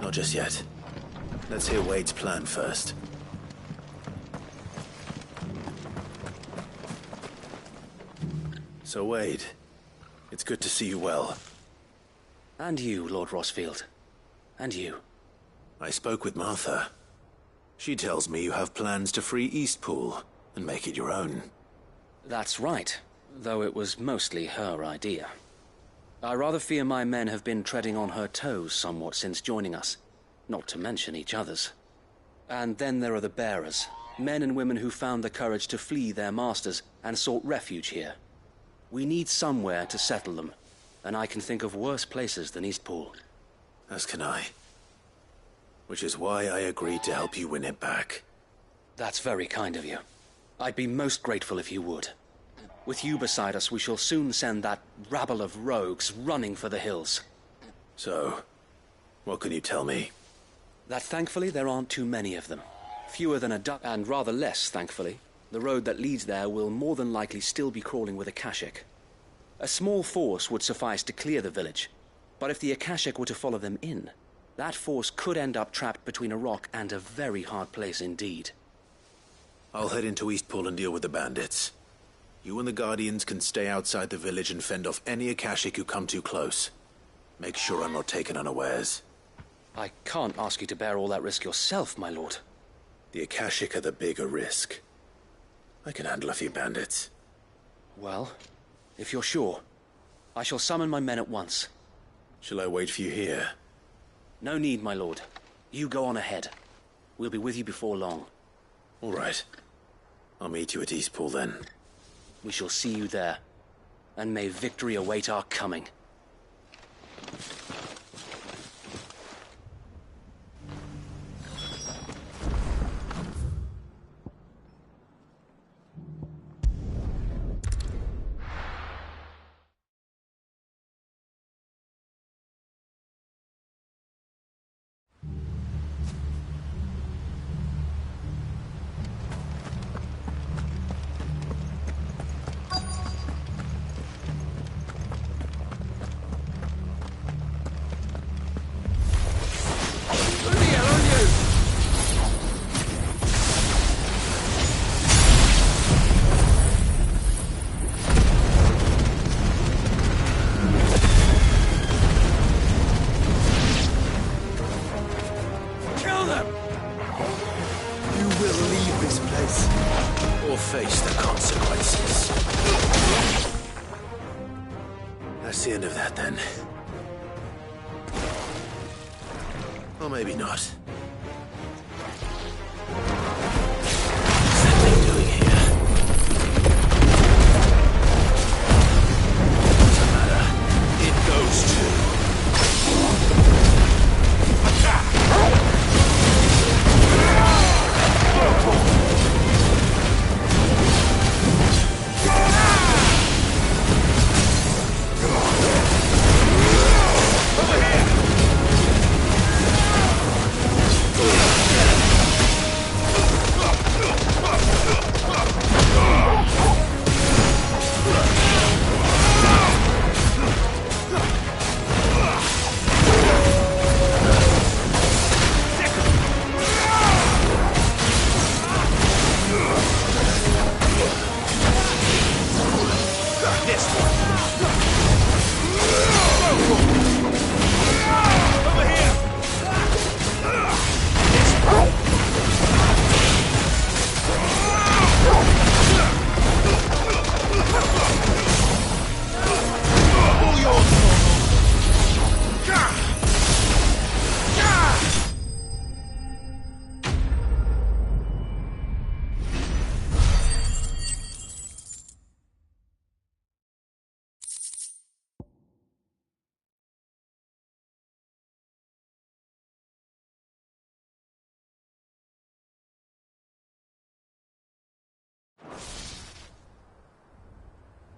Not just yet. Let's hear Wade's plan first. So Wade, it's good to see you well. And you, Lord Rosfield. And you. I spoke with Martha. She tells me you have plans to free Eastpool and make it your own. That's right, though it was mostly her idea. I rather fear my men have been treading on her toes somewhat since joining us, not to mention each other's. And then there are the bearers, men and women who found the courage to flee their masters and sought refuge here. We need somewhere to settle them, and I can think of worse places than Eastpool. As can I. Which is why I agreed to help you win it back. That's very kind of you. I'd be most grateful if you would. With you beside us, we shall soon send that rabble of rogues running for the hills. So, what can you tell me? That thankfully there aren't too many of them. Fewer than a dozen, and rather less, thankfully. The road that leads there will more than likely still be crawling with Akashic. A small force would suffice to clear the village, but if the Akashic were to follow them in, that force could end up trapped between a rock and a very hard place indeed. I'll head into Eastpool and deal with the bandits. You and the Guardians can stay outside the village and fend off any Akashic who come too close. Make sure I'm not taken unawares. I can't ask you to bear all that risk yourself, my lord. The Akashic are the bigger risk. I can handle a few bandits. Well, if you're sure, I shall summon my men at once. Shall I wait for you here? No need, my lord. You go on ahead. We'll be with you before long. All right. I'll meet you at Eastpool then. We shall see you there. And may victory await our coming. Face the consequences. That's the end of that, then. Or maybe not. What's that thing doing here? Doesn't matter. It goes too.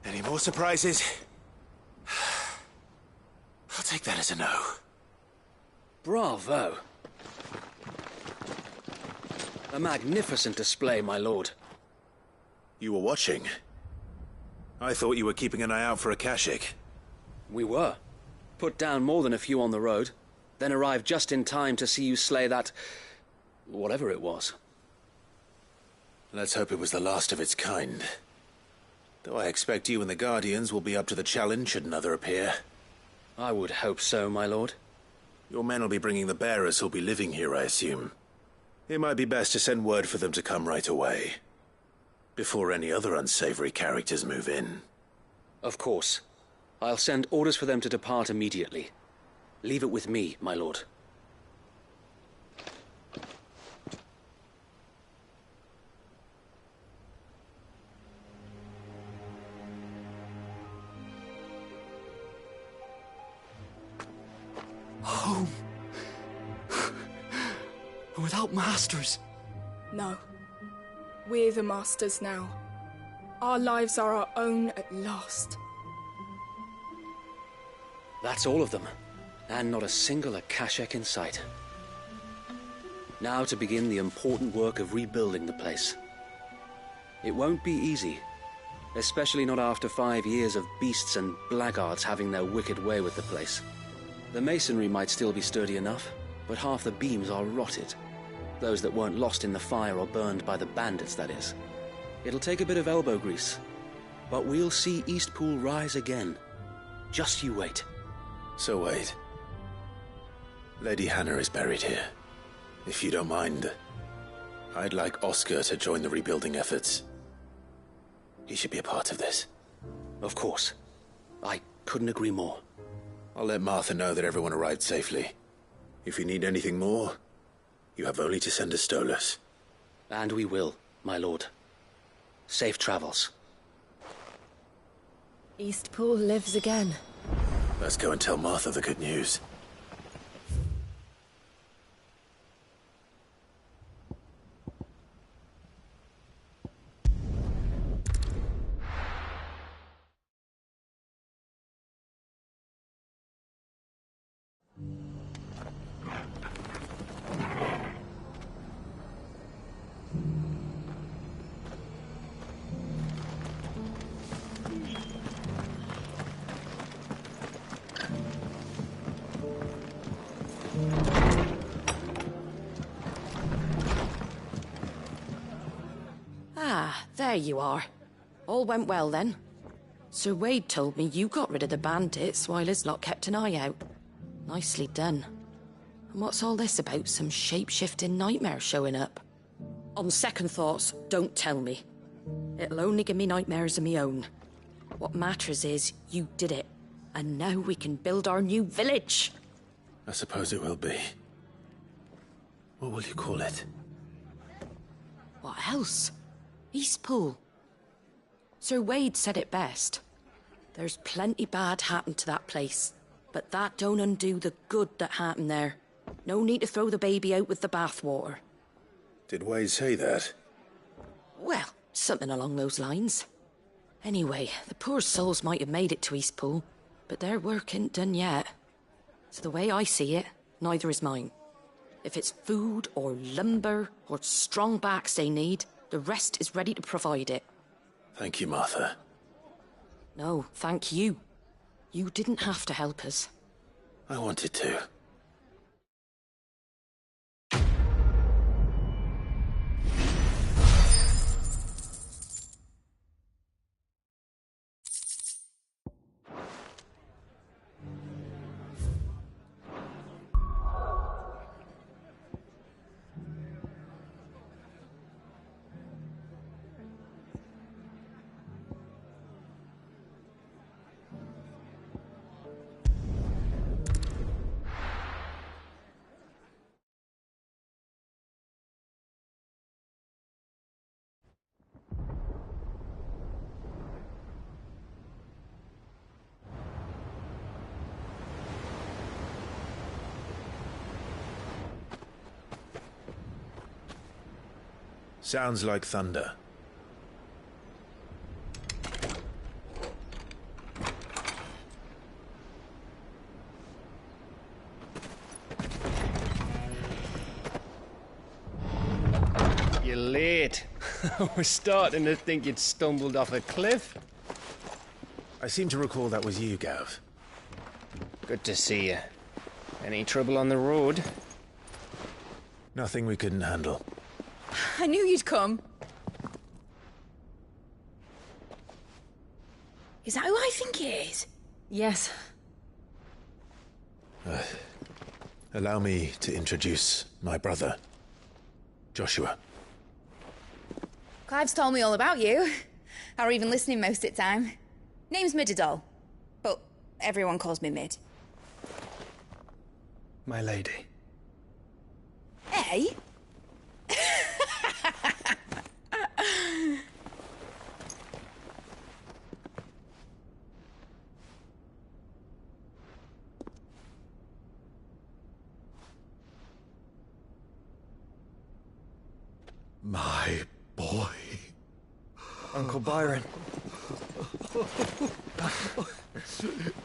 Any more surprises? I'll take that as a no. Bravo. A magnificent display, my lord. You were watching. I thought you were keeping an eye out for Akashic. We were. Put down more than a few on the road. then arrived just in time to see you slay that... whatever it was. Let's hope it was the last of its kind. Though I expect you and the Guardians will be up to the challenge should another appear. I would hope so, my lord. Your men will be bringing the bearers who'll be living here, I assume. It might be best to send word for them to come right away, before any other unsavory characters move in. Of course. I'll send orders for them to depart immediately. Leave it with me, my lord. Home. Without masters. No. We're the masters now. Our lives are our own at last. That's all of them. And not a single Akashak in sight. Now to begin the important work of rebuilding the place. It won't be easy. Especially not after 5 years of beasts and blackguards having their wicked way with the place. The masonry might still be sturdy enough, but half the beams are rotted. Those that weren't lost in the fire or burned by the bandits, that is. It'll take a bit of elbow grease, but we'll see Eastpool rise again. Just you wait. So wait. Lady Hannah is buried here. If you don't mind, I'd like Oscar to join the rebuilding efforts. He should be a part of this. Of course. I couldn't agree more. I'll let Martha know that everyone arrived safely. If you need anything more, you have only to send a Stolas. And we will, my lord. Safe travels. Eastpool lives again. Let's go and tell Martha the good news. There you are. All went well then. Sir Wade told me you got rid of the bandits while his lot kept an eye out. Nicely done. And what's all this about some shape-shifting nightmare showing up? On second thoughts, don't tell me. It'll only give me nightmares of my own. What matters is you did it. And now we can build our new village. I suppose it will be. What will you call it? What else? Eastpool. Sir Wade said it best. There's plenty bad happened to that place, but that don't undo the good that happened there. No need to throw the baby out with the bathwater. Did Wade say that? Well, something along those lines. Anyway, the poor souls might have made it to Eastpool, but their work ain't done yet. So the way I see it, neither is mine. If it's food or lumber or strong backs they need, the rest is ready to provide it. Thank you, Martha. No, thank you. You didn't have to help us. I wanted to. Sounds like thunder. You're late. I was starting to think you'd stumbled off a cliff. I seem to recall that was you, Gav. Good to see you. Any trouble on the road? Nothing we couldn't handle. I knew you'd come. Is that who I think it is? Yes. Allow me to introduce my brother, Joshua. Clive's told me all about you. Or even listening most of the time. Name's Midadol, but everyone calls me Mid. My lady. Hey? My boy. Uncle Byron.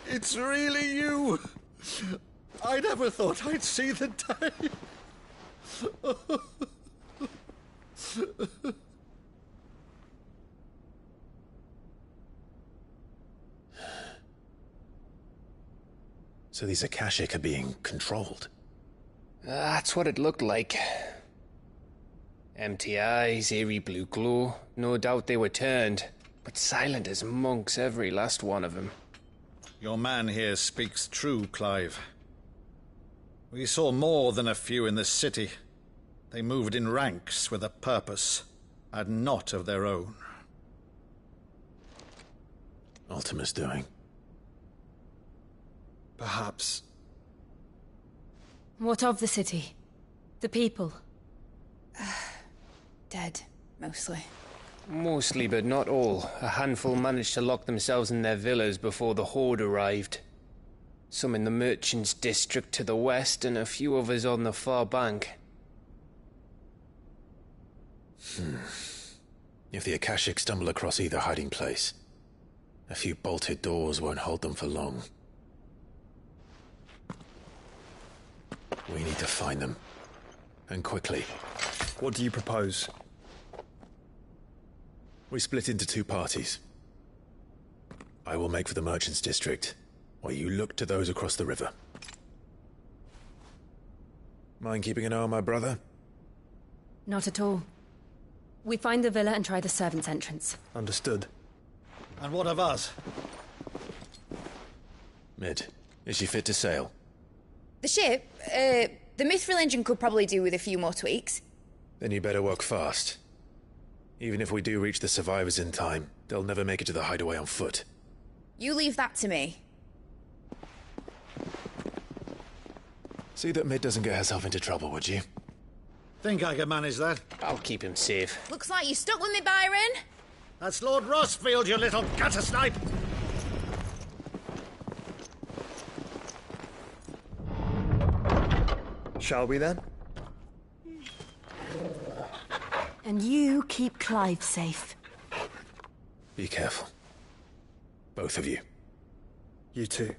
It's really you. I never thought I'd see the day. So these Akashic are being controlled. That's what it looked like. Empty eyes, eerie blue glow. No doubt they were turned, but silent as monks, every last one of them. Your man here speaks true, Clive. We saw more than a few in this city. They moved in ranks with a purpose, and not of their own. Ultima's doing. Perhaps. What of the city? The people? Dead, mostly. Mostly, but not all. A handful managed to lock themselves in their villas before the Horde arrived. Some in the Merchants' District to the west, and a few others on the far bank. If the Akashic stumble across either hiding place, a few bolted doors won't hold them for long. We need to find them. And quickly. What do you propose? We split into two parties. I will make for the Merchants' District, while you look to those across the river. Mind keeping an eye on my brother? Not at all. We find the villa and try the servants' entrance. Understood. And what of us? Mid, is she fit to sail? The ship, the Mithril engine could probably do with a few more tweaks. Then you better work fast. Even if we do reach the survivors in time, they'll never make it to the hideaway on foot. You leave that to me. See that Mid doesn't get herself into trouble, would you? Think I can manage that? I'll keep him safe. Looks like you stuck with me, Byron. That's Lord Rossfield, you little gutter snipe! Shall we then? And you keep Clive safe. Be careful. Both of you. You too.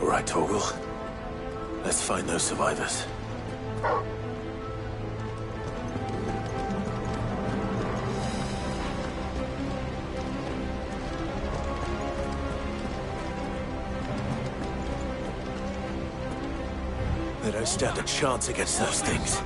All right, Torgal. Let's find those survivors. They don't stand a chance against those things.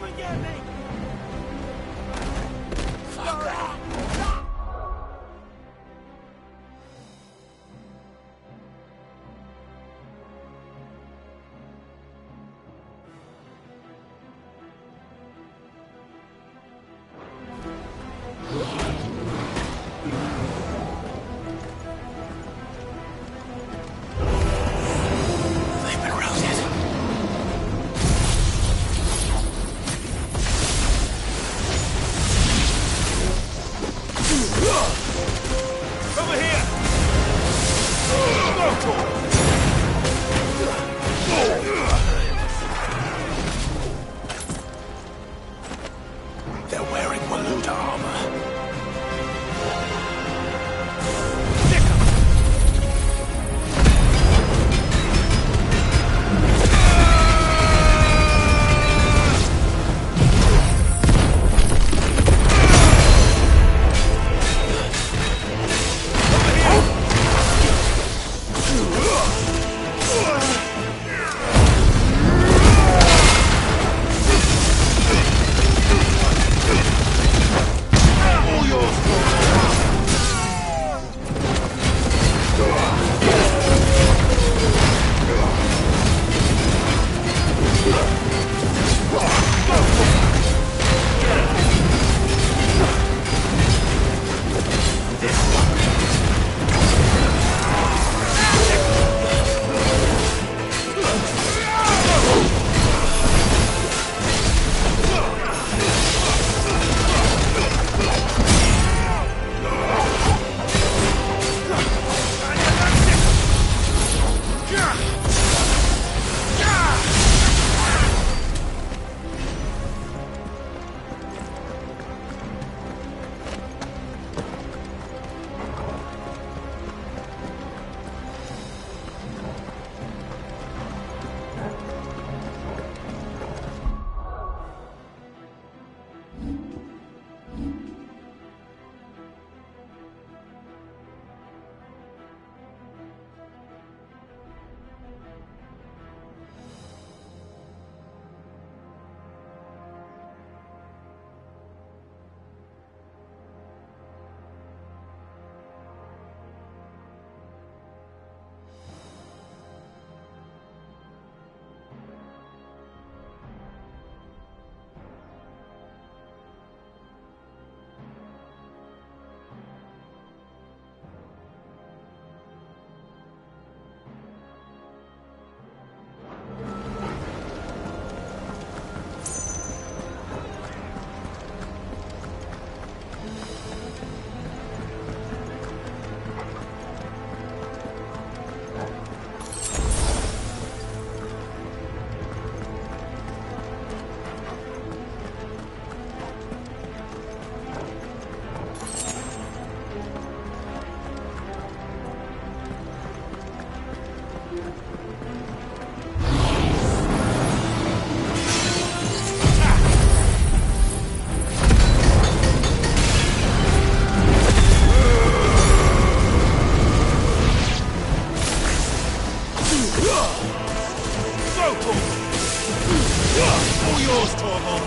All yours, Torvald.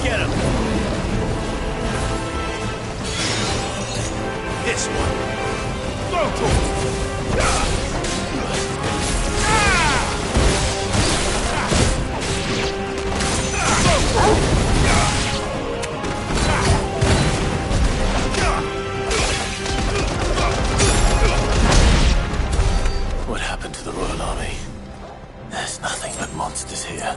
Get him. This one. Go, Torvald. What happened to the Royal Army? There's nothing but monsters here.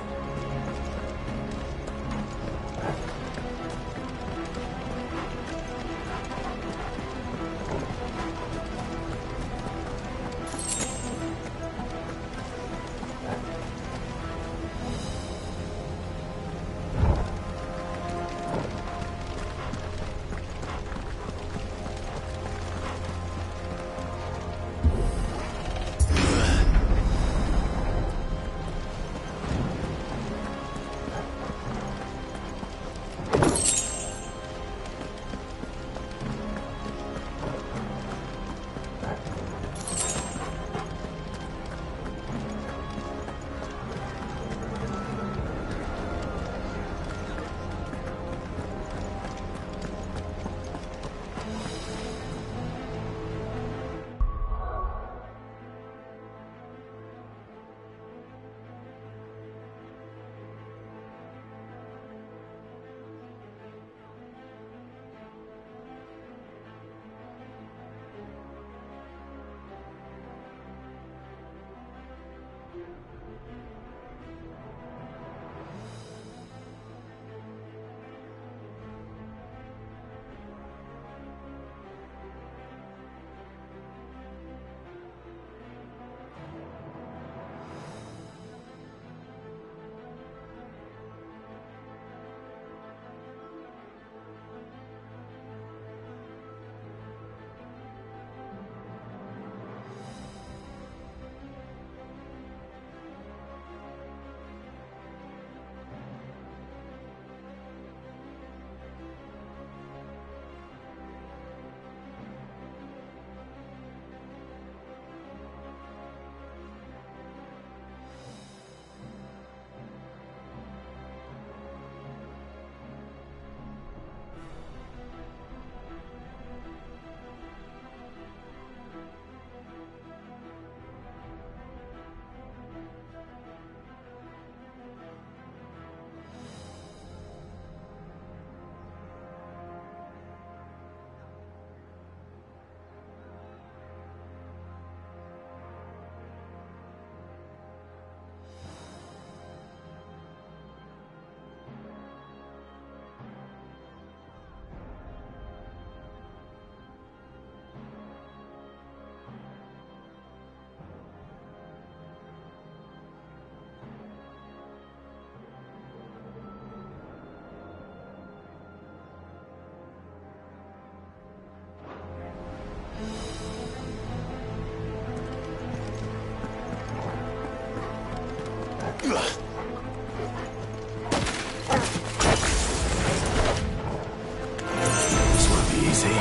This won't be easy.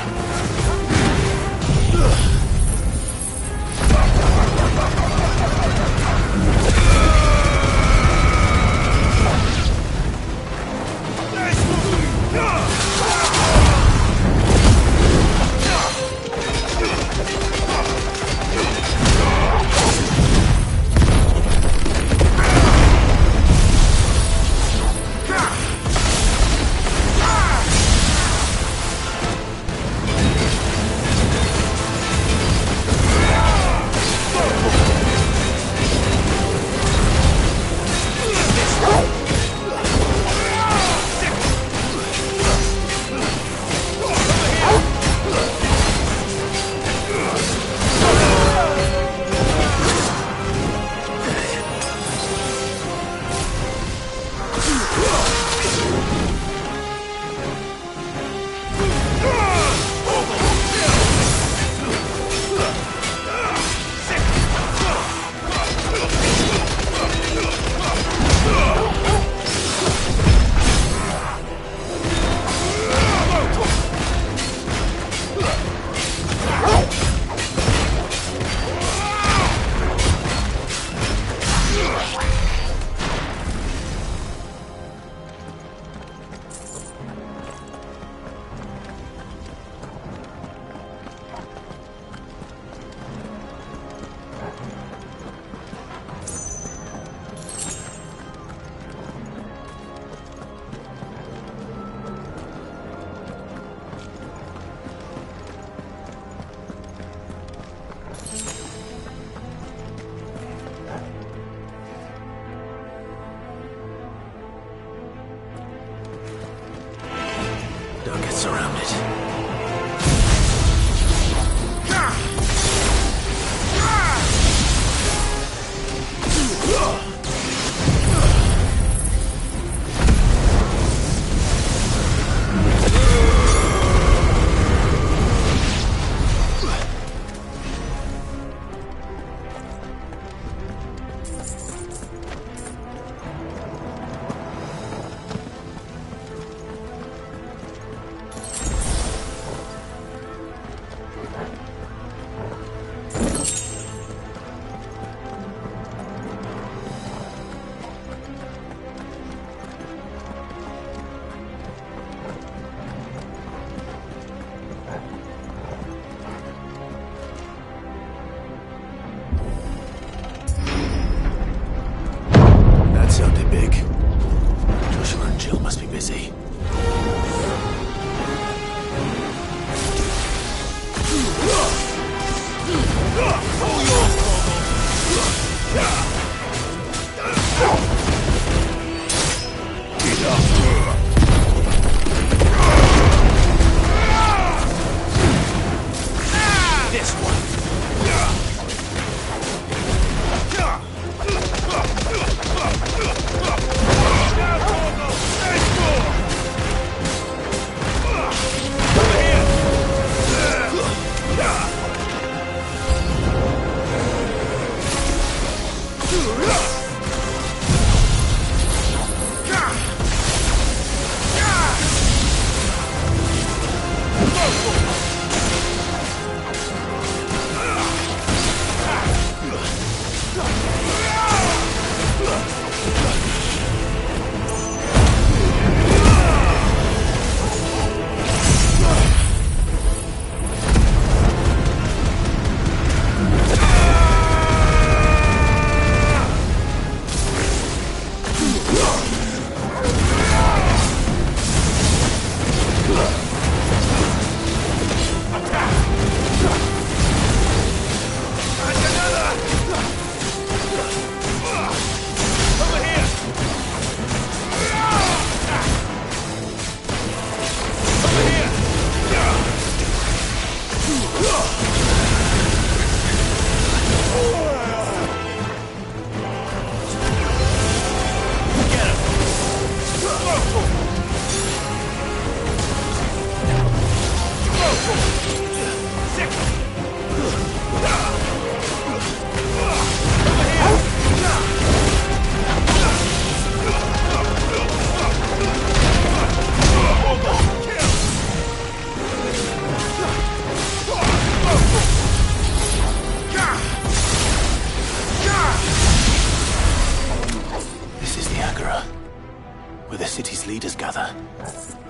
Where the city's leaders gather.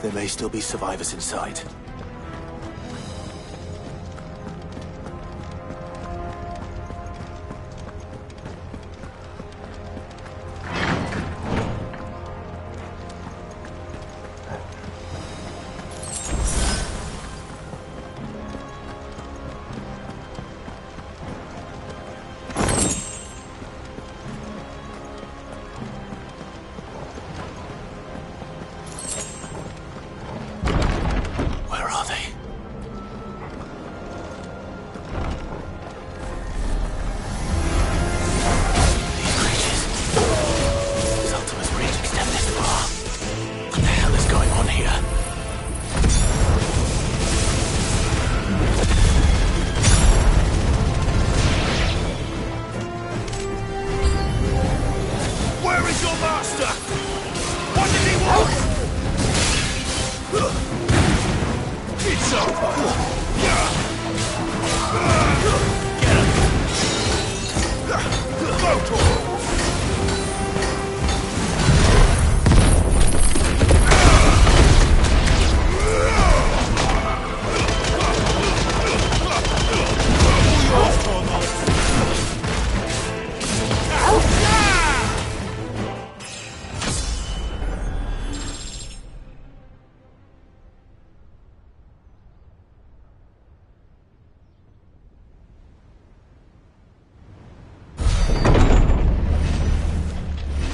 There may still be survivors inside.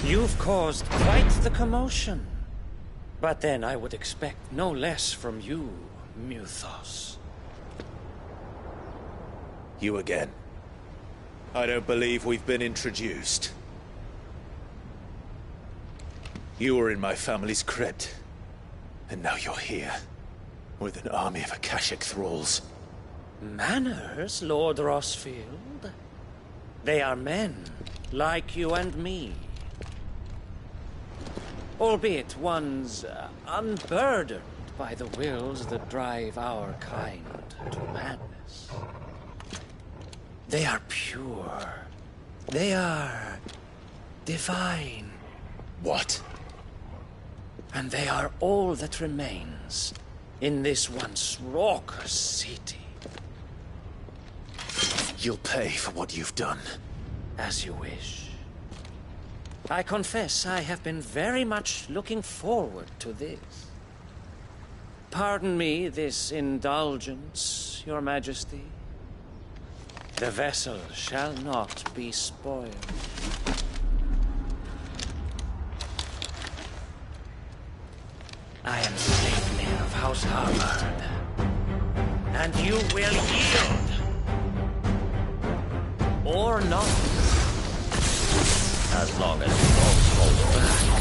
You've caused quite the commotion. But then I would expect no less from you, Muthos. You again. I don't believe we've been introduced. You were in my family's crypt. And now you're here. With an army of Akashic thralls. Manners, Lord Rosfield? They are men, like you and me. Albeit ones unburdened by the wills that drive our kind to madness. They are pure. They are divine. What? And they are all that remains in this once raucous city. You'll pay for what you've done. As you wish. I confess I have been very much looking forward to this. Pardon me this indulgence, Your Majesty. The vessel shall not be spoiled. I am Sleipnir of House Harvard, and you will yield. Or not. As long as you don't hold back.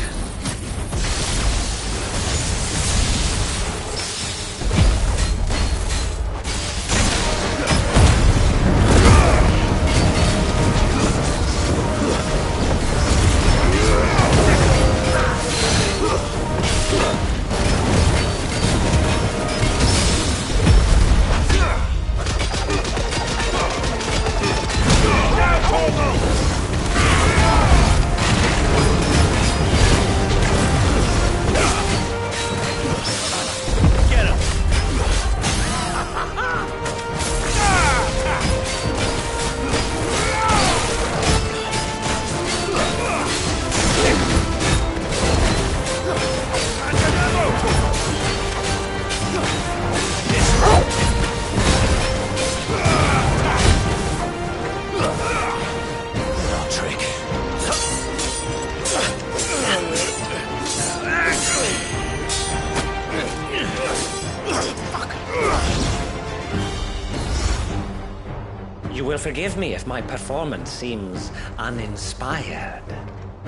You will forgive me if my performance seems uninspired.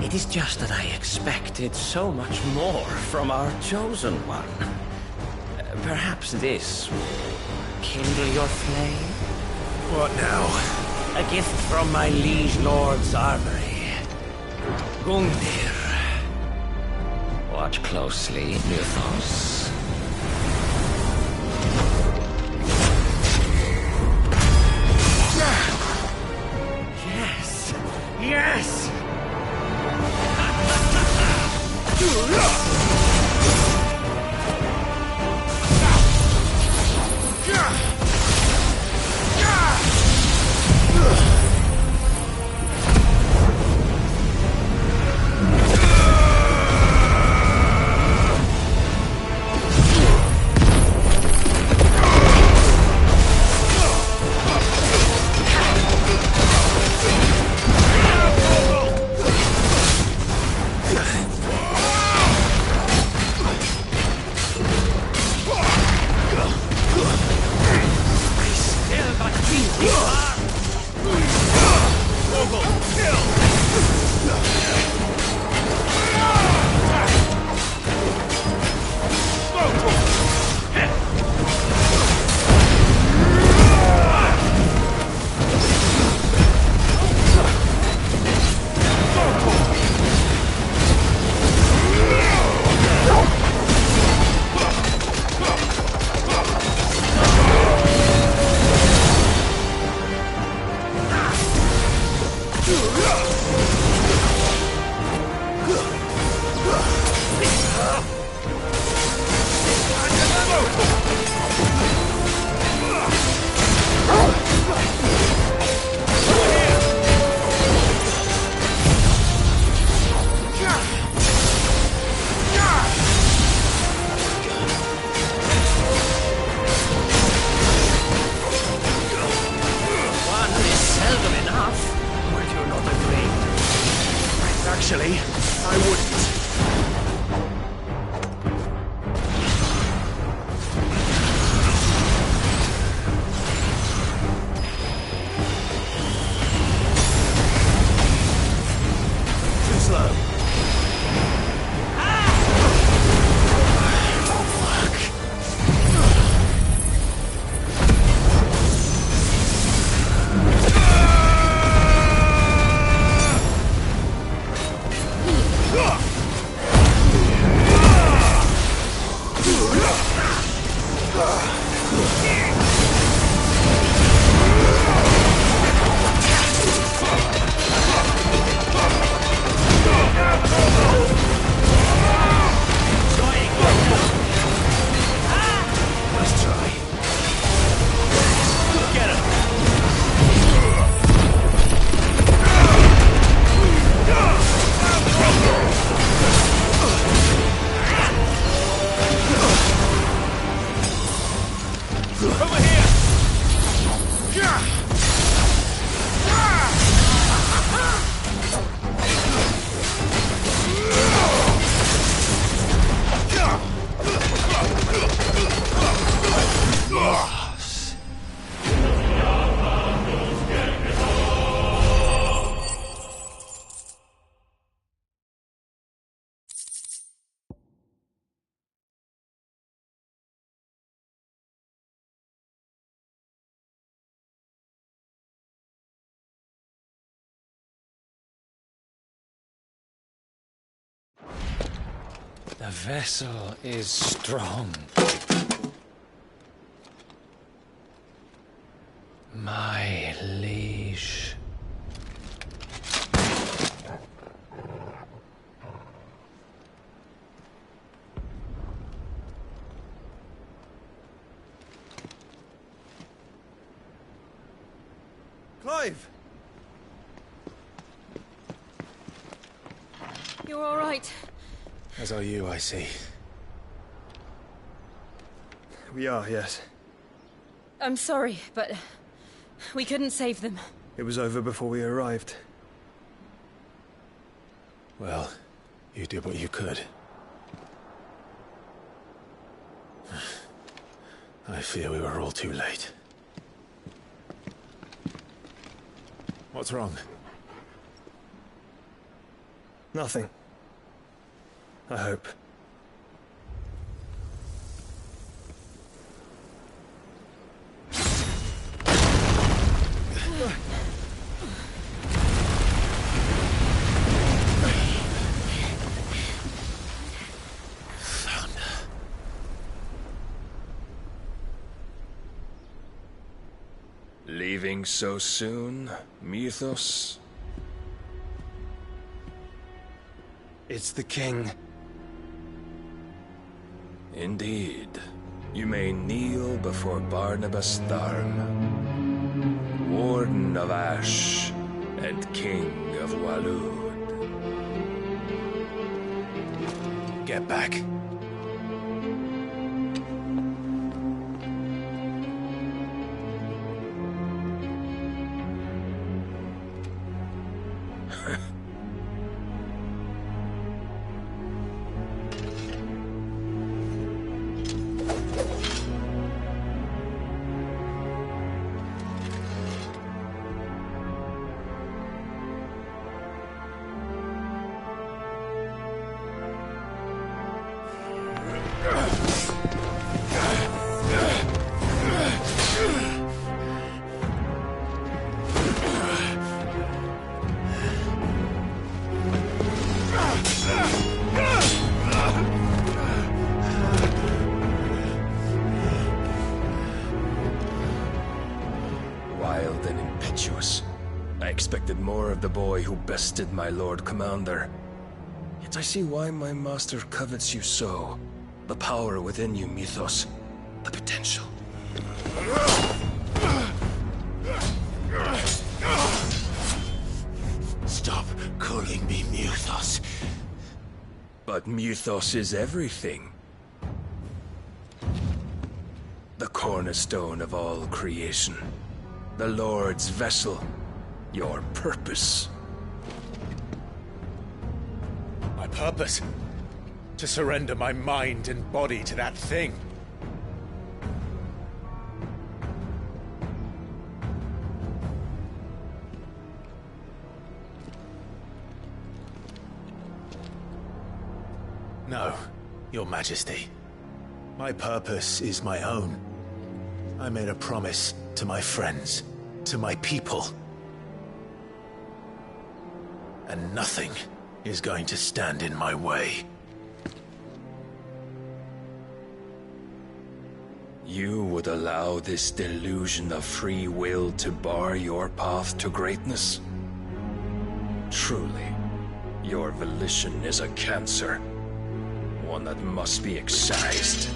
It is just that I expected so much more from our chosen one. Perhaps this will kindle your flame? What now? A gift from my liege lord's armory. Gungnir. Watch closely, Mythos. Yes! Yes! Actually, I wouldn't. Too slow. The vessel is strong. My liege. Clive! You're all right. As are you, I see. We are, yes. I'm sorry, but we couldn't save them. It was over before we arrived. Well, you did what you could. I fear we were all too late. What's wrong? Nothing. I hope. Leaving so soon, Mythos? It's the king. Indeed. You may kneel before Barnabas Tharm, Warden of Ash and King of Waloed. Get back. Wild and impetuous. I expected more of the boy who bested my Lord Commander. Yet I see why my master covets you so. The power within you, Mythos. The potential. Stop calling me Mythos. But Mythos is everything. The cornerstone of all creation. The Lord's vessel. Your purpose. My purpose? To surrender my mind and body to that thing. No, Your Majesty. My purpose is my own. I made a promise to my friends, to my people. And nothing is going to stand in my way. You would allow this delusion of free will to bar your path to greatness? Truly, your volition is a cancer. One that must be excised.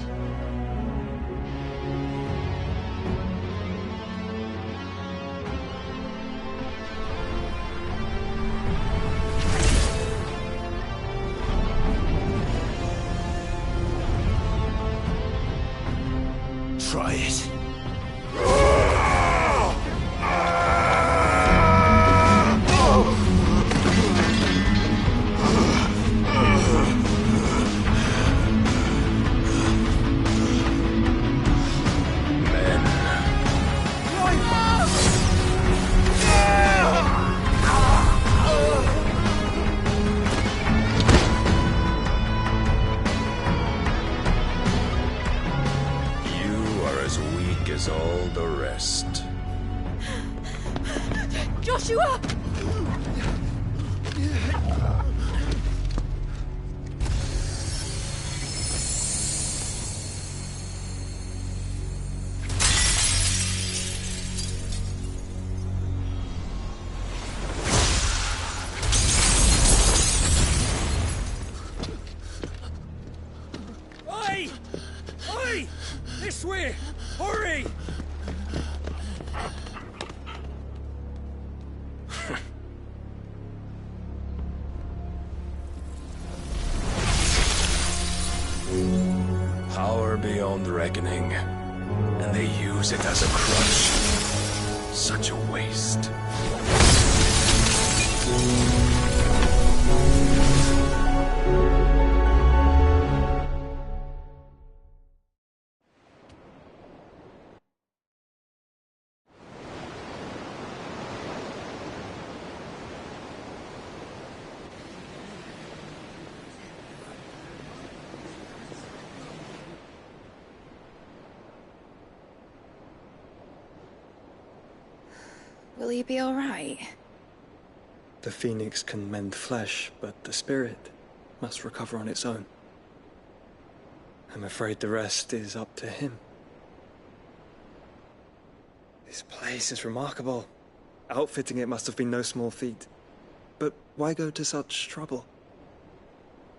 Try it. All the rest. Joshua! reckoning, and they use it as a crutch. Such a waste. Will you be all right? The phoenix can mend flesh, but the spirit must recover on its own. I'm afraid the rest is up to him. This place is remarkable. Outfitting it must have been no small feat. But why go to such trouble?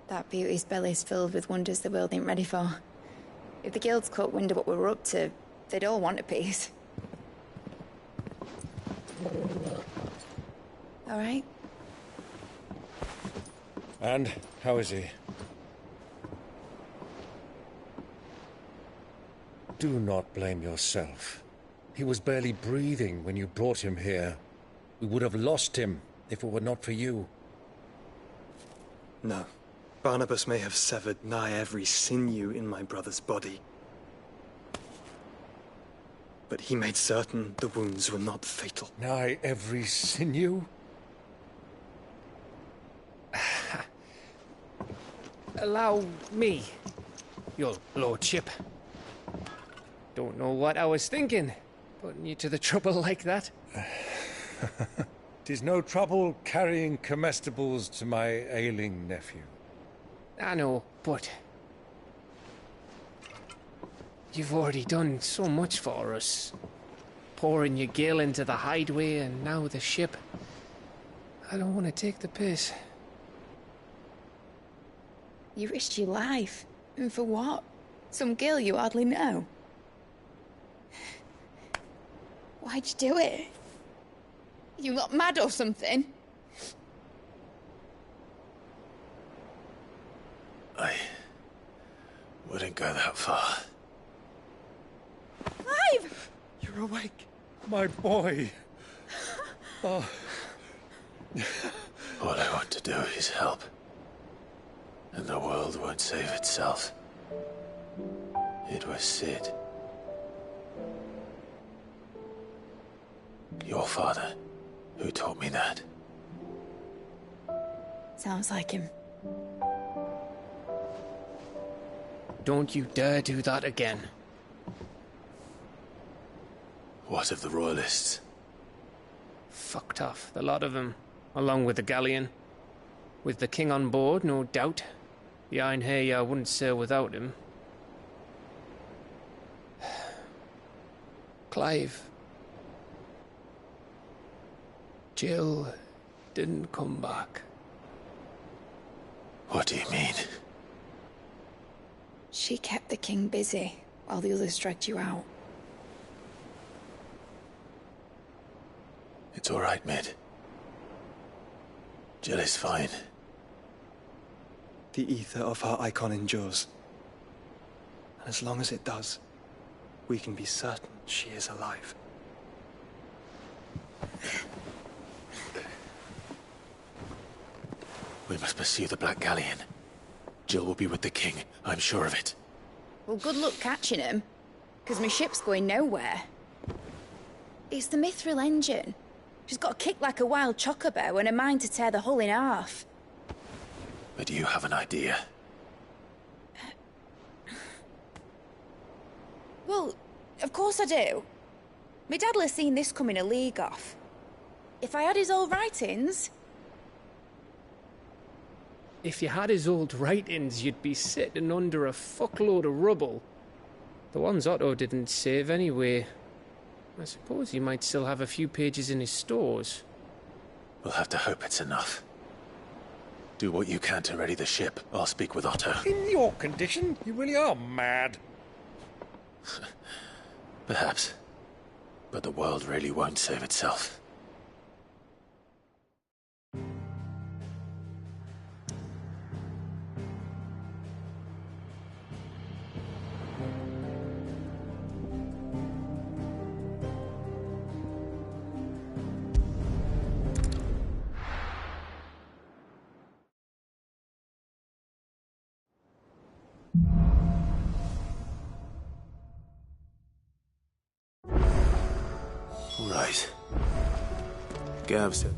That beauty's belly's filled with wonders the world ain't ready for. If the guilds caught wind of what we were up to, they'd all want a piece. All right? And how is he? Do not blame yourself. He was barely breathing when you brought him here. We would have lost him if it were not for you. No. Barnabas may have severed nigh every sinew in my brother's body. But he made certain the wounds were not fatal. Nigh every sinew? Allow me, your lordship. Don't know what I was thinking, putting you to the trouble like that. 'Tis no trouble carrying comestibles to my ailing nephew. I know, but you've already done so much for us. Pouring your gil into the hideaway and now the ship. I don't want to take the piss. You risked your life. And for what? Some girl you hardly know. Why'd you do it? You got mad or something? I wouldn't go that far. Clive! You're awake, my boy. Oh. All I want to do is help. And the world won't save itself. It was Sid. Your father, who taught me that. Sounds like him. Don't you dare do that again. What of the Royalists? Fucked off, the lot of them, along with the galleon. With the king on board, no doubt. The Einherjar wouldn't sail without him. Clive. Jill didn't come back. What do you mean? She kept the king busy while the others dragged you out. It's all right, Mid. Jill is fine. The ether of her icon endures. And as long as it does, we can be certain she is alive. We must pursue the Black Galleon. Jill will be with the king, I'm sure of it. Well, good luck catching him, because my ship's going nowhere. It's the Mithril engine. She's got a kick like a wild chocobo and a mind to tear the hull in half. But you have an idea. Well, of course I do. My dad'll have seen this coming a league off. If I had his old writings... If you had his old writings, you'd be sitting under a fuckload of rubble. The ones Otto didn't save anyway. I suppose he might still have a few pages in his stores. We'll have to hope it's enough. Do what you can to ready the ship. I'll speak with Otto. In your condition, you really are mad. Perhaps. But the world really won't save itself. right. Gav said...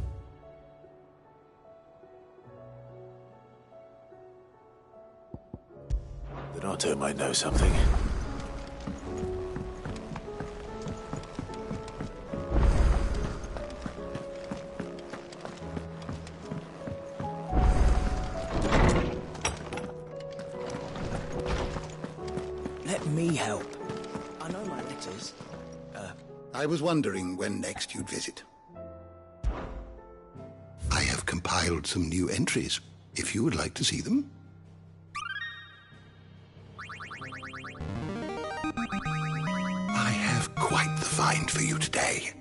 that Otto might know something. Let me help. I know my letters. I was wondering when next you'd visit. I have compiled some new entries, if you would like to see them. I have quite the find for you today.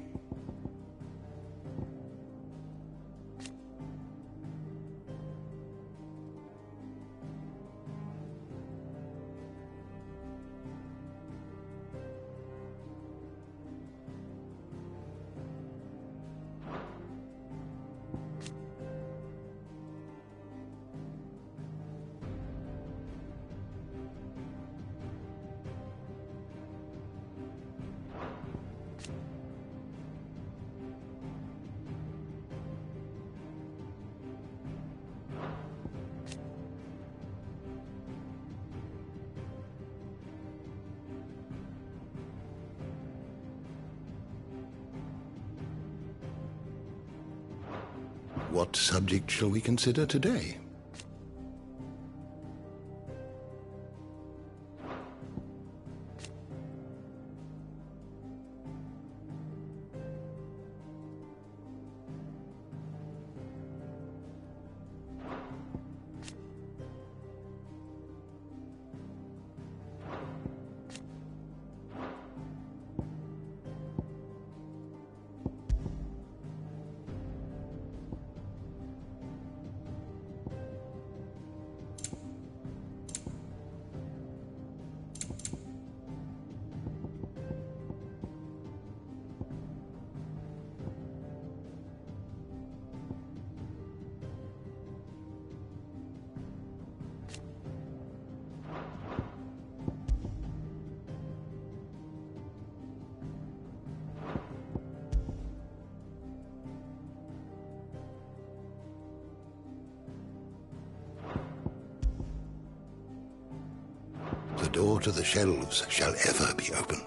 What subject shall we consider today? The door to the shelves shall ever be open.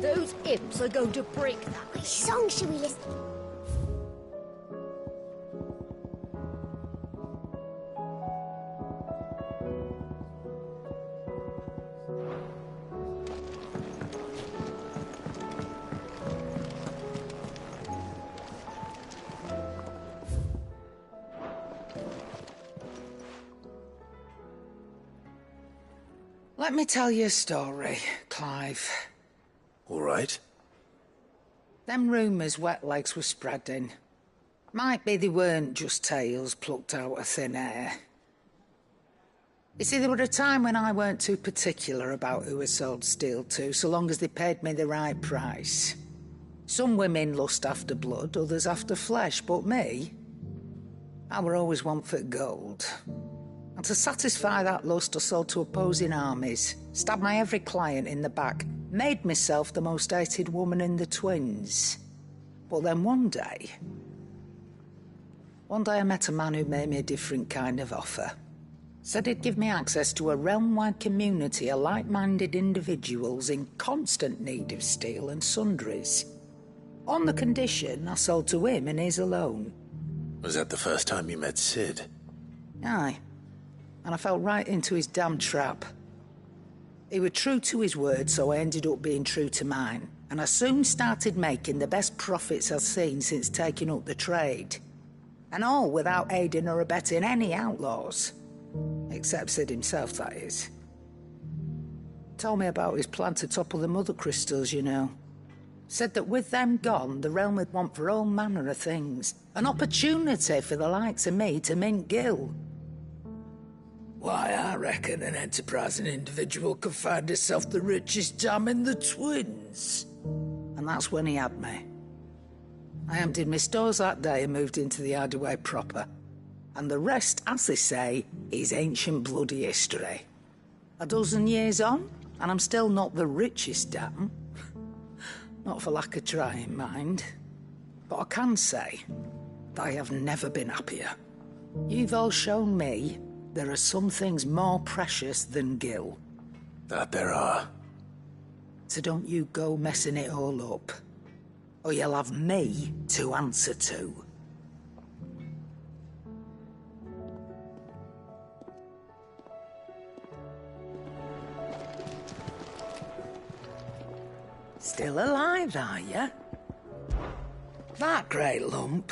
Those imps are going to break that. Which song should we listen to? Let me tell you a story, Clive. All right. Them rumours Wetlegs were spreading. Might be they weren't just tales plucked out of thin air. You see, there were a time when I weren't too particular about who I sold steel to, so long as they paid me the right price. Some women lust after blood, others after flesh, but me, I were always one for gold. And to satisfy that lust, I sold to opposing armies, stabbed my every client in the back, made myself the most hated woman in the twins. But then one day I met a man who made me a different kind of offer. Said he'd give me access to a realm-wide community of like-minded individuals in constant need of steel and sundries. On the condition I sold to him and his alone. Was that the first time you met Sid? Aye. And I fell right into his damn trap. He was true to his word, so I ended up being true to mine. And I soon started making the best profits I've seen since taking up the trade. And all without aiding or abetting any outlaws. Except Sid himself, that is. Told me about his plan to topple the mother crystals, you know. Said that with them gone, the realm would want for all manner of things. An opportunity for the likes of me to mint gil. Why, I reckon an enterprising individual could find himself the richest dam in the twins. And that's when he had me. I emptied my stores that day and moved into the Hideaway proper. And the rest, as they say, is ancient bloody history. A dozen years on, and I'm still not the richest dam. Not for lack of trying, mind. But I can say that I have never been happier. You've all shown me there are some things more precious than Gil. That there are. So don't you go messing it all up, or you'll have me to answer to. Still alive, are you? That great lump.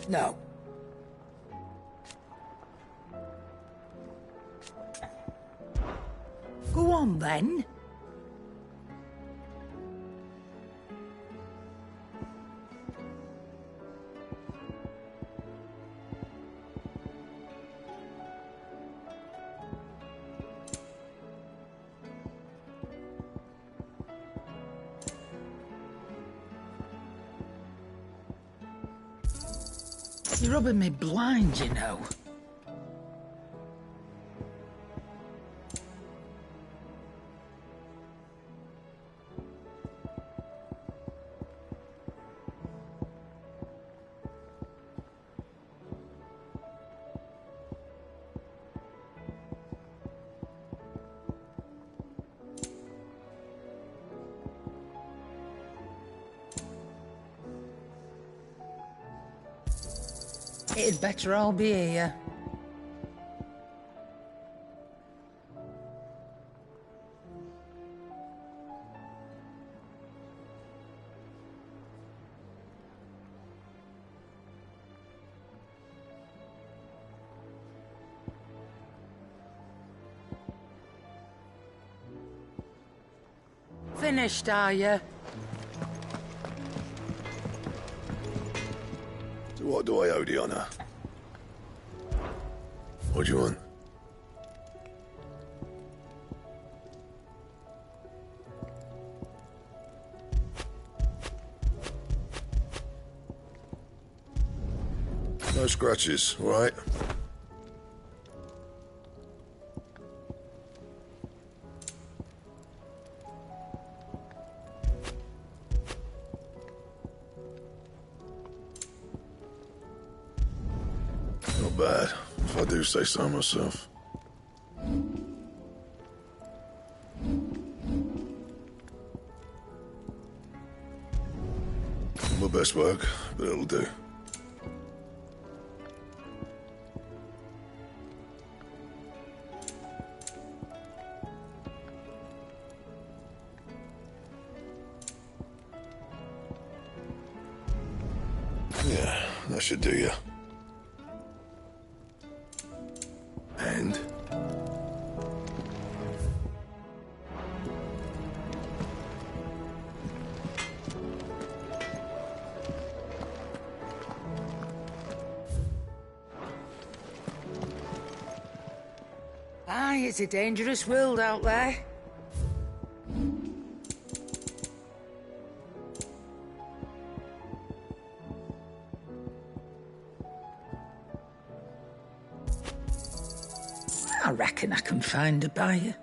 No. Go on, then. You're rubbing me blind, you know. It'd better all be here. Finished, are you? So what do I owe the honour? What do you want? No scratches, all right? Not bad, if I do say so myself. Not my best work, but it'll do. Yeah, that should do you. And? Aye, it's a dangerous world out there. I reckon I can find a buyer.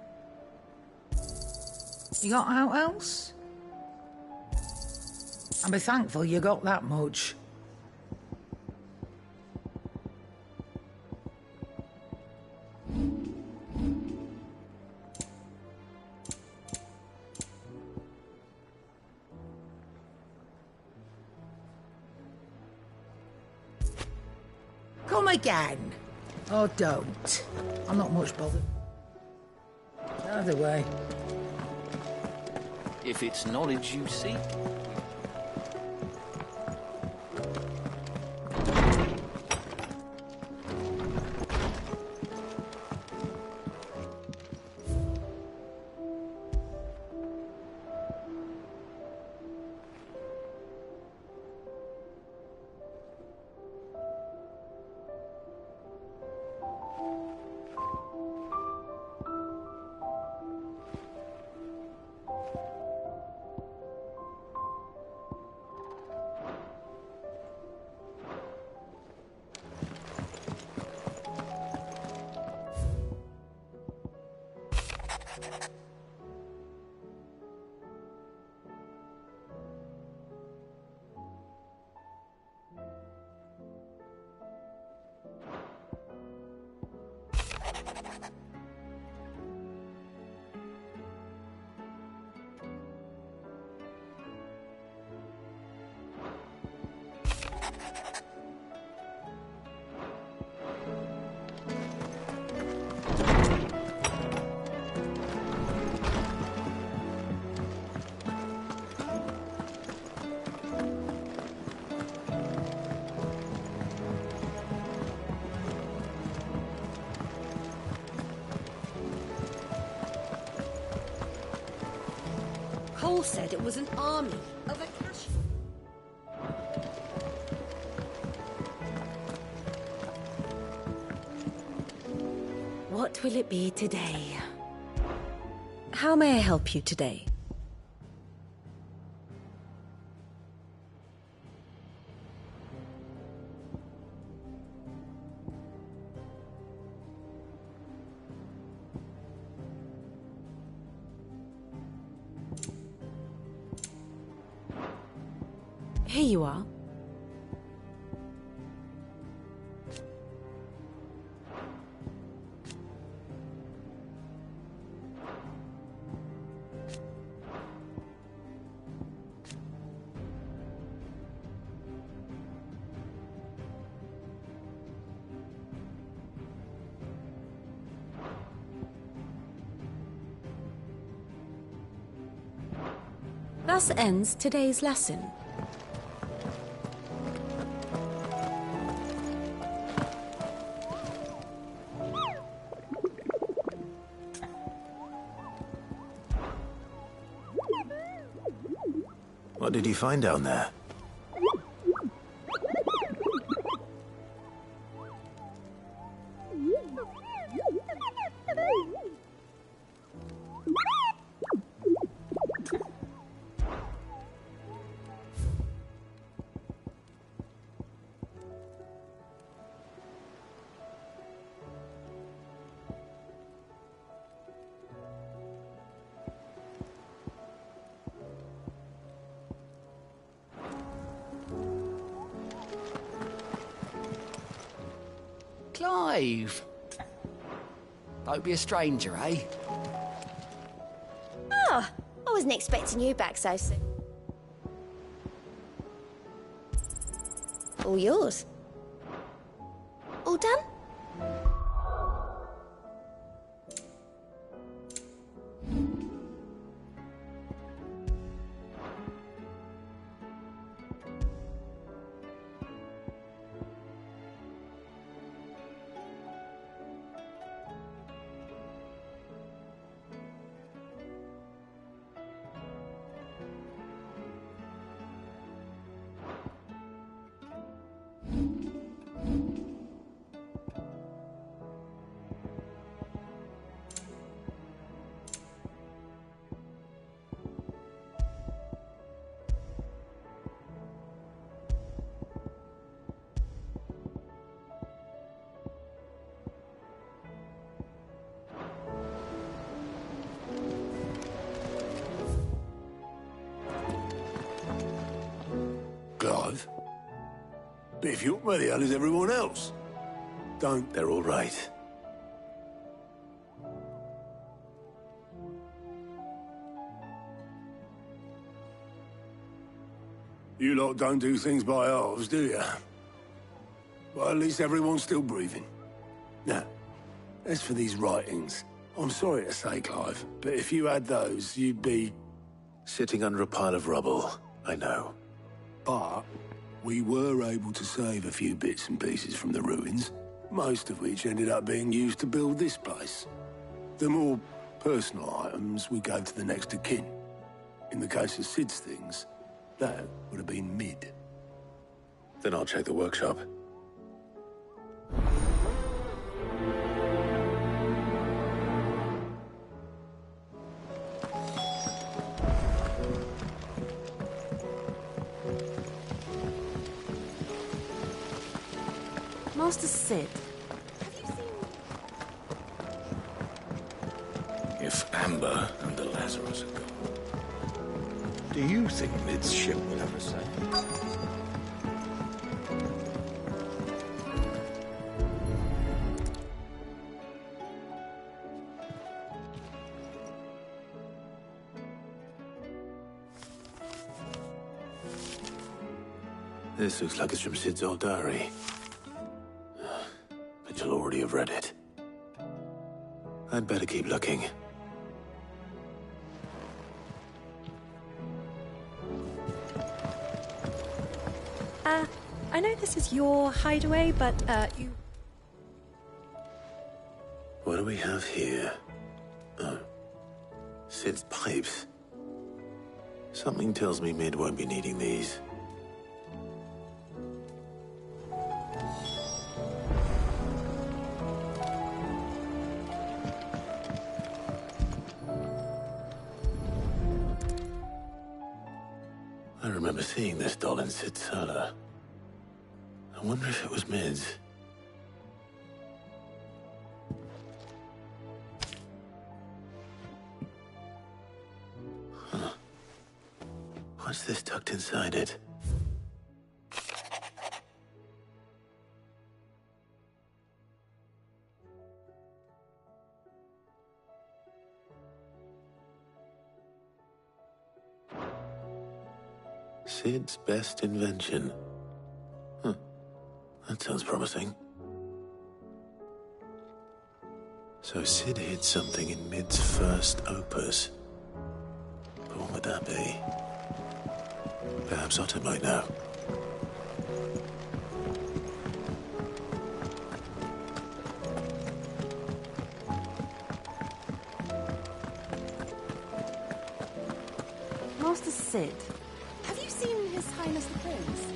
You got out else? I'll be thankful you got that much. Come again. Or don't. I'm not much bothered. Either way. If it's knowledge you seek. all said it was an army of a cash. What will it be today? How may I help you today? Here you are. Thus ends today's lesson. What did you find down there? Clive! Don't be a stranger, eh? Oh, I wasn't expecting you back so soon. All yours. All done? Clive? Biff, where the hell is everyone else? Don't... They're all right. You lot don't do things by halves, do you? Well, at least everyone's still breathing. Now, as for these writings, I'm sorry to say, Clive, but if you had those, you'd be... Sitting under a pile of rubble, I know. But we were able to save a few bits and pieces from the ruins, most of which ended up being used to build this place. The more personal items we gave to the next of kin. In the case of Sid's things, that would have been mid. Then I'll check the workshop. Master Sid. If Amber and the Lazarus are gone, do you think Mid's ship will ever sail? This looks like it's from Sid's old diary. But you'll already have read it. I'd better keep looking. I know this is your hideaway, but, you... What do we have here? Oh. Sid's pipes. Something tells me Mid won't be needing these. I remember seeing this doll in Sid's cellar. I wonder if it was Mid's. Huh. What's this tucked inside it? Sid's best invention. Huh. That sounds promising. So Sid hid something in Mid's first opus. But what would that be? Perhaps Otto might know. Master Sid, have you seen His Highness the Prince?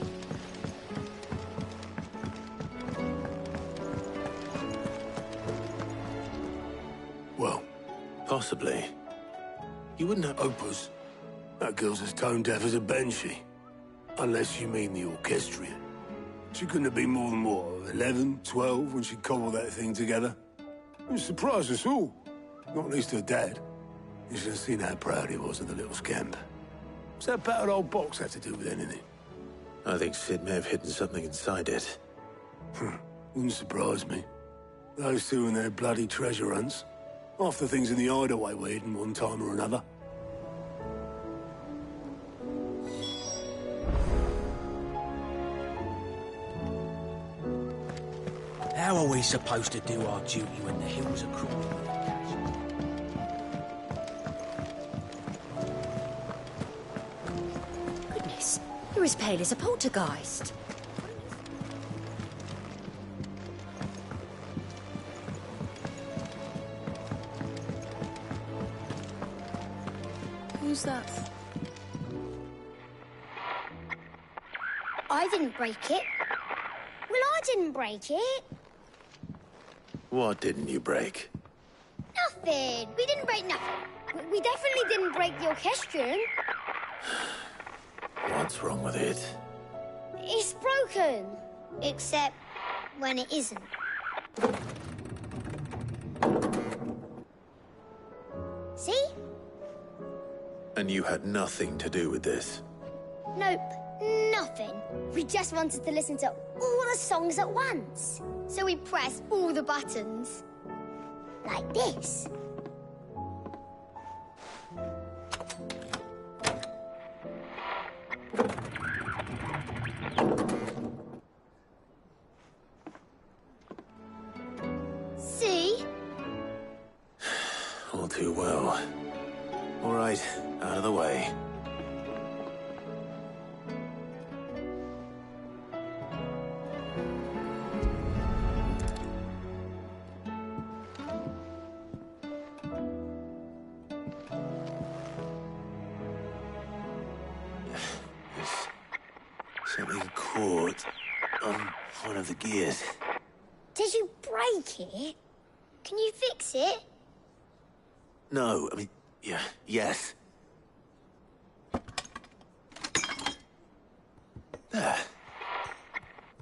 Well, possibly. You wouldn't have... Opus. That girl's as tone deaf as a banshee. Unless you mean the orchestrion. She couldn't have been more than, what, 11, 12 when she cobbled that thing together? It surprised us all. Not least her dad. You should have seen how proud he was of the little scamp. What's that battered old box have to do with anything? I think Sid may have hidden something inside it. Wouldn't surprise me. Those two and their bloody treasure hunts. Half the things in the hideaway were hidden one time or another. How are we supposed to do our duty when the hills are crawling with cats? Goodness, you're as pale as a poltergeist. Who's that? I didn't break it. Well, I didn't break it. What didn't you break? Nothing. We didn't break nothing. We definitely didn't break the orchestrion. What's wrong with it? It's broken. Except when it isn't. See? And you had nothing to do with this? Nope, nothing. We just wanted to listen to all the songs at once. So we pressed all the buttons. Like this. See? All too well. All right, out of the way. Something caught on one of the gears. Did you break it? Can you fix it? No, I mean, yeah, yes. There.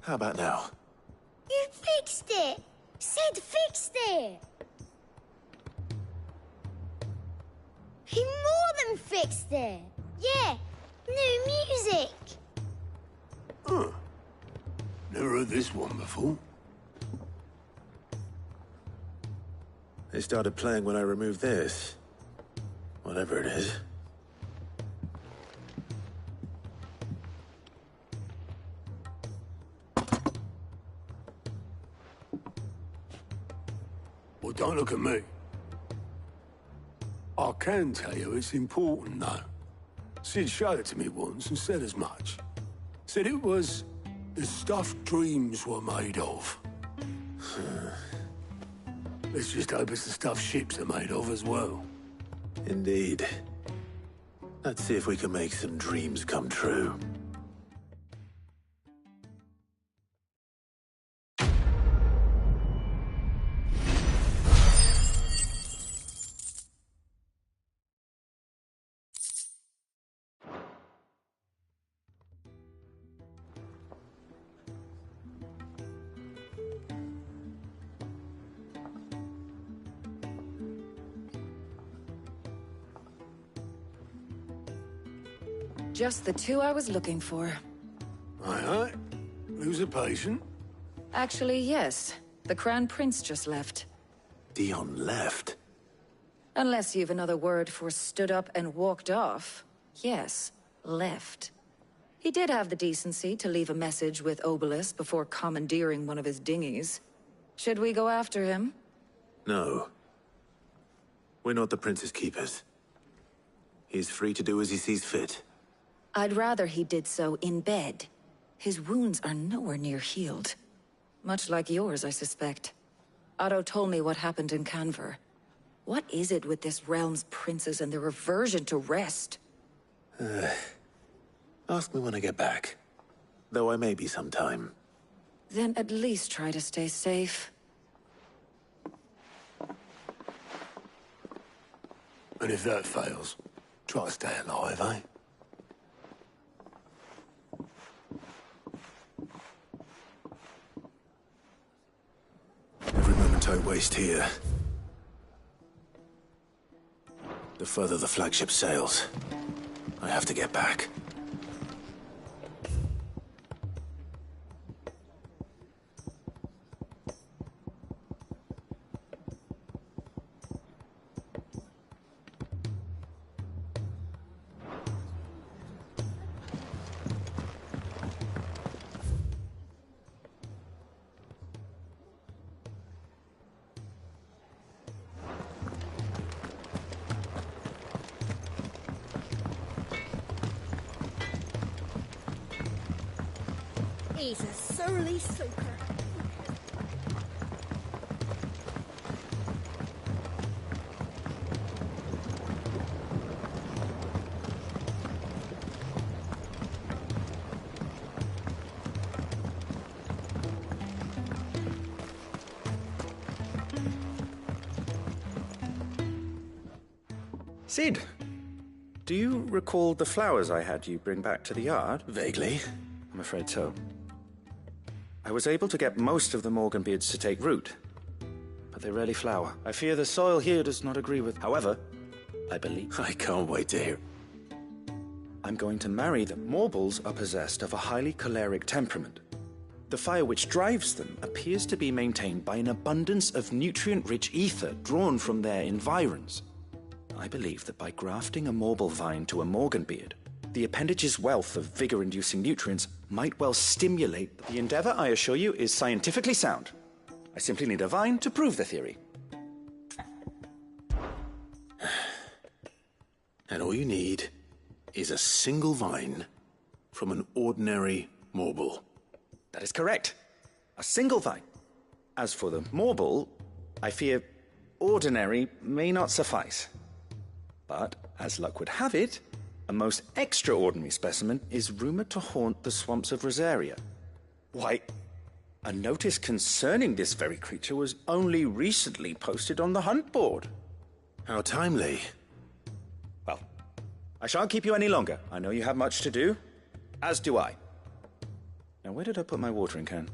How about now? You fixed it! Sid fixed it! He more than fixed it! Yeah, new music! Huh. Never heard this one before. They started playing when I removed this. Whatever it is. Well, don't look at me. I can tell you it's important, though. Sid showed it to me once and said as much. Said it was the stuff dreams were made of. Let's just hope it's the stuff ships are made of as well. Indeed. Let's see if we can make some dreams come true. Just the two I was looking for. Aye, aye. Who's a patient? Actually, yes. The Crown Prince just left. Dion left? Unless you've another word for stood up and walked off. Yes, left. He did have the decency to leave a message with Obelisk before commandeering one of his dinghies. Should we go after him? No. We're not the Prince's keepers. He's free to do as he sees fit. I'd rather he did so in bed. His wounds are nowhere near healed. Much like yours, I suspect. Otto told me what happened in Canver. What is it with this realm's princes and their aversion to rest? Ask me when I get back. Though I may be sometime. Then at least try to stay safe. And if that fails, try to stay alive, eh? Every moment I waste here, the further the flagship sails. I have to get back. He's a surly soaker. Cid, do you recall the flowers I had you bring back to the yard? Vaguely. I'm afraid so. I was able to get most of the Morganbeards to take root, but they rarely flower. I fear the soil here does not agree with. However, I believe... I can't wait to hear. I'm going to marry them. Morbles are possessed of a highly choleric temperament. The fire which drives them appears to be maintained by an abundance of nutrient-rich ether drawn from their environs. I believe that by grafting a Morble vine to a Morganbeard, the appendage's wealth of vigor-inducing nutrients might well stimulate. The endeavor, I assure you, is scientifically sound. I simply need a vine to prove the theory. And all you need is a single vine from an ordinary Morble. That is correct. A single vine. As for the Morble, I fear ordinary may not suffice. But, as luck would have it, a most extraordinary specimen is rumored to haunt the swamps of Rosaria. Why, a notice concerning this very creature was only recently posted on the hunt board. How timely. Well, I shan't keep you any longer. I know you have much to do, as do I. Now, where did I put my watering can?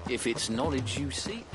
if it's knowledge you seek.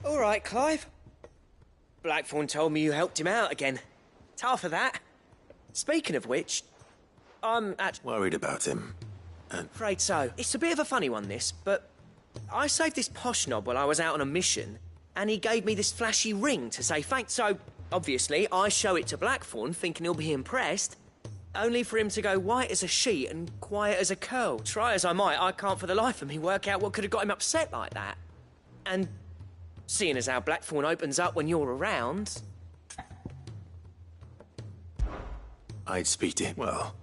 All right, Clive. Blackthorn told me you helped him out again. Tough for that. Speaking of which, I'm worried about him. afraid so. It's a bit of a funny one, this, but I saved this posh knob while I was out on a mission, and he gave me this flashy ring to say thanks. So, obviously, I show it to Blackthorn, thinking he'll be impressed, only for him to go white as a sheet and quiet as a curl. Try as I might, I can't for the life of me work out what could have got him upset like that. And seeing as how Blackthorn opens up when you're around... I'd speak to him. Well,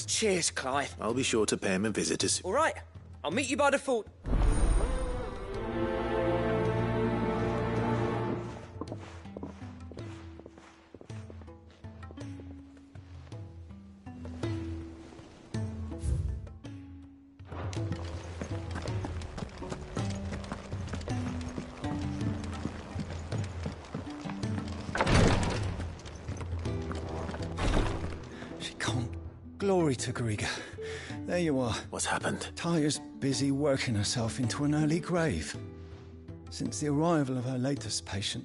Cheers, Clive. I'll be sure to pay him a visit as... All right, I'll meet you by the fort. Glory to Griga. There you are. What's happened? Tyre's busy working herself into an early grave. Since the arrival of her latest patient,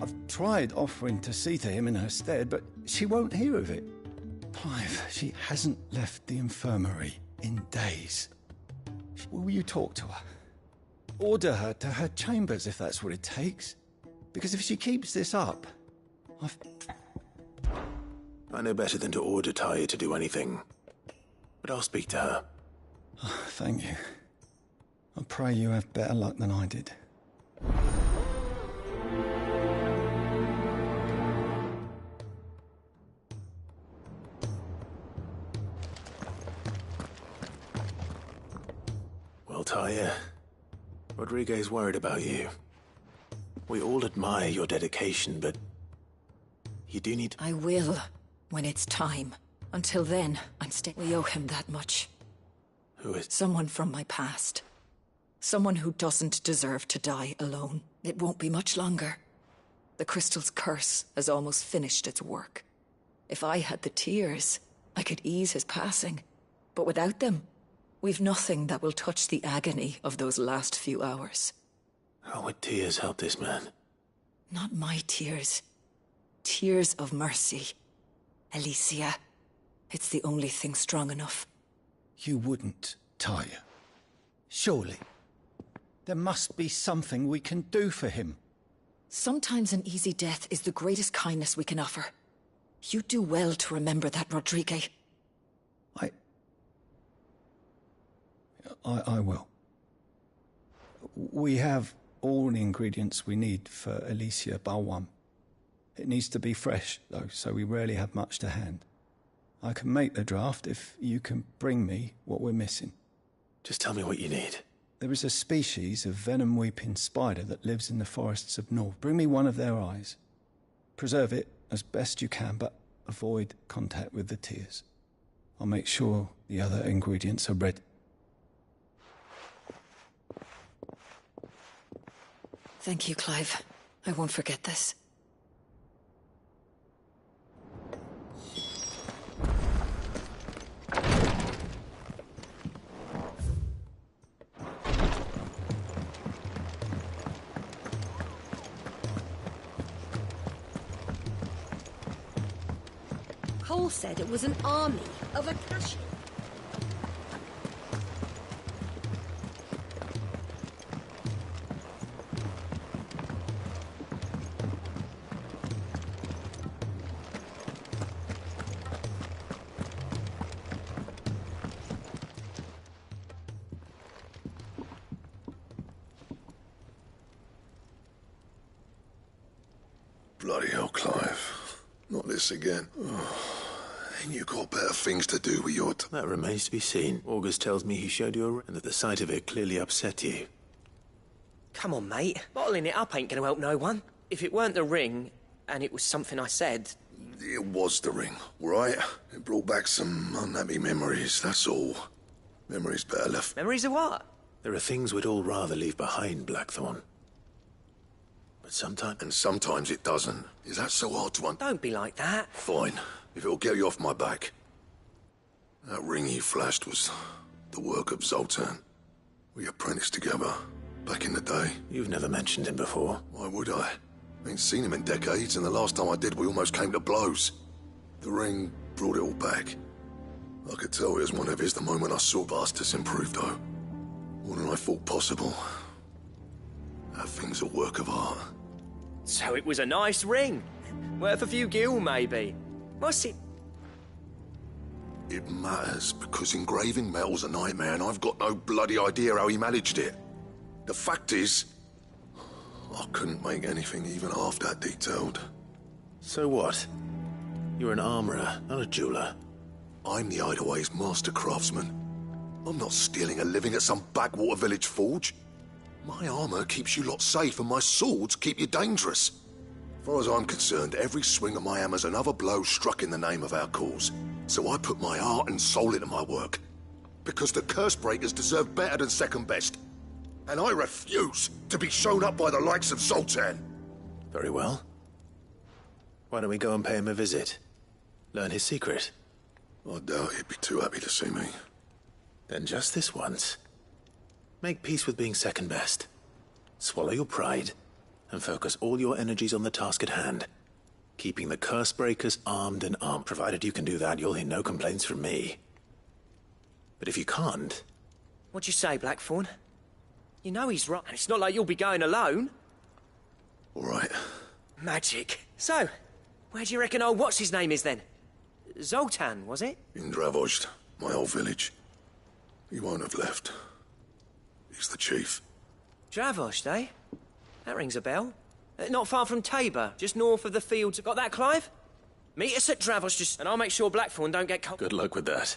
I've tried offering to see to him in her stead, but she won't hear of it. Clive, she hasn't left the infirmary in days. Will you talk to her? Order her to her chambers if that's what it takes. Because if she keeps this up, I know better than to order Tyre to do anything. But I'll speak to her. Oh, thank you. I pray you have better luck than I did. Well, Tyre, Rodriguez worried about you. We all admire your dedication, but you do need... I will, when it's time. Until then, we owe him that much. Who is... Someone from my past. Someone who doesn't deserve to die alone. It won't be much longer. The crystal's curse has almost finished its work. If I had the tears, I could ease his passing. But without them, we've nothing that will touch the agony of those last few hours. How would tears help this man? Not my tears. Tears of mercy. Alicia. It's the only thing strong enough. You wouldn't, Tyre. Surely. There must be something we can do for him. Sometimes an easy death is the greatest kindness we can offer. You do well to remember that, Rodrigue. I will. We have all the ingredients we need for Alicia Balwam. It needs to be fresh, though, so we rarely have much to hand. I can make the draft if you can bring me what we're missing. Just tell me what you need. There is a species of venom-weeping spider that lives in the forests of North. Bring me one of their eyes. Preserve it as best you can, but avoid contact with the tears. I'll make sure the other ingredients are ready. Thank you, Clive. I won't forget this. Cole said it was an army of Akashi. Bloody hell, Clive. Not this again. Ain't you got better things to do with your... That remains to be seen. August tells me he showed you a ring and that the sight of it clearly upset you. Come on, mate. Bottling it up ain't gonna help no one. If it weren't the ring, and it was something I said... It was the ring, right? It brought back some unhappy memories, that's all. Memories better left... Memories of what? There are things we'd all rather leave behind, Blackthorn. But sometimes... And sometimes it doesn't. Is that so hard to Don't be like that. Fine, if it'll get you off my back. That ring he flashed was the work of Zoltan. We apprenticed together, back in the day. You've never mentioned him before. Why would I? Ain't seen him in decades, and the last time I did, we almost came to blows. The ring brought it all back. I could tell it was one of his the moment I saw Bastards improved, though. More than I thought possible. That thing's a work of art. So it was a nice ring. Worth a few gil, maybe. What's it? It matters, because engraving metal's a nightmare, and I've got no bloody idea how he managed it. The fact is, I couldn't make anything even half that detailed. So what? You're an armourer, not a jeweler. I'm the Hideaway's master craftsman. I'm not stealing a living at some backwater village forge. My armour keeps you lot safe, and my swords keep you dangerous. As far as I'm concerned, every swing of my hammer's another blow struck in the name of our cause. So I put my heart and soul into my work. Because the curse breakers deserve better than second best. And I refuse to be shown up by the likes of Zoltan. Very well. Why don't we go and pay him a visit? Learn his secret. I doubt he'd be too happy to see me. Then just this once. Make peace with being second best. Swallow your pride, and focus all your energies on the task at hand. Keeping the curse breakers armed and armed. Provided you can do that, you'll hear no complaints from me. But if you can't... What'd you say, Blackthorn? You know he's right, and it's not like you'll be going alone. All right. Magic. So, where do you reckon old what's-his-name is, then? Zoltan, was it? In Dravozd, my old village. He won't have left. He's the chief. Dravozd, eh? That rings a bell. Not far from Tabor, just north of the fields. Got that, Clive? Meet us at Dravozd, and I'll make sure Blackthorn don't get caught. Good luck with that.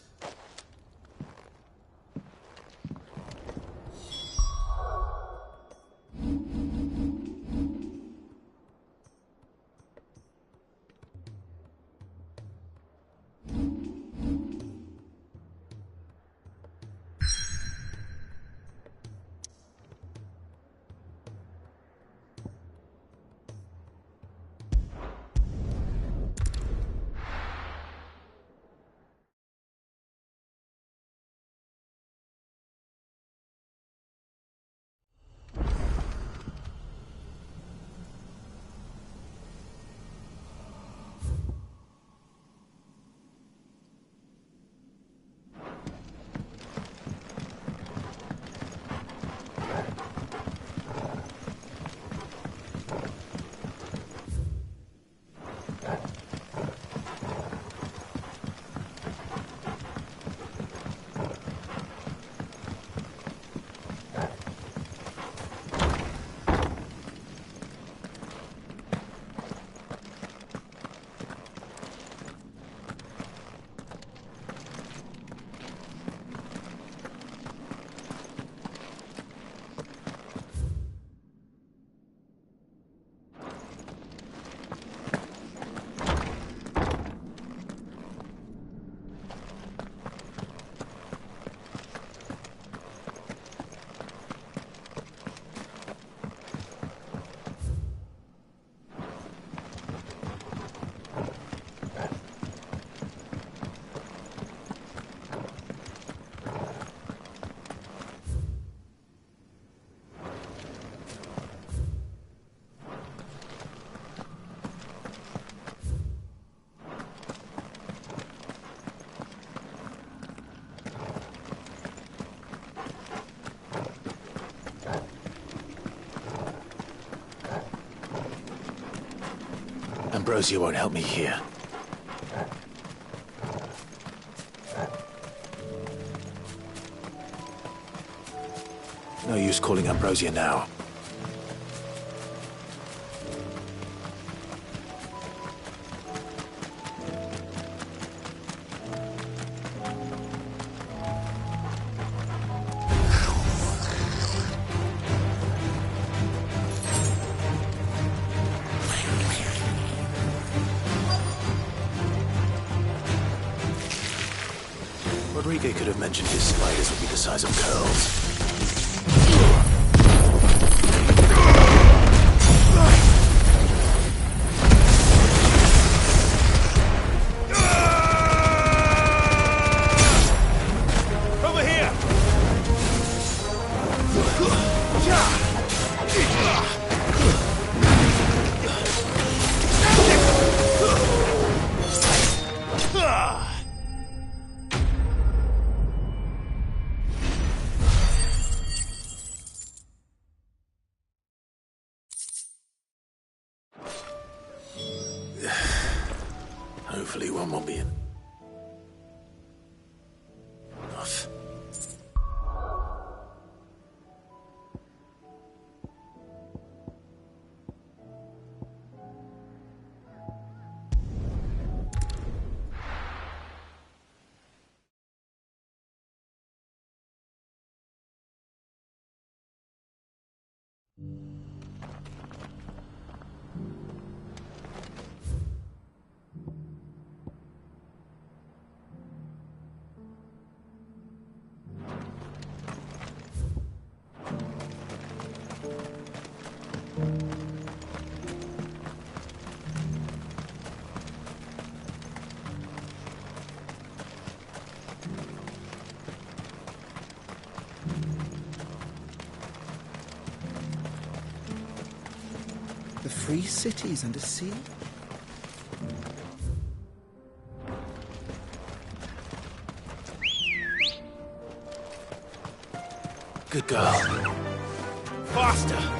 Ambrosia won't help me here. No use calling Ambrosia now. Rodrigo could have mentioned his spiders would be the size of curls. Hopefully one won't be enough. The free cities under sea? Good girl. Faster!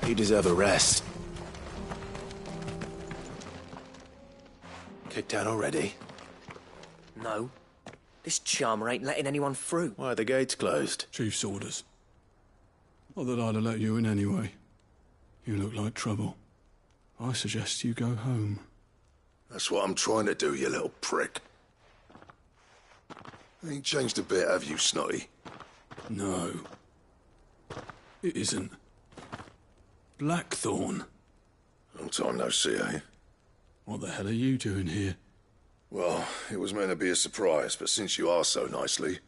You deserve a rest. Kicked out already? No. This charmer ain't letting anyone through. Why are the gates closed? Chief's orders. Not that I'd have let you in anyway. You look like trouble. I suggest you go home. That's what I'm trying to do, you little prick. Ain't changed a bit, have you, Snotty? No. It isn't. Blackthorn. Long time no see, eh? What the hell are you doing here? Well, it was meant to be a surprise, but since you asked so nicely,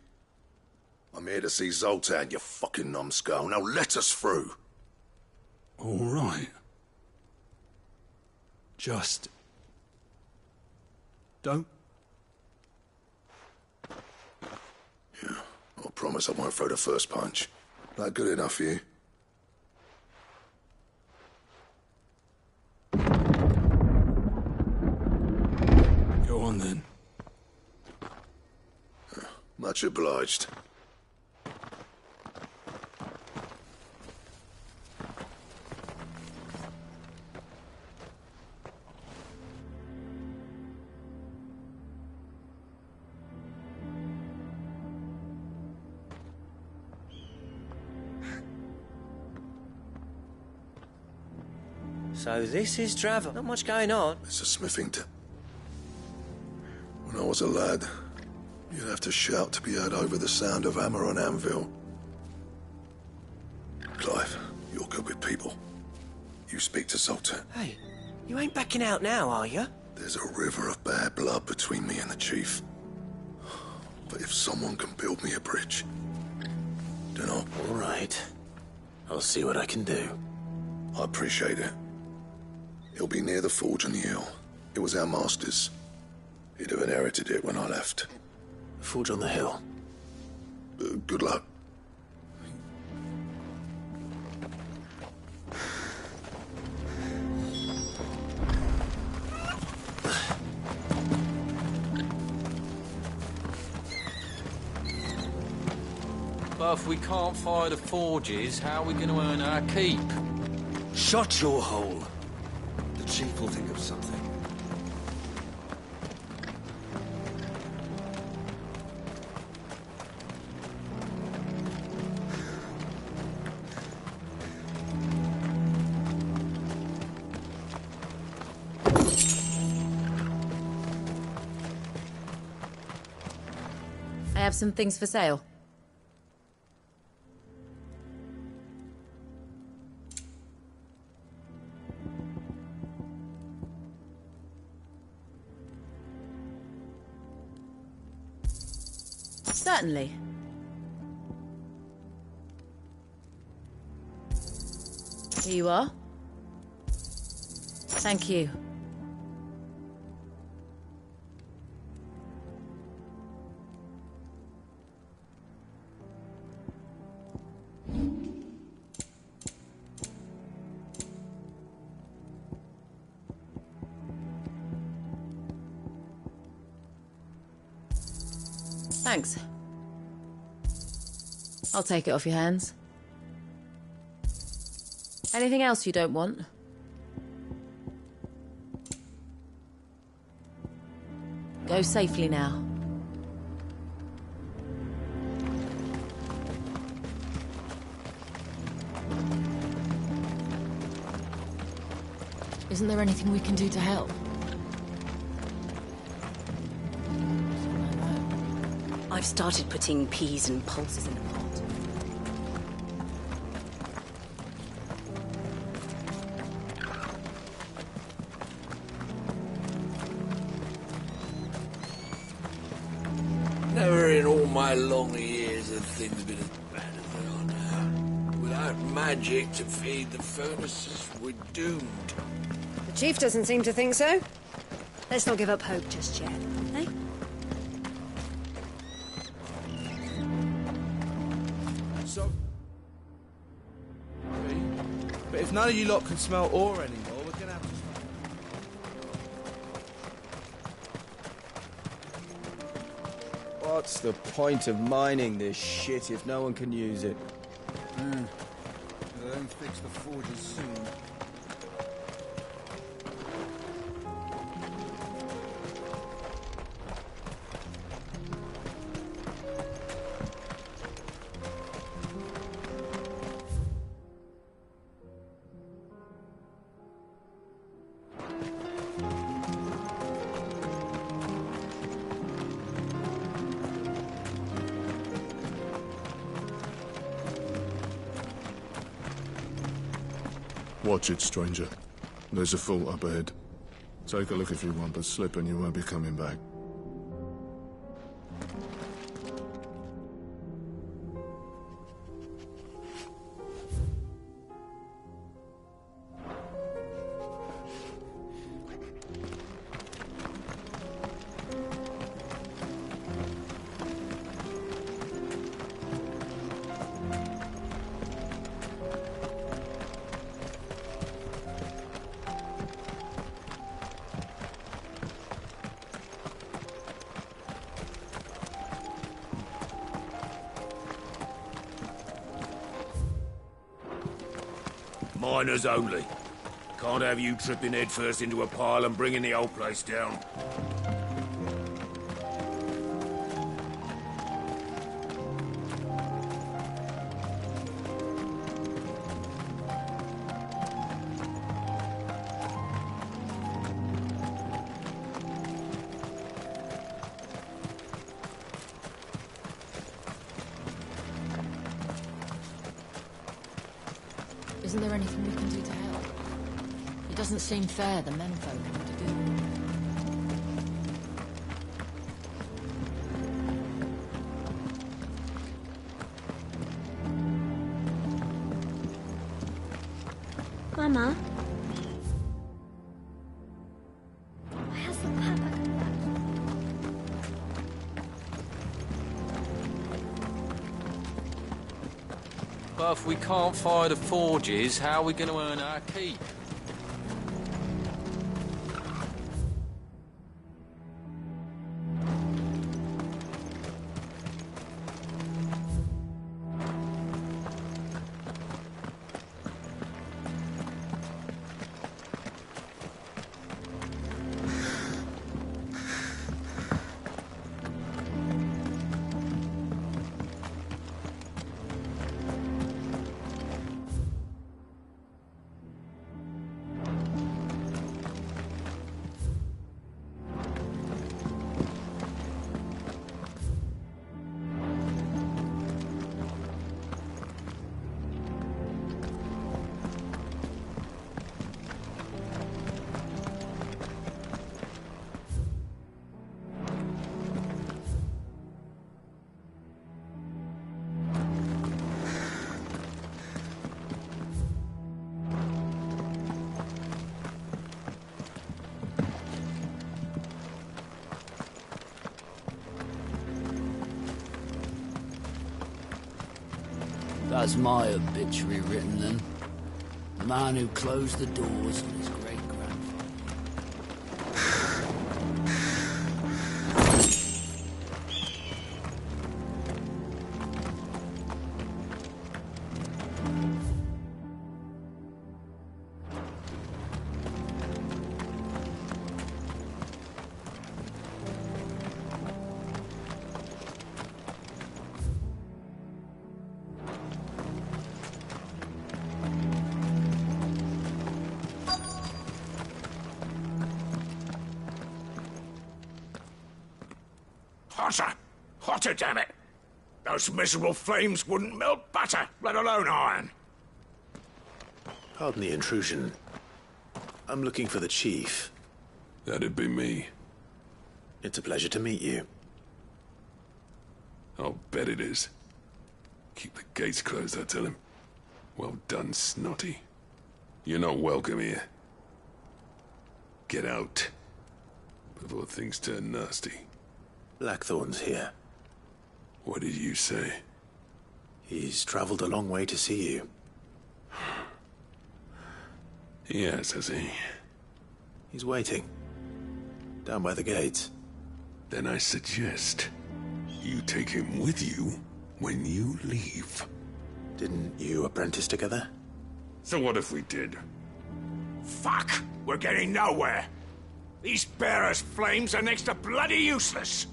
I'm here to see Zoltan, you fucking numbskull. Now let us through. All right. Just... don't. Yeah, I promise I won't throw the first punch. That good enough for you? Go on then. Much obliged. So this is Draven. Not much going on. It's a Smithington. When I was a lad, you'd have to shout to be heard over the sound of hammer on anvil. Clive, you're good with people. You speak to Zoltan. Hey, you ain't backing out now, are you? There's a river of bad blood between me and the chief. But if someone can build me a bridge, then I'll... All right. I'll see what I can do. I appreciate it. It'll be near the forge on the hill. It was our master's. He'd have inherited it when I left. Forge on the hill. Good luck. But if we can't fire the forges, how are we going to earn our keep? Shut your hole. The chief will think of something. I have some things for sale. Certainly. Here you are. Thank you. Thanks. I'll take it off your hands. Anything else you don't want? Go safely now. Isn't there anything we can do to help? I've started putting peas and pulses in the pot. Never in all my long years have things been as bad as they are now. Without magic to feed the furnaces, we're doomed. The chief doesn't seem to think so. Let's not give up hope just yet, eh? So... But if none of you lot can smell ore anymore, we're gonna have to... What's the point of mining this shit if no one can use it? They'll only fix the forges soon. Watch it, stranger. There's a fort up ahead. Take a look if you want, but slip and you won't be coming back. Miners only. Can't have you tripping headfirst into a pile and bringing the whole place down. Isn't there anything we can do to help? It doesn't seem fair the menfolk have to do. Mama? Why hasn't Papa come back? But if we can't fire the forges, how are we going to earn our keep? That's my obituary written then. The man who closed the doors on his great-grandfather. Hotter! Hotter, damn it! Those miserable flames wouldn't melt butter, let alone iron. Pardon the intrusion. I'm looking for the chief. That'd be me. It's a pleasure to meet you. I'll bet it is. Keep the gates closed, I tell him. Well done, Snotty. You're not welcome here. Get out. Before things turn nasty. Blackthorn's here. What did you say? He's traveled a long way to see you. Yes, has he? He's waiting. Down by the gates. Then I suggest you take him with you when you leave. Didn't you apprentice together? So what if we did? Fuck! We're getting nowhere. These bearers' flames are next to bloody useless.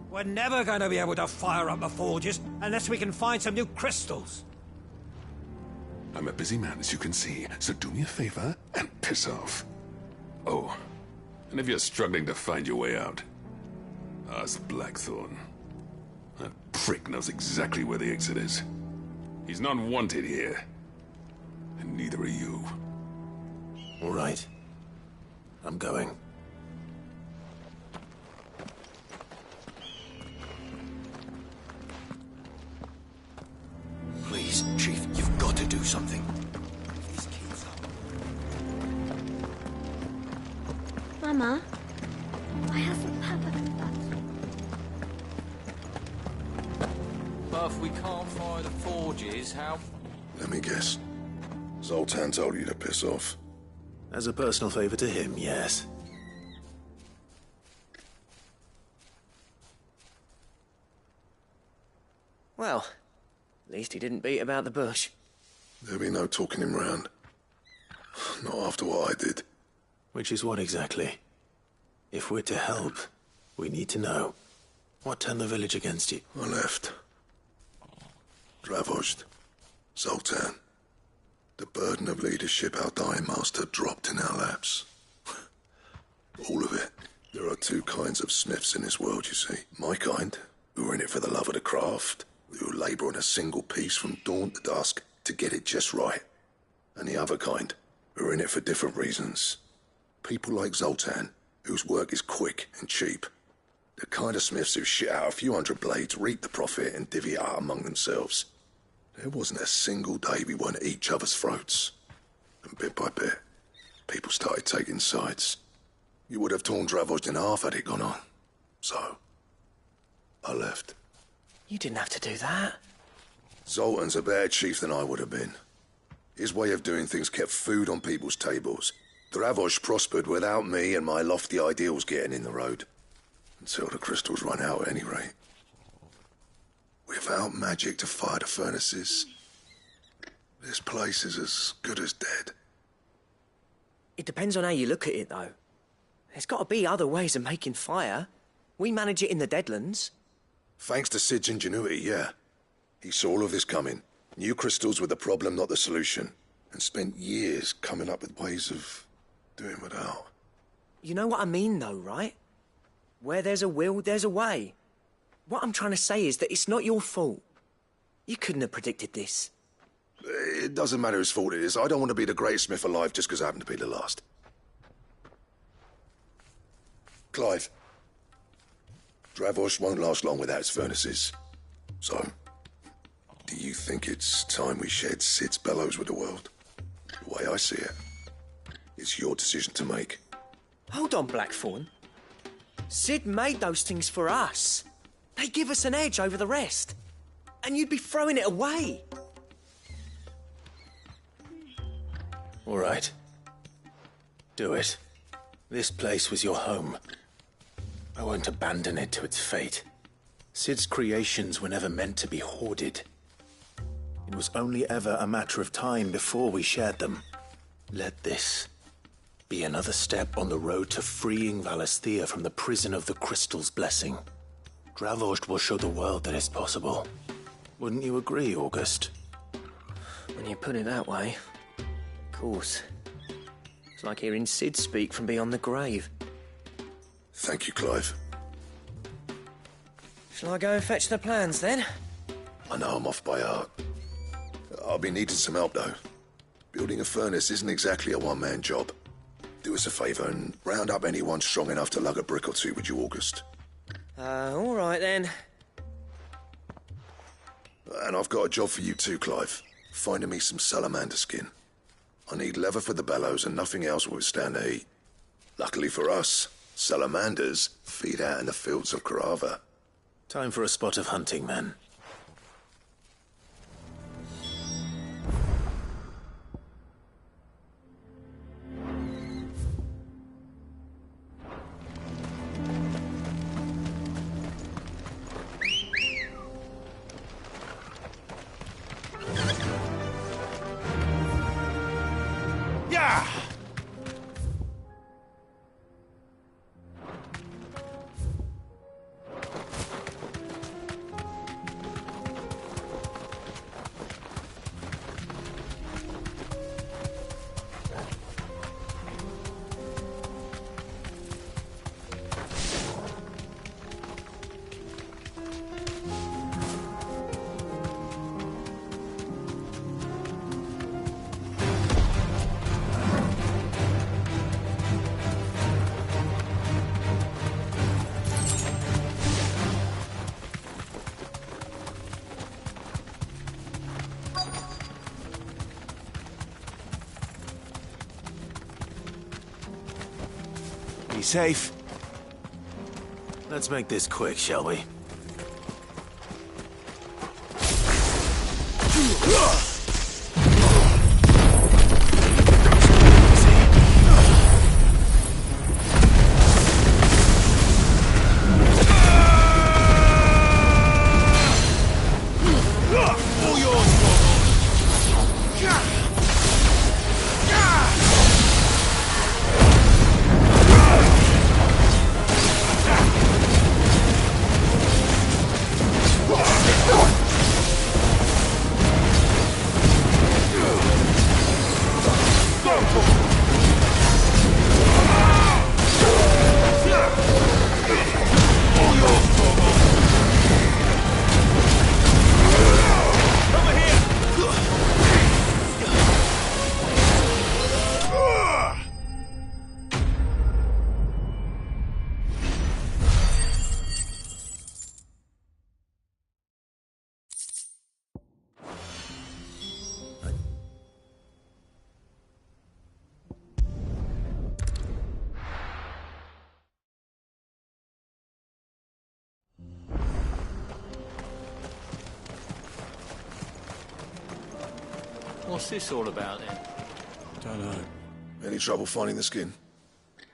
We're never going to be able to fire up the forges unless we can find some new crystals. I'm a busy man, as you can see, so do me a favor and piss off. Oh, and if you're struggling to find your way out, ask Blackthorn. That prick knows exactly where the exit is. He's not wanted here. And neither are you. All right. I'm going. Please, Chief, you've got to do something. Mama, why hasn't Papa come back? But if we can't fire the forges, how... Let me guess. Zoltan told you to piss off. As a personal favor to him, yes. Well, at least he didn't beat about the bush. There'll be no talking him round. Not after what I did. Which is what exactly? If we're to help, we need to know. What turned the village against you? I left. Dravozd. Zoltan. The burden of leadership our dying master dropped in our laps. All of it. There are two kinds of smiths in this world, you see. My kind, who are in it for the love of the craft, who labour on a single piece from dawn to dusk to get it just right. and the other kind, who are in it for different reasons. People like Zoltan, whose work is quick and cheap. The kind of smiths who shit out a few hundred blades, reap the profit, and divvy it out among themselves. There wasn't a single day we weren't at each other's throats. And bit by bit, people started taking sides. You would have torn Dravost in half had it gone on. So, I left. You didn't have to do that. Zoltan's a better chief than I would have been. His way of doing things kept food on people's tables. Dravost prospered without me and my lofty ideals getting in the road. Until the crystals run out at any rate. Without magic to fire the furnaces, this place is as good as dead. It depends on how you look at it, though. There's got to be other ways of making fire. We manage it in the Deadlands. Thanks to Sid's ingenuity, yeah. He saw all of this coming. Knew crystals were the problem, not the solution. And spent years coming up with ways of doing without. You know what I mean, though, right? Where there's a will, there's a way. What I'm trying to say is that it's not your fault. You couldn't have predicted this. It doesn't matter whose fault it is. I don't want to be the greatest smith alive just because I happen to be the last. Clive. Dravost won't last long without its furnaces. So, do you think it's time we shared Sid's bellows with the world? The way I see it, it's your decision to make. Hold on, Blackthorn. Sid made those things for us. They give us an edge over the rest. And you'd be throwing it away. All right. Do it. This place was your home. I won't abandon it to its fate. Sid's creations were never meant to be hoarded. It was only ever a matter of time before we shared them. Let this be another step on the road to freeing Valisthea from the prison of the Crystal's blessing. Dravost will show the world that it's possible. Wouldn't you agree, August? When you put it that way, of course. It's like hearing Sid speak from beyond the grave. Thank you, Clive. Shall I go and fetch the plans, then? I know I'm off by heart. I'll be needing some help, though. Building a furnace isn't exactly a one-man job. Do us a favour and round up anyone strong enough to lug a brick or two, would you, August? All right, then. And I've got a job for you too, Clive. Finding me some salamander skin. I need leather for the bellows and nothing else will withstand the heat. Luckily for us, salamanders feed out in the fields of Carava. Time for a spot of hunting, men. Yeah! Be safe. Let's make this quick, shall we? What's this all about then? Don't know. Any trouble finding the skin?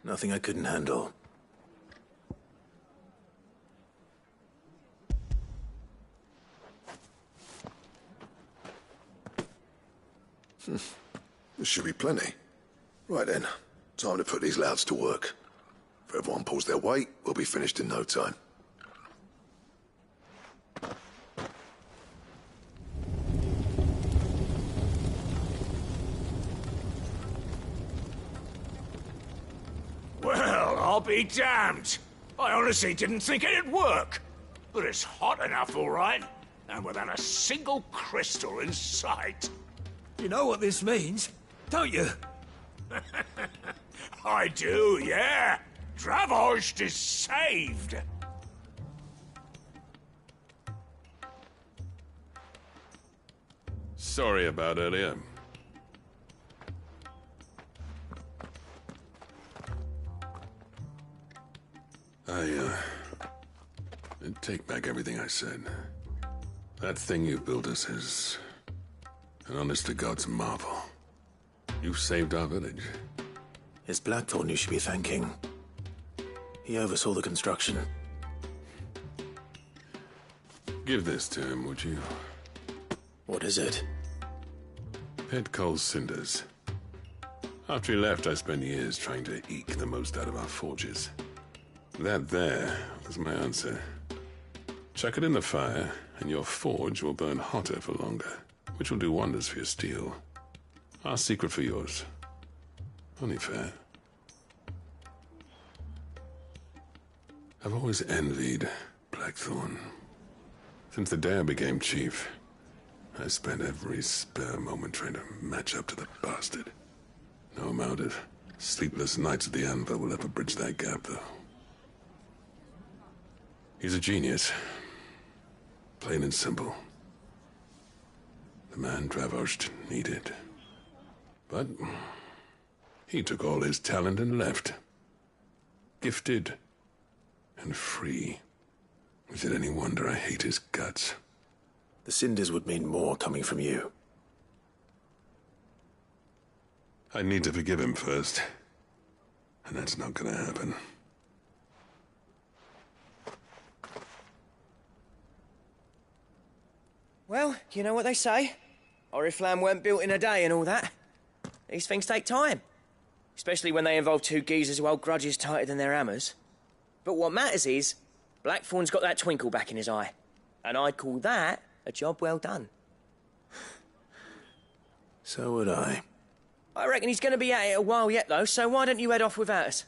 Nothing I couldn't handle. There should be plenty. Right then, time to put these louds to work. If everyone pulls their weight, we'll be finished in no time. Well, I'll be damned. I honestly didn't think it'd work. But it's hot enough, all right. And without a single crystal in sight. You know what this means, don't you? I do, yeah. Dravost is saved. Sorry about earlier. I take back everything I said. That thing you built us is an honest-to-God's marvel. You've saved our village. It's Blackthorn you should be thanking. He oversaw the construction. Give this to him, would you? What is it? Pet Cole's cinders. After he left, I spent years trying to eke the most out of our forges. That there was my answer. Chuck it in the fire, and your forge will burn hotter for longer, which will do wonders for your steel. Our secret for yours. Only fair. I've always envied Blackthorn. Since the day I became chief, I spent every spare moment trying to match up to the bastard. No amount of sleepless nights at the Anvil will ever bridge that gap, though. He's a genius. Plain and simple. The man Dravost needed. But he took all his talent and left. Gifted and free. Is it any wonder I hate his guts? The cinders would mean more coming from you. I need to forgive him first. And that's not gonna happen. Well, you know what they say. Oriflamme weren't built in a day and all that. These things take time. Especially when they involve two geezers who hold grudges tighter than their hammers. But what matters is, Blackthorn's got that twinkle back in his eye. And I'd call that a job well done. So would I. I reckon he's going to be at it a while yet, though, so why don't you head off without us?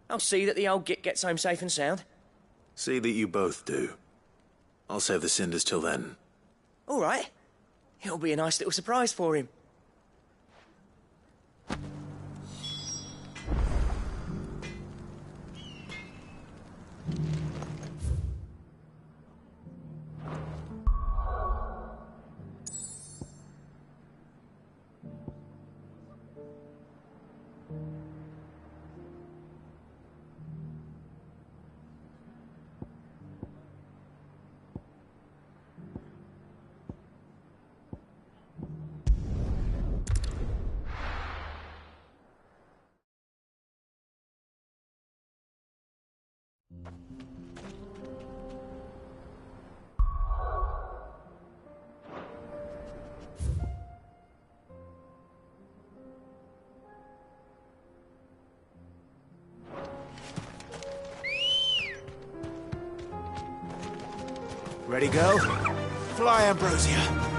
I'll see that the old git gets home safe and sound. See that you both do. I'll save the cinders till then. All right. It'll be a nice little surprise for him. Ready, go? Fly, Ambrosia.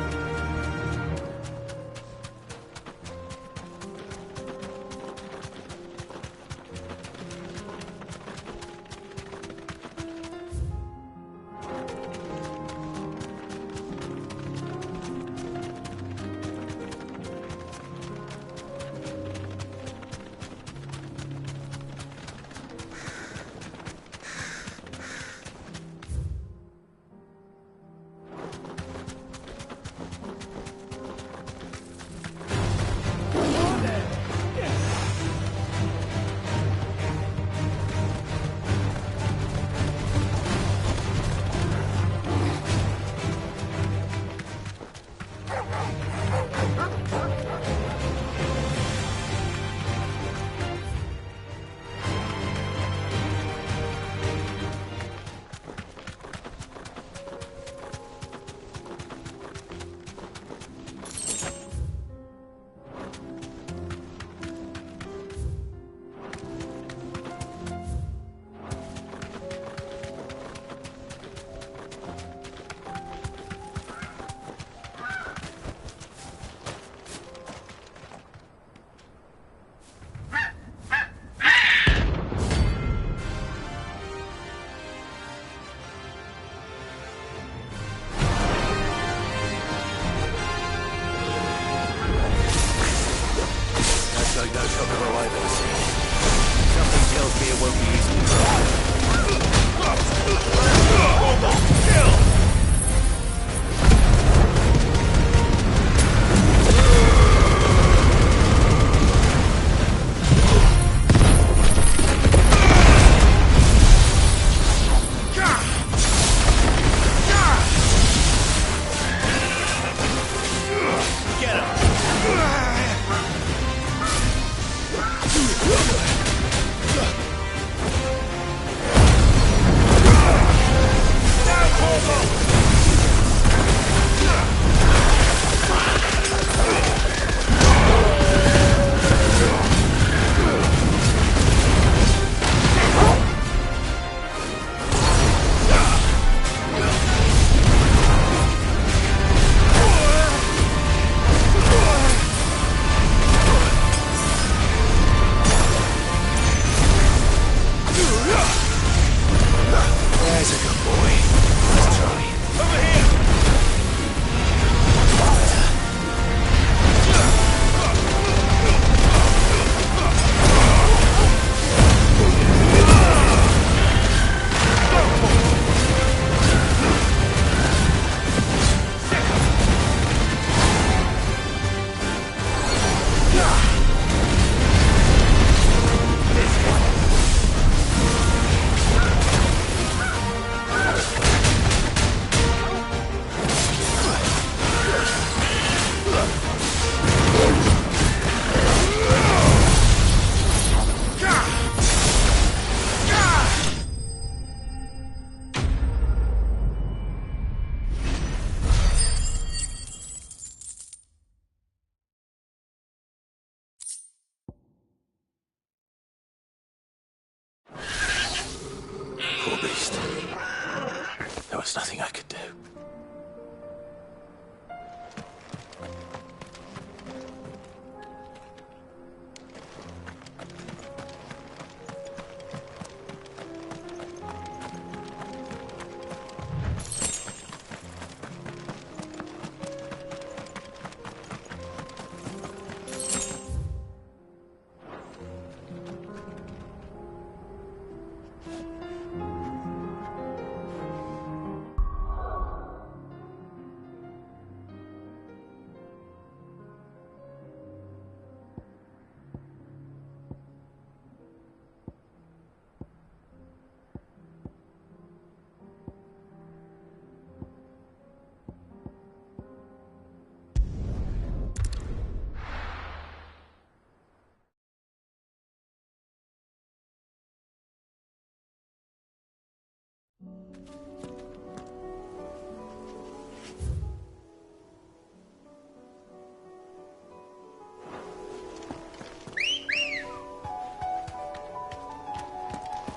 was nothing I could do.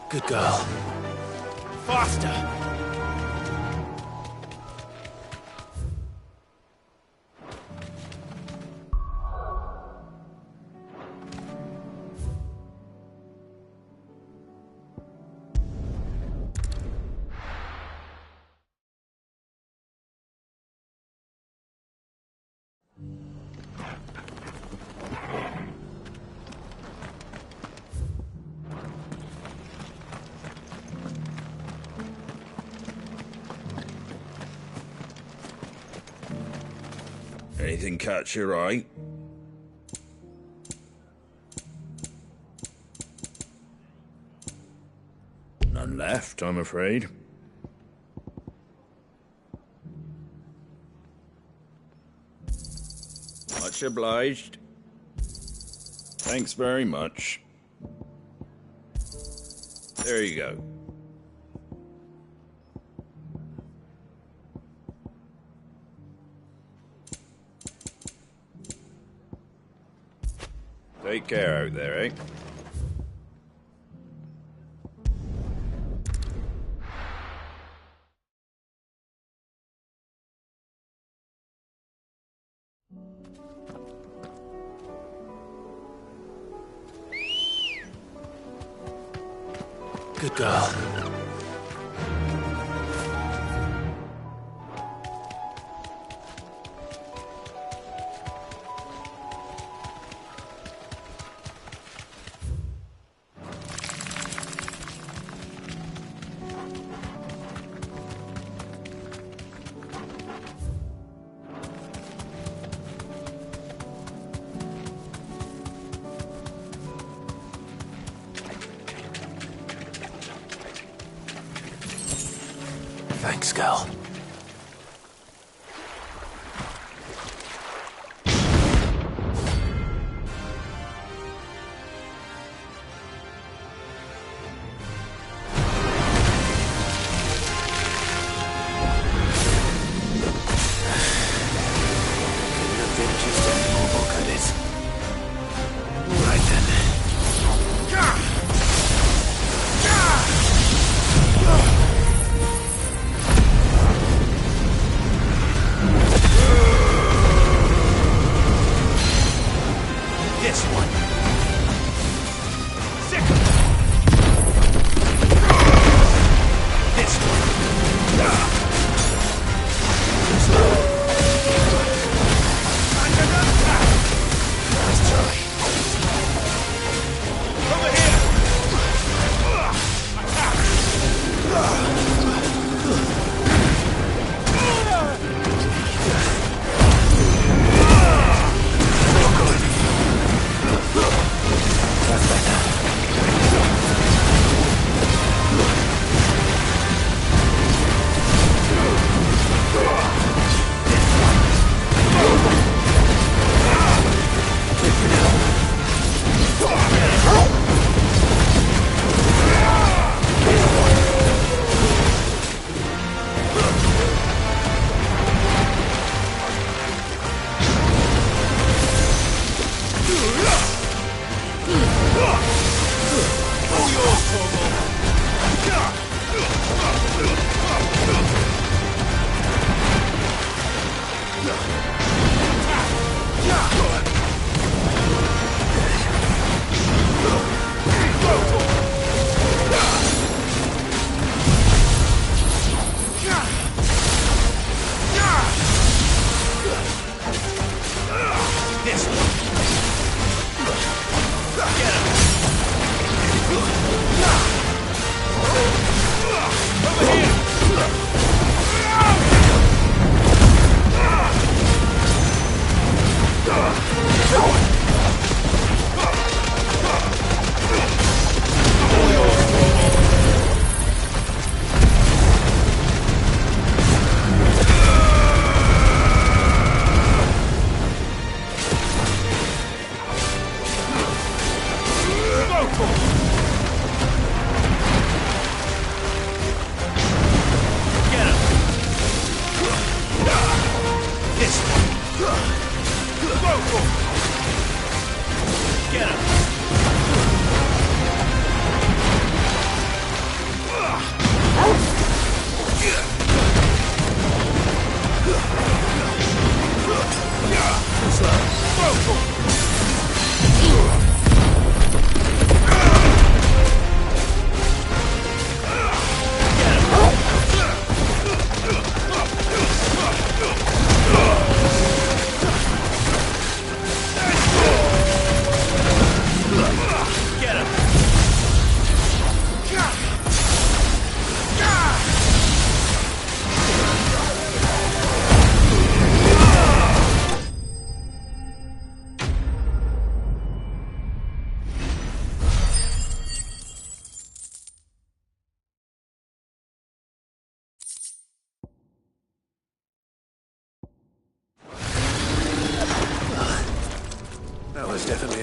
Good girl. Faster! Anything catch your eye? None left, I'm afraid. Much obliged. Thanks very much. There you go. Take care out there, eh? Good girl. Thanks, girl.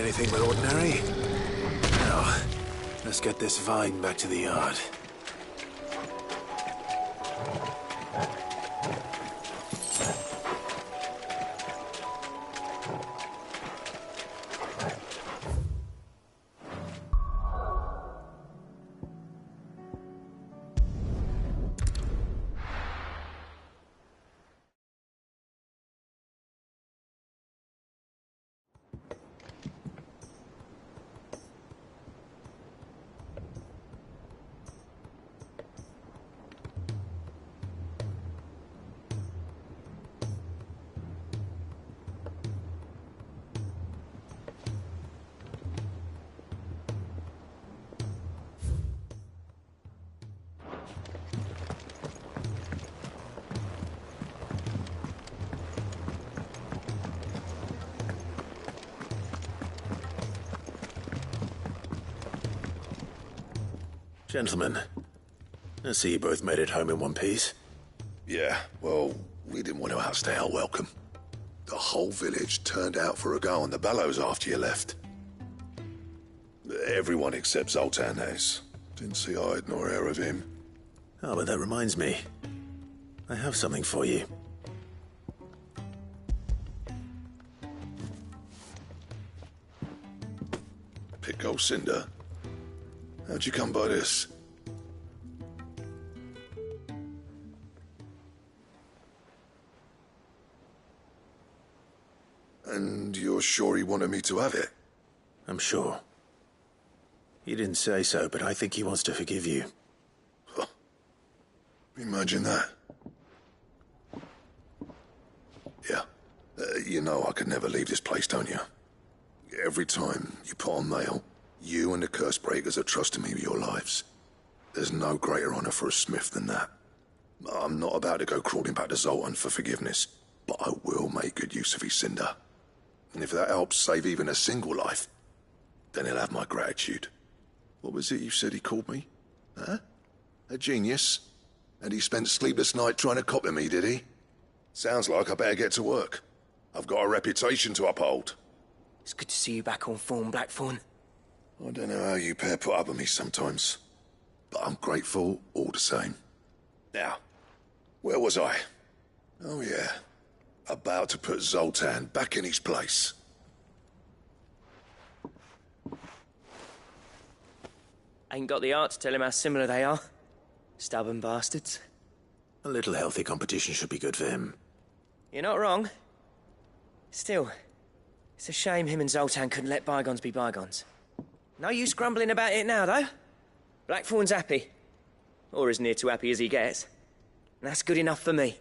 anything but ordinary. Now, let's get this vine back to the yard. Gentlemen, I see you both made it home in one piece. Yeah, well, we didn't want to outstay our welcome. The whole village turned out for a go on the bellows after you left. Everyone except Zoltan has. Didn't see hide nor hair of him. Oh, but that reminds me. I have something for you. Pit Gold Cinder? How'd you come by this? And you're sure he wanted me to have it? I'm sure. He didn't say so, but I think he wants to forgive you. Huh. Imagine that. Yeah. You know I could never leave this place, don't you? Every time you put on mail, you and the Curse Breakers are trusting me with your lives. There's no greater honor for a smith than that. I'm not about to go crawling back to Zoltan for forgiveness, but I will make good use of his cinder. And if that helps save even a single life, then he'll have my gratitude. What was it you said he called me? Huh? A genius? And he spent sleepless night trying to copy me, did he? Sounds like I better get to work. I've got a reputation to uphold. It's good to see you back on form, Blackthorn. I don't know how you pair put up with me sometimes, but I'm grateful all the same. Now, where was I? Oh yeah, about to put Zoltan back in his place. Ain't got the art to tell him how similar they are. Stubborn bastards. A little healthy competition should be good for him. You're not wrong. Still, it's a shame him and Zoltan couldn't let bygones be bygones. No use grumbling about it now, though. Blackthorn's happy. Or as near to happy as he gets. And that's good enough for me.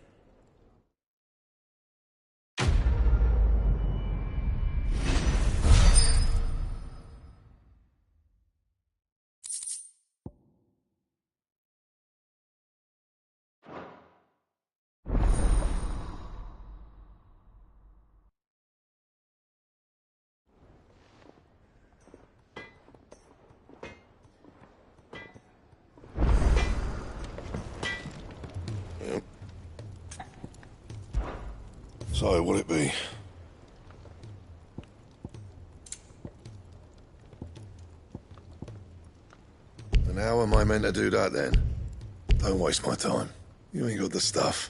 So, what'll it be? And how am I meant to do that then? Don't waste my time. You ain't got the stuff.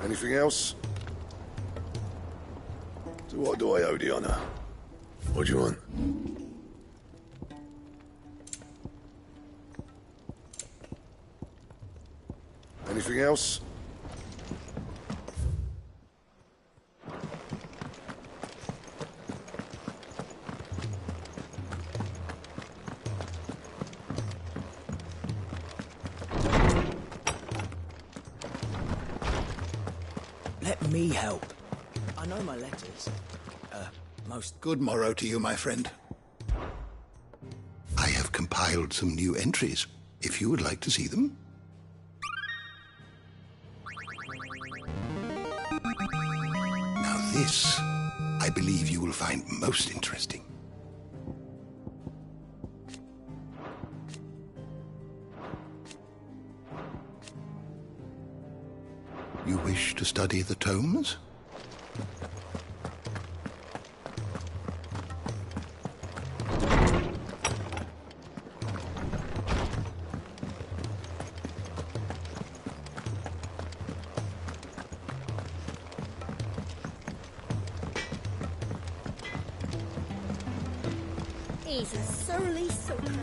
Anything else? To What do I owe the honor? What do you want? Anything else? Let me help. I know my letters. Most Good morrow to you, my friend. I have compiled some new entries, if you would like to see them. Now this, I believe you will find most interesting. You wish to study the tomes? He's a surly sucker.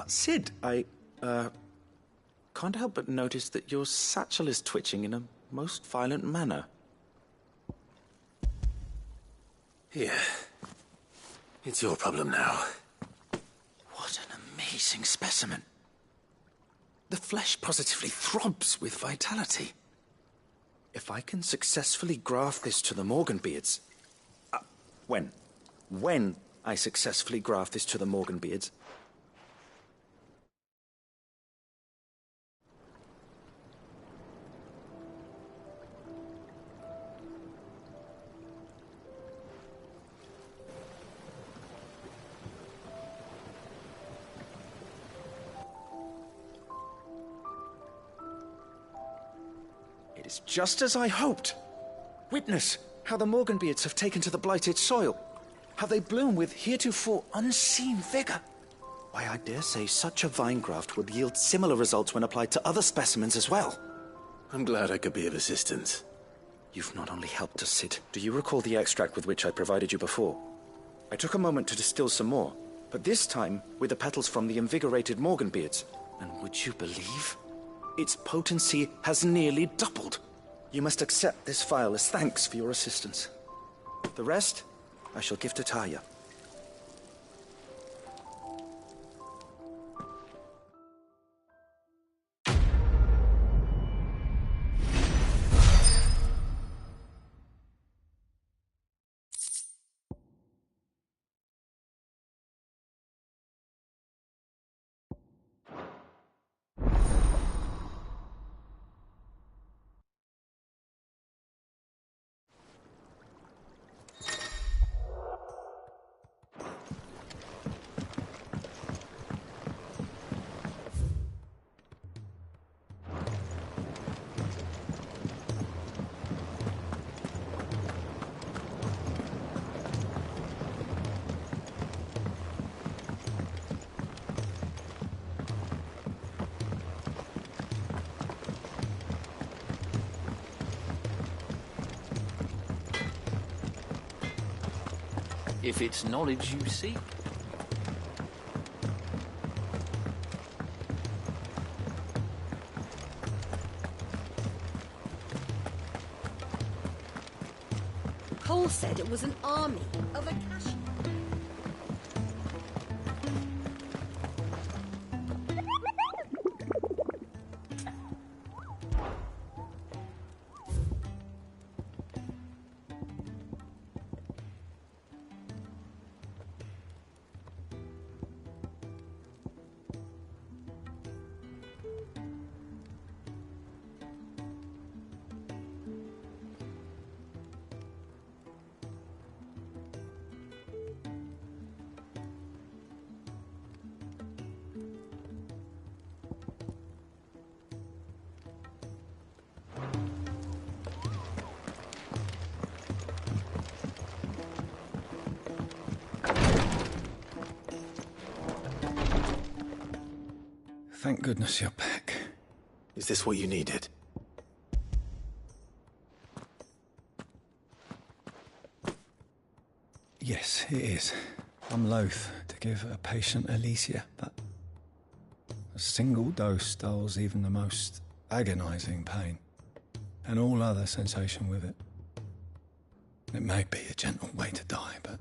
Sid, I can't help but notice that your satchel is twitching in a most violent manner. Here. It's your problem now. What an amazing specimen. The flesh positively throbs with vitality. If I can successfully graft this to the Morganbeards... When I successfully graft this to the Morganbeards... It is just as I hoped. Witness how the Morganbeards have taken to the blighted soil. How they bloom with heretofore unseen vigor. Why, I dare say such a vine graft would yield similar results when applied to other specimens as well. I'm glad I could be of assistance. You've not only helped us, Sid. Do you recall the extract with which I provided you before? I took a moment to distill some more, but this time with the petals from the invigorated Morganbeards. And would you believe? Its potency has nearly doubled. You must accept this vial as thanks for your assistance. The rest, I shall give to Talia. If it's knowledge you seek. Cole said it was an army of Akashi. Thank goodness you're back. Is this what you needed? Yes, it is. I'm loath to give a patient Elysia, but a single dose dulls even the most agonizing pain, and all other sensation with it. It may be a gentle way to die, but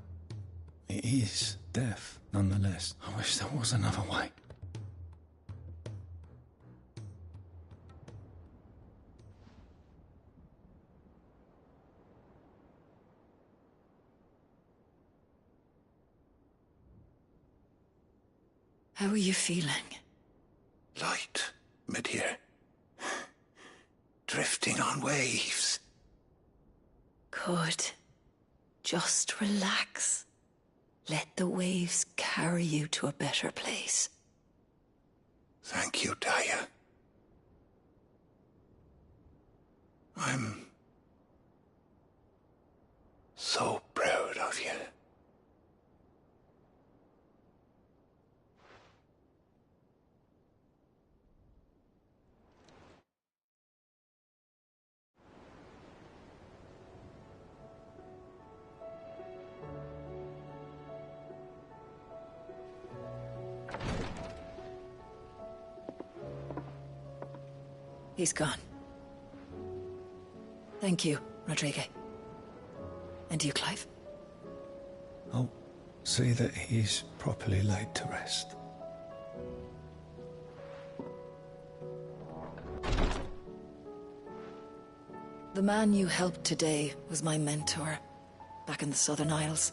it is death nonetheless. I wish there was another way. How are you feeling? Light, Midir. Drifting on waves. Good. Just relax. Let the waves carry you to a better place. Thank you, Daya. I'm so proud of you. He's gone. Thank you, Rodrigo. And you, Clive? I'll see that he's properly laid to rest. The man you helped today was my mentor, back in the Southern Isles,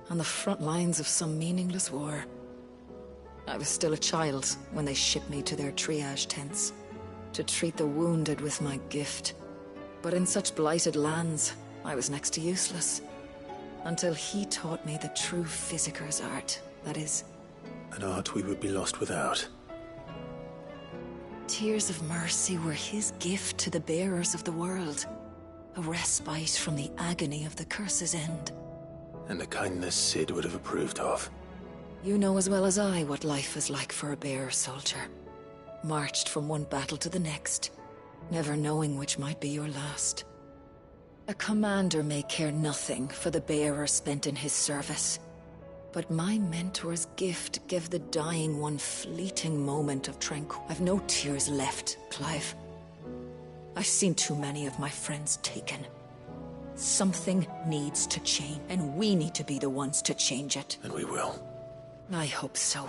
on the front lines of some meaningless war. I was still a child when they shipped me to their triage tents, to treat the wounded with my gift. But in such blighted lands, I was next to useless. Until he taught me the true Physicker's art, that is. An art we would be lost without. Tears of mercy were his gift to the bearers of the world. A respite from the agony of the curse's end. And a kindness Sid would have approved of. You know as well as I what life is like for a bearer soldier. Marched from one battle to the next, never knowing which might be your last. A commander may care nothing for the bearer spent in his service, but my mentor's gift gave the dying one fleeting moment of tranquil. I've no tears left, Clive. I've seen too many of my friends taken. Something needs to change, and we need to be the ones to change it. And we will. I hope so.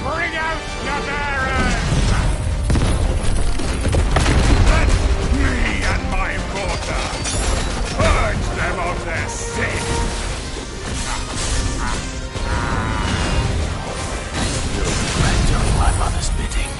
Bring out your bearers! Let me and my mortar purge them of their sin! You've done my mother's bidding.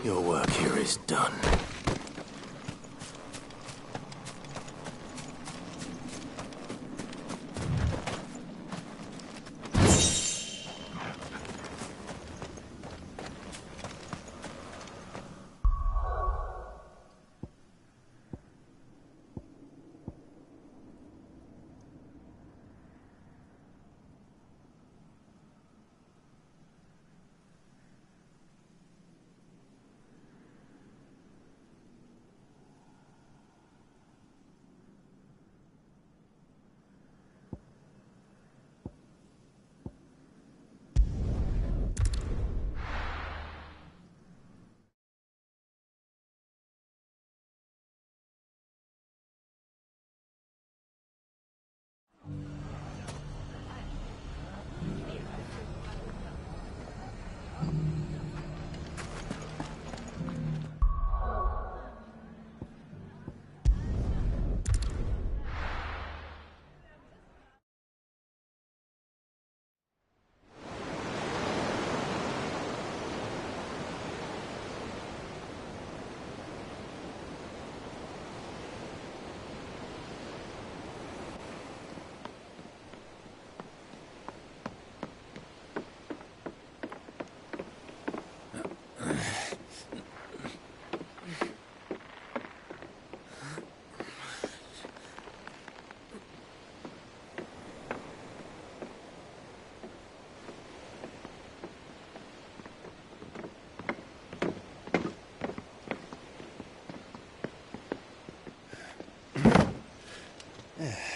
Your work here is done.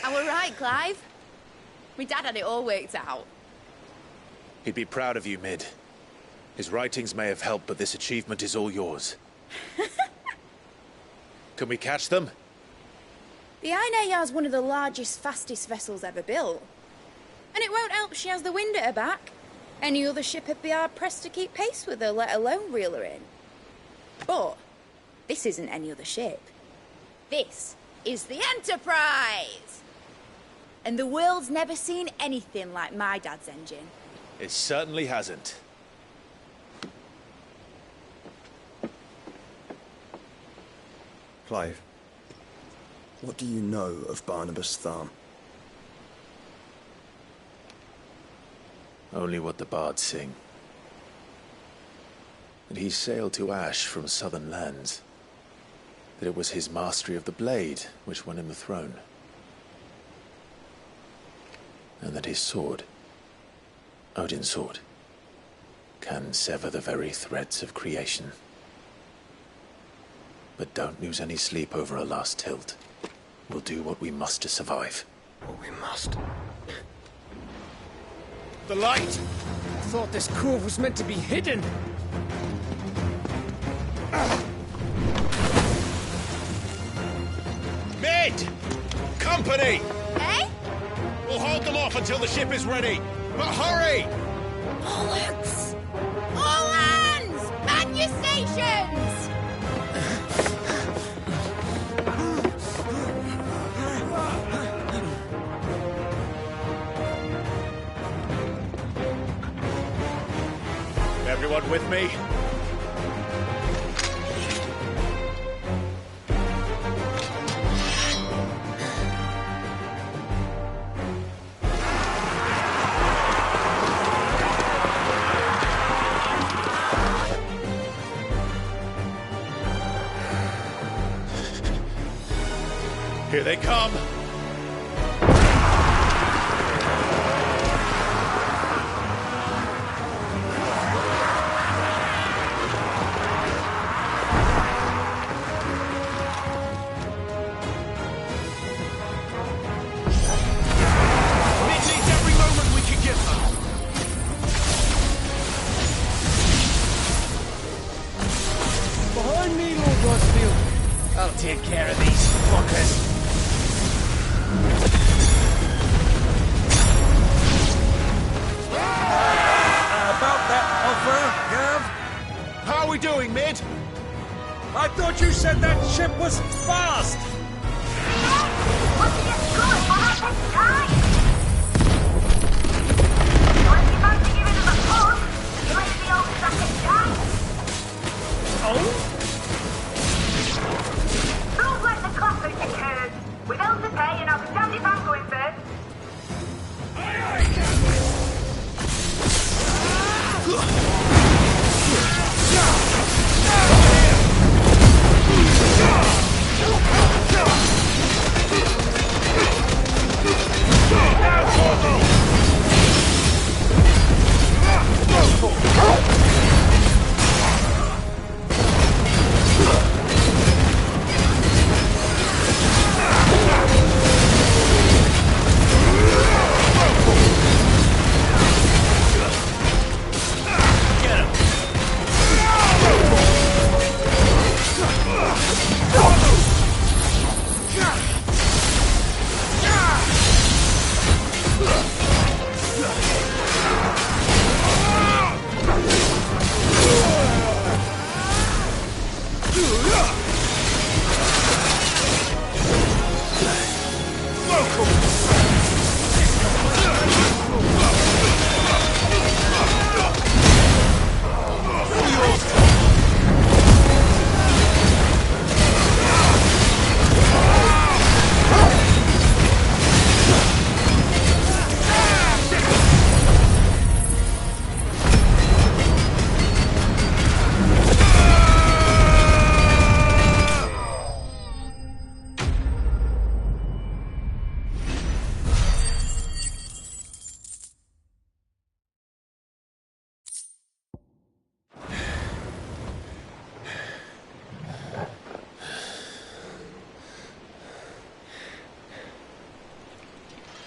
I were right, Clive. My dad had it all worked out. He'd be proud of you, Mid. His writings may have helped, but this achievement is all yours. Can we catch them? The Aina Yar's one of the largest, fastest vessels ever built. And it won't help she has the wind at her back. Any other ship would be hard-pressed to keep pace with her, let alone reel her in. But this isn't any other ship. This is the Enterprise! And the world's never seen anything like my dad's engine. It certainly hasn't. Clive, what do you know of Barnabas Tharm? Only what the bards sing. And he sailed to Ash from southern lands. that it was his mastery of the blade which won him the throne. And that his sword, Odin's sword, can sever the very threads of creation. But don't lose any sleep over a last tilt. We'll do what we must to survive. What we must. The light! I thought this cove was meant to be hidden. Mid! Company! Eh? We'll hold them off until the ship is ready. But hurry! Bollocks! All hands! Man your stations! Everyone with me? Here they come! Behind me, Lord Rosfield. I'll take care of these fuckers. About that offer, Gav? How are we doing, Mid? I thought you said that ship was fast! Don't let the coffin occur. We're able to pay and I'll be damned if I'm going first.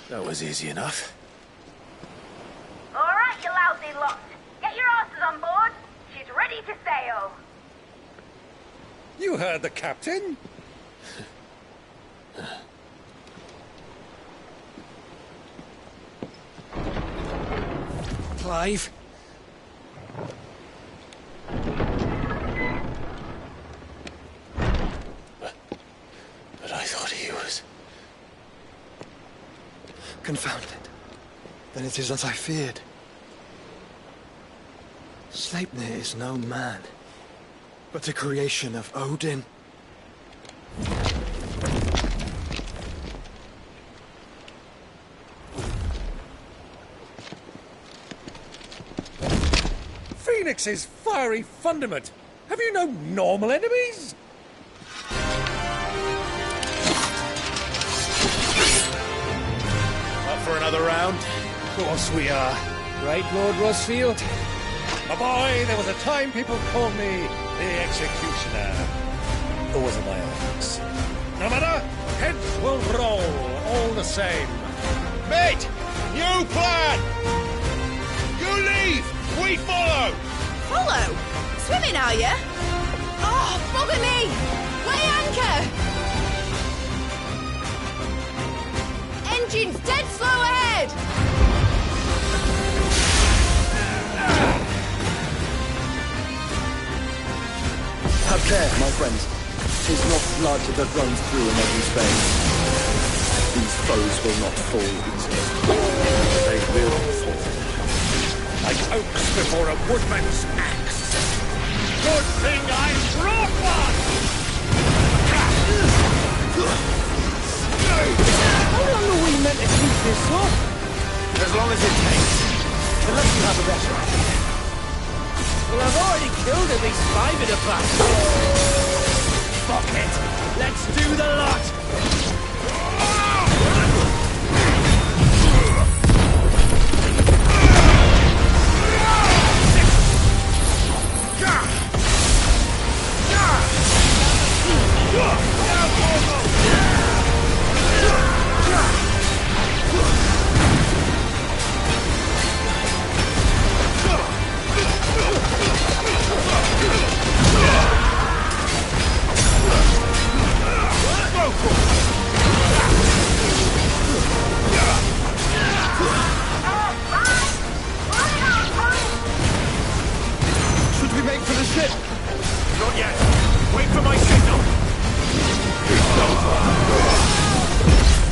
That was easy enough. All right, you lousy lot. Get your asses on board. She's ready to sail. You heard the captain. Clive. But I thought he was... Confounded. Then it is as I feared. Sleipnir is no man, but a creation of Odin. Phoenix's fiery fundament. Have you no normal enemies? for another round? Of course we are. Right, Lord Rosfield? My boy, there was a time people called me the Executioner. Those are my orders. No matter, heads will roll all the same. Mate, new plan! You leave, we follow! Follow? Swimming, are you? Oh, bother me! Weigh anchor! Engine's dead slow ahead! Have care, my friends. 'Tis not blood that runs through in every vein. These foes will not fall easily. They will fall. Like oaks before a woodman's axe. Good thing I brought one! How long are we meant to keep this up? As long as it takes. Unless you have a better idea. Well, I've already killed at least 5 in a battle. Fuck it! Let's do the lot! Should we make for the ship? Not yet. Wait for my signal.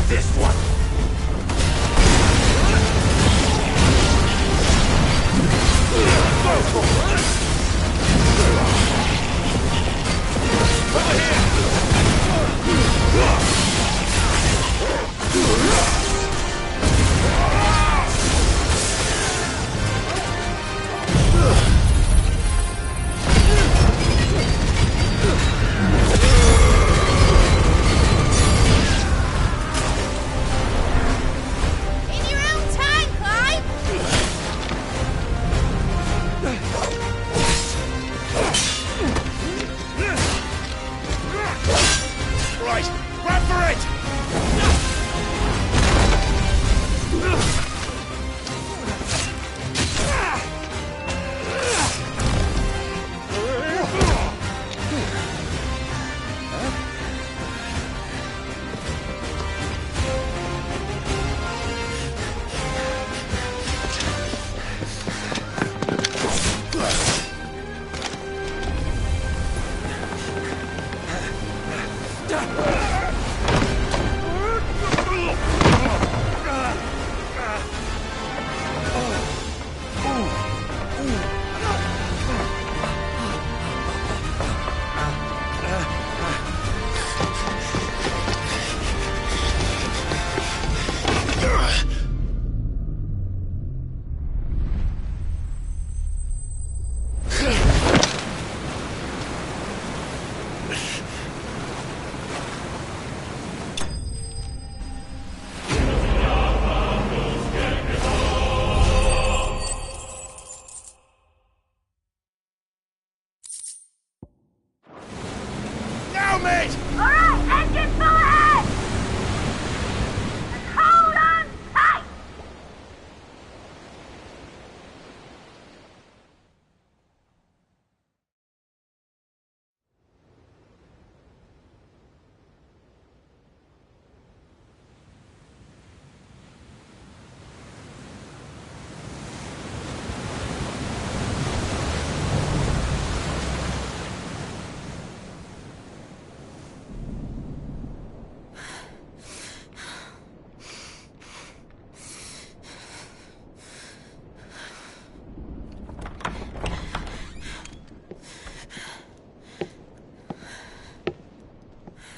This one. Over here.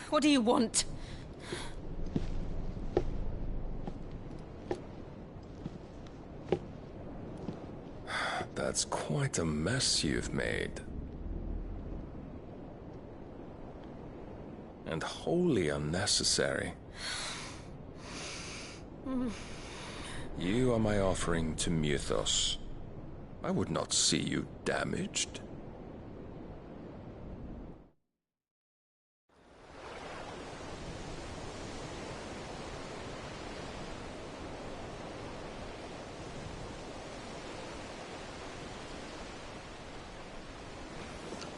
What do you want? That's quite a mess you've made. And wholly unnecessary. You are my offering to Mythos. I would not see you damaged.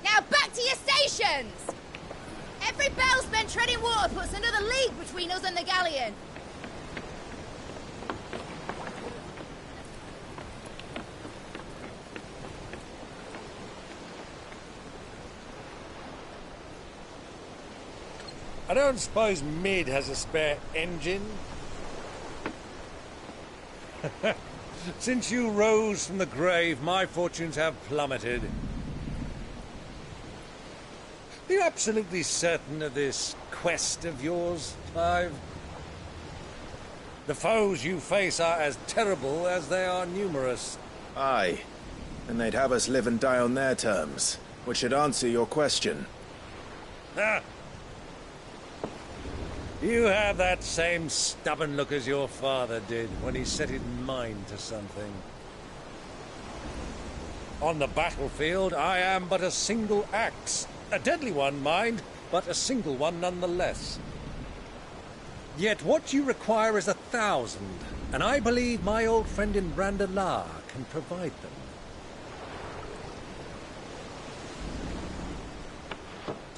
Now back to your stations! Every bell spent treading water puts another league between us and the galleon. I don't suppose Mid has a spare engine? Since you rose from the grave, my fortunes have plummeted. Are you absolutely certain of this quest of yours, Clive? The foes you face are as terrible as they are numerous. Aye. And they'd have us live and die on their terms, which should answer your question. Ah! You have that same stubborn look as your father did when he set his mind to something. On the battlefield, I am but a single axe. A deadly one, mind, but a single one nonetheless. Yet what you require is 1,000, and I believe my old friend in Brandalar can provide them.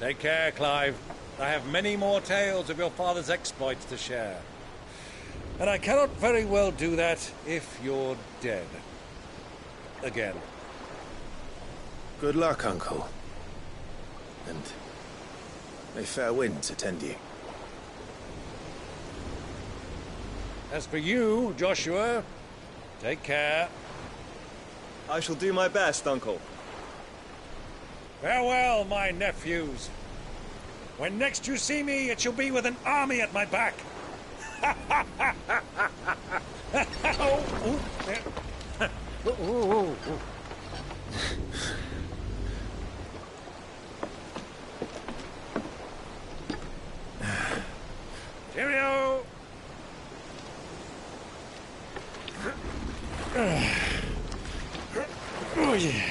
Take care, Clive. I have many more tales of your father's exploits to share. And I cannot very well do that if you're dead. Again. Good luck, Uncle. And may fair winds attend you. As for you, Joshua, take care. I shall do my best, Uncle. Farewell, my nephews. When next you see me, it shall be with an army at my back. Cheerio! Oh, yeah.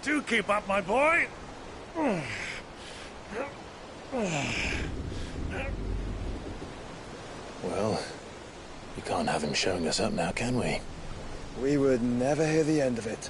Do keep up, my boy. Well, we can't have him showing us up now, can we? We would never hear the end of it.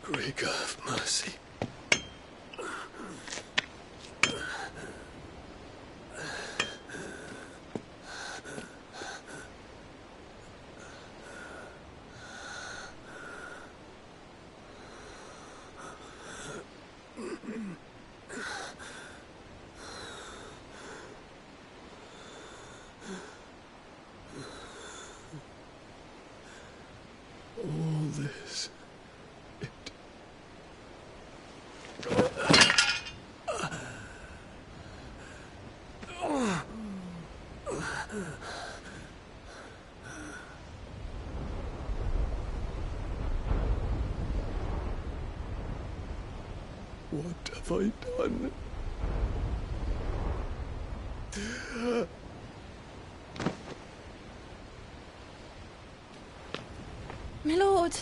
Great God of mercy. All this. What have I done? My lord.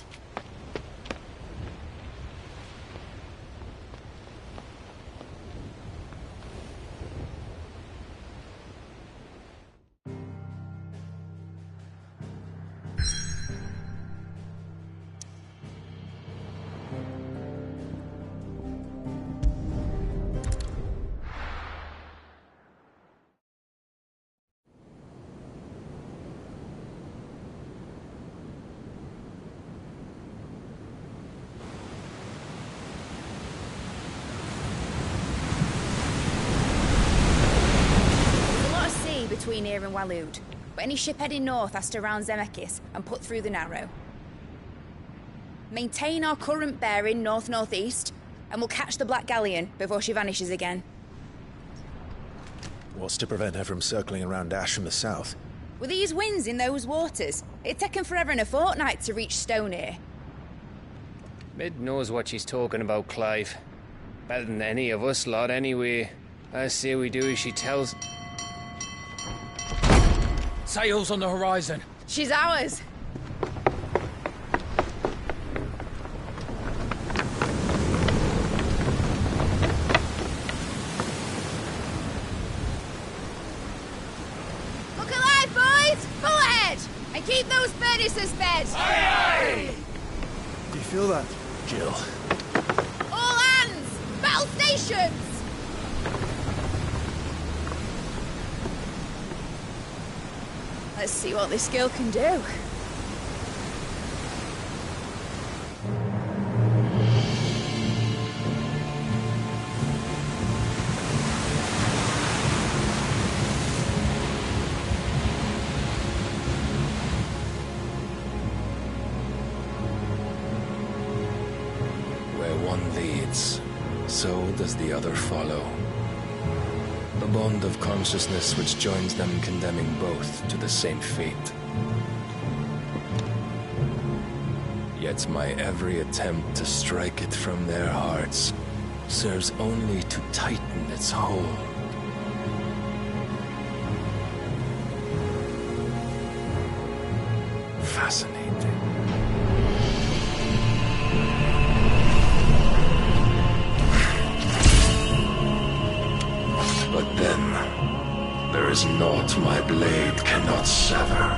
Between here and Waloed, but any ship heading north has to round Zemeckis and put through the Narrow. maintain our current bearing north-northeast, and we'll catch the Black Galleon before she vanishes again. What's to prevent her from circling around Ash from the south? With these winds in those waters, it'd taken forever and a fortnight to reach Stonehere. Mid knows what she's talking about, Clive. Better than any of us lot, anyway. I say we do as she tells. Sails on the horizon. She's ours. Look alive, boys! Full ahead! And keep those furnaces fed! Aye, aye! Do you feel that, Jill? All hands! Battle stations! Let's see what this girl can do. Where one leads, so does the other follow. The bond of consciousness which joins them condemning both to the same fate. Yet my every attempt to strike it from their hearts serves only to tighten its hold. Fascinating. But then, there is naught my blade cannot sever.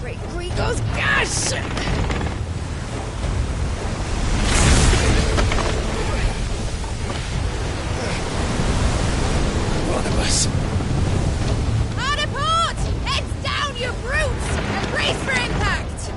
Great Grigos, gosh! One of us. Hard apart! Heads down, you brutes! And brace for impact!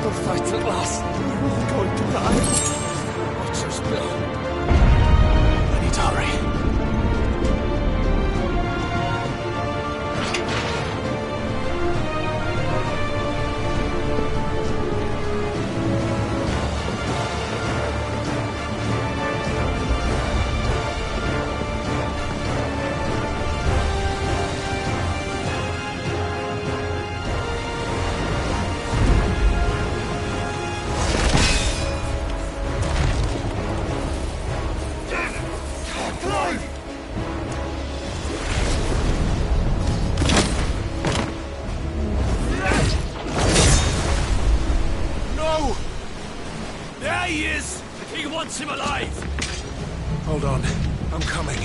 The fight's at last. We're all going to die. Watch us, Bill. I need to hurry. Him alive! Hold on. I'm coming.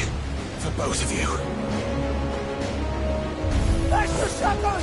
For both of you. That's the shotgun!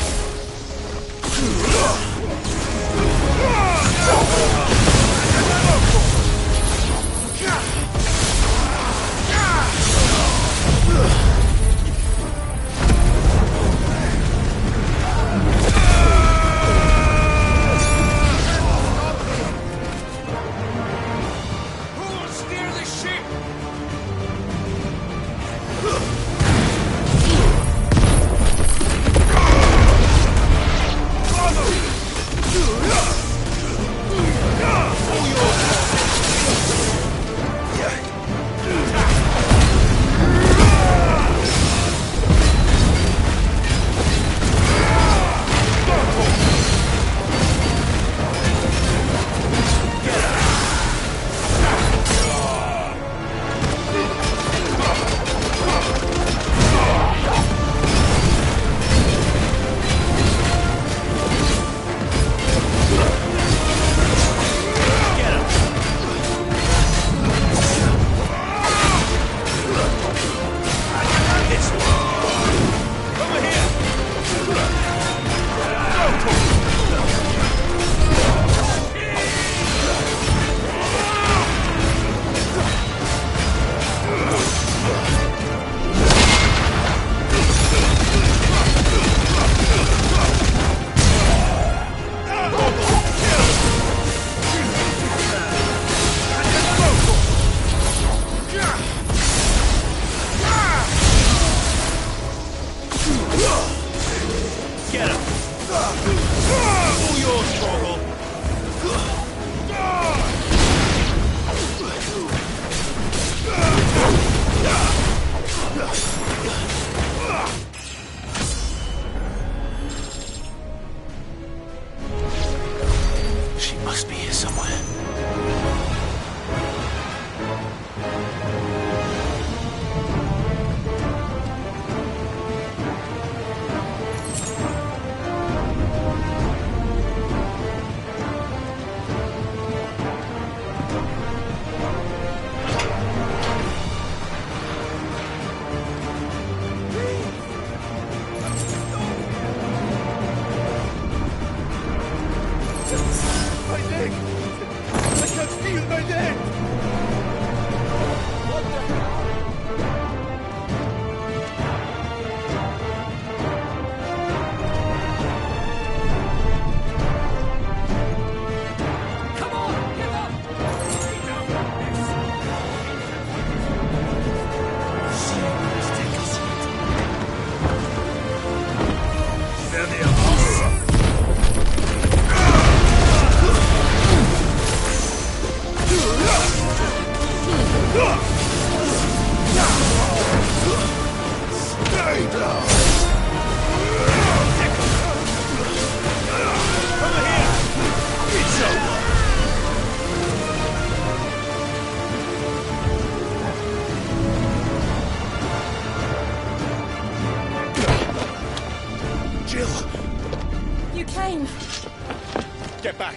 Get back!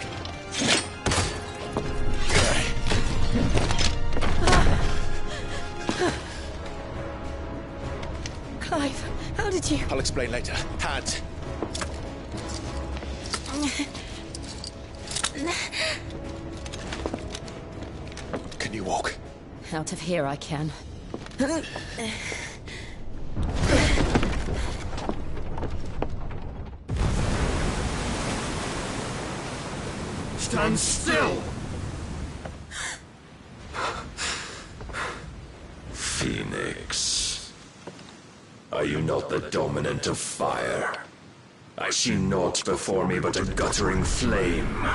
Clive, how did you... I'll explain later. Hands. Can you walk? Out of here I can. Stand still! Phoenix. Are you not the dominant of fire? I see naught before me but a guttering flame.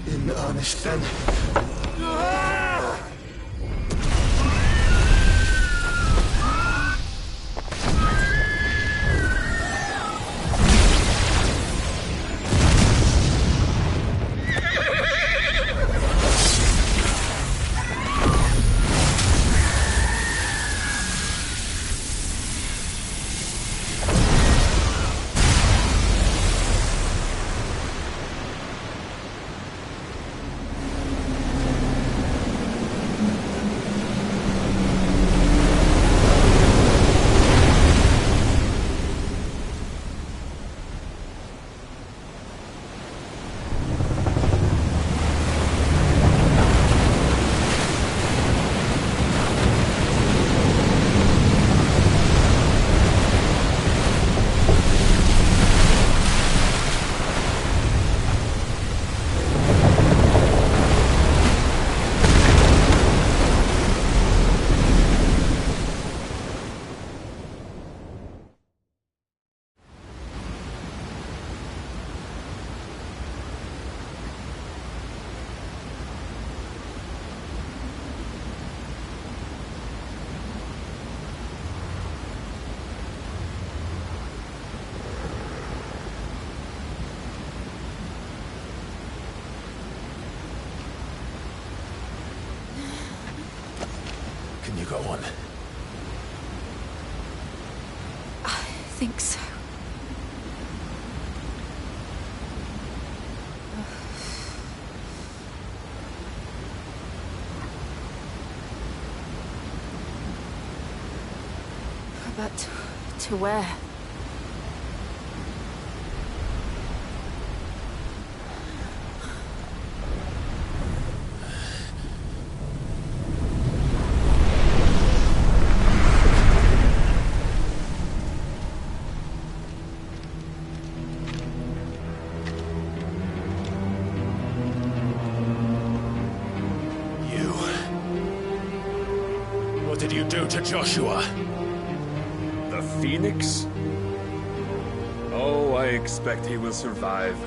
In earnest, then. Can you go on? I think so. But to where? What did you do to Joshua? The Phoenix? Oh, I expect he will survive.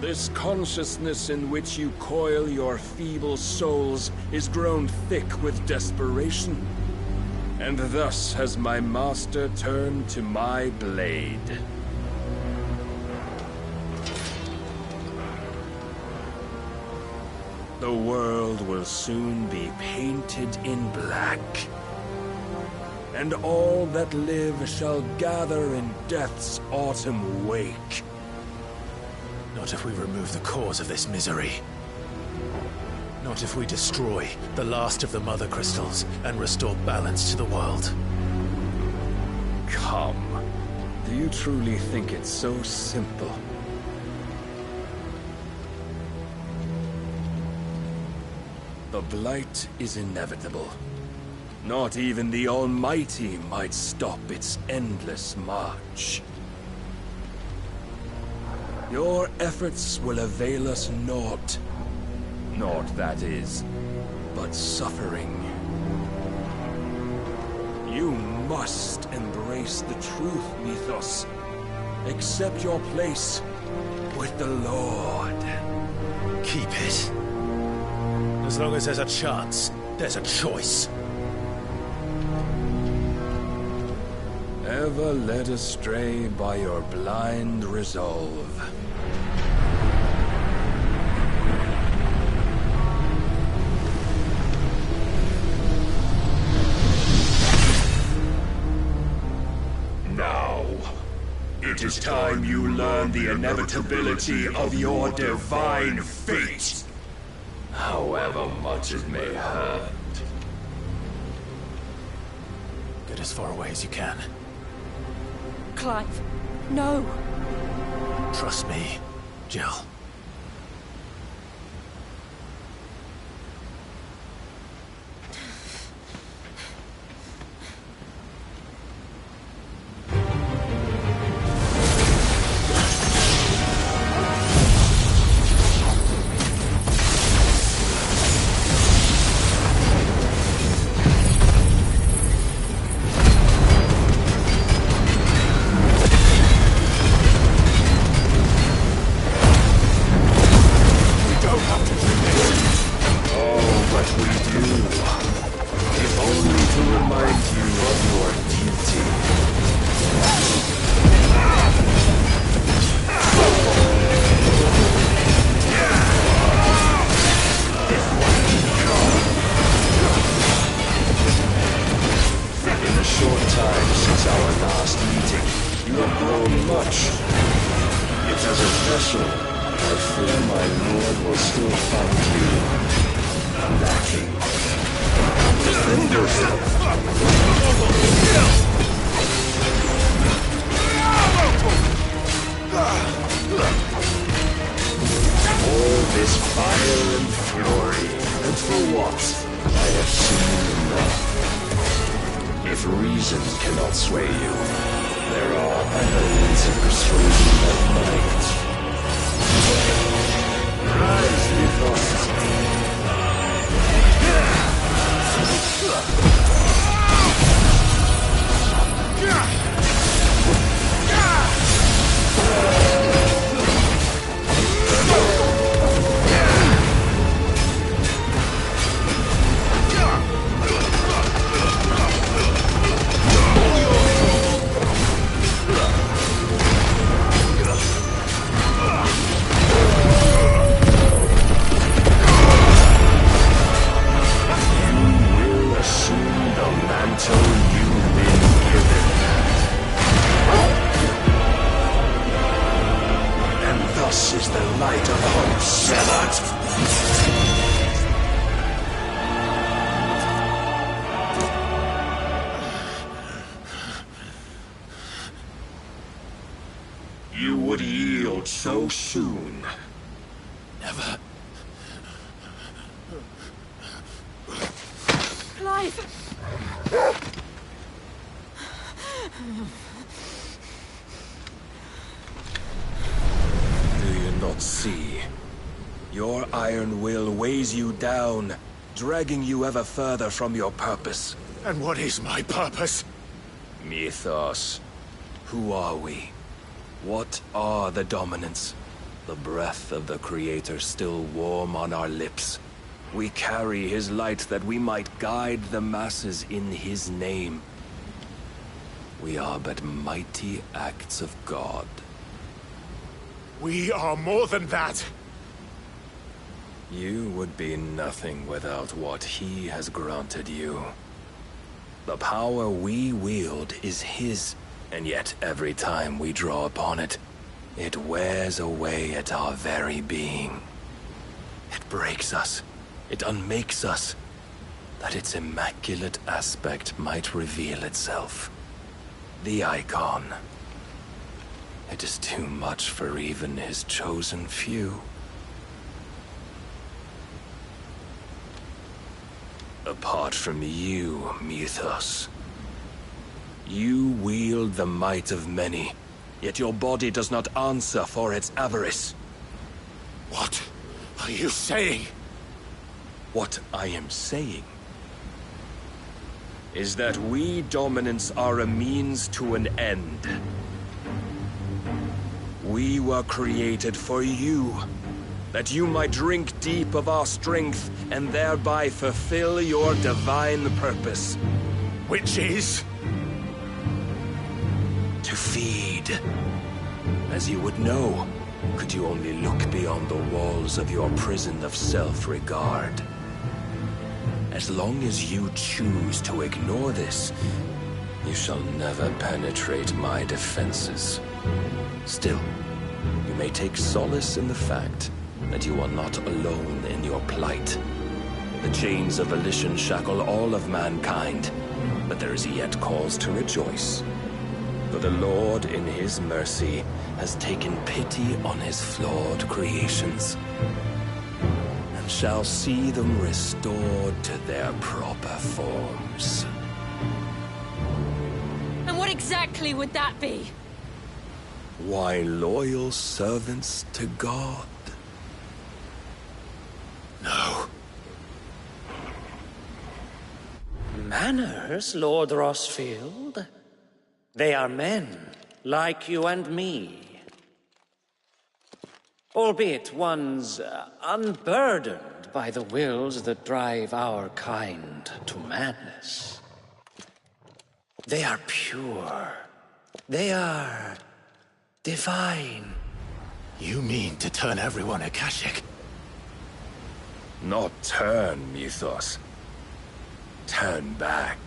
This consciousness in which you coil your feeble souls is grown thick with desperation. And thus has my master turned to my blade. The world will soon be painted in black. And all that live shall gather in death's autumn wake. Not if we remove the cause of this misery. Not if we destroy the last of the Mother Crystals and restore balance to the world. Come. Do you truly think it's so simple? The Blight is inevitable. Not even the Almighty might stop its endless march. Your efforts will avail us naught. Naught, that is, but suffering. You must embrace the truth, Mythos. Accept your place with the Lord. Keep it. As long as there's a chance, there's a choice. Ever led astray by your blind resolve. Now, It is time you learn the inevitability of your divine fate, however much it may hurt. Get as far away as you can. Clive, no. Trust me, Jill. You would yield so soon. Never. Clive! Do you not see? Your iron will weighs you down, dragging you ever further from your purpose. And what is my purpose? Mythos. Who are we? What are the dominants? The breath of the Creator still warm on our lips. We carry his light that we might guide the masses in his name. We are but mighty acts of God. We are more than that. You would be nothing without what he has granted you. The power we wield is his, and yet every time we draw upon it, it wears away at our very being. It breaks us. It unmakes us, that its immaculate aspect might reveal itself. The icon. It is too much for even his chosen few. Apart from you, Mythos, you wield the might of many, yet your body does not answer for its avarice. What are you saying? What I am saying is that we dominants are a means to an end. We were created for you, that you might drink deep of our strength and thereby fulfill your divine purpose. Which is? To feed. As you would know, could you only look beyond the walls of your prison of self-regard. As long as you choose to ignore this, You shall never penetrate my defenses. Still, you may take solace in the fact that you are not alone in your plight. The chains of volition shackle all of mankind, but there is yet cause to rejoice. For the Lord, in his mercy, has taken pity on his flawed creations, and shall see them restored to their proper forms. And what exactly would that be? Why, loyal servants to God. No. Manners, Lord Rosfield? They are men, like you and me. Albeit one's unburdened by the wills that drive our kind to madness. They are pure. They are divine. You mean to turn everyone Akashic? Not turn, Mythos. Turn back.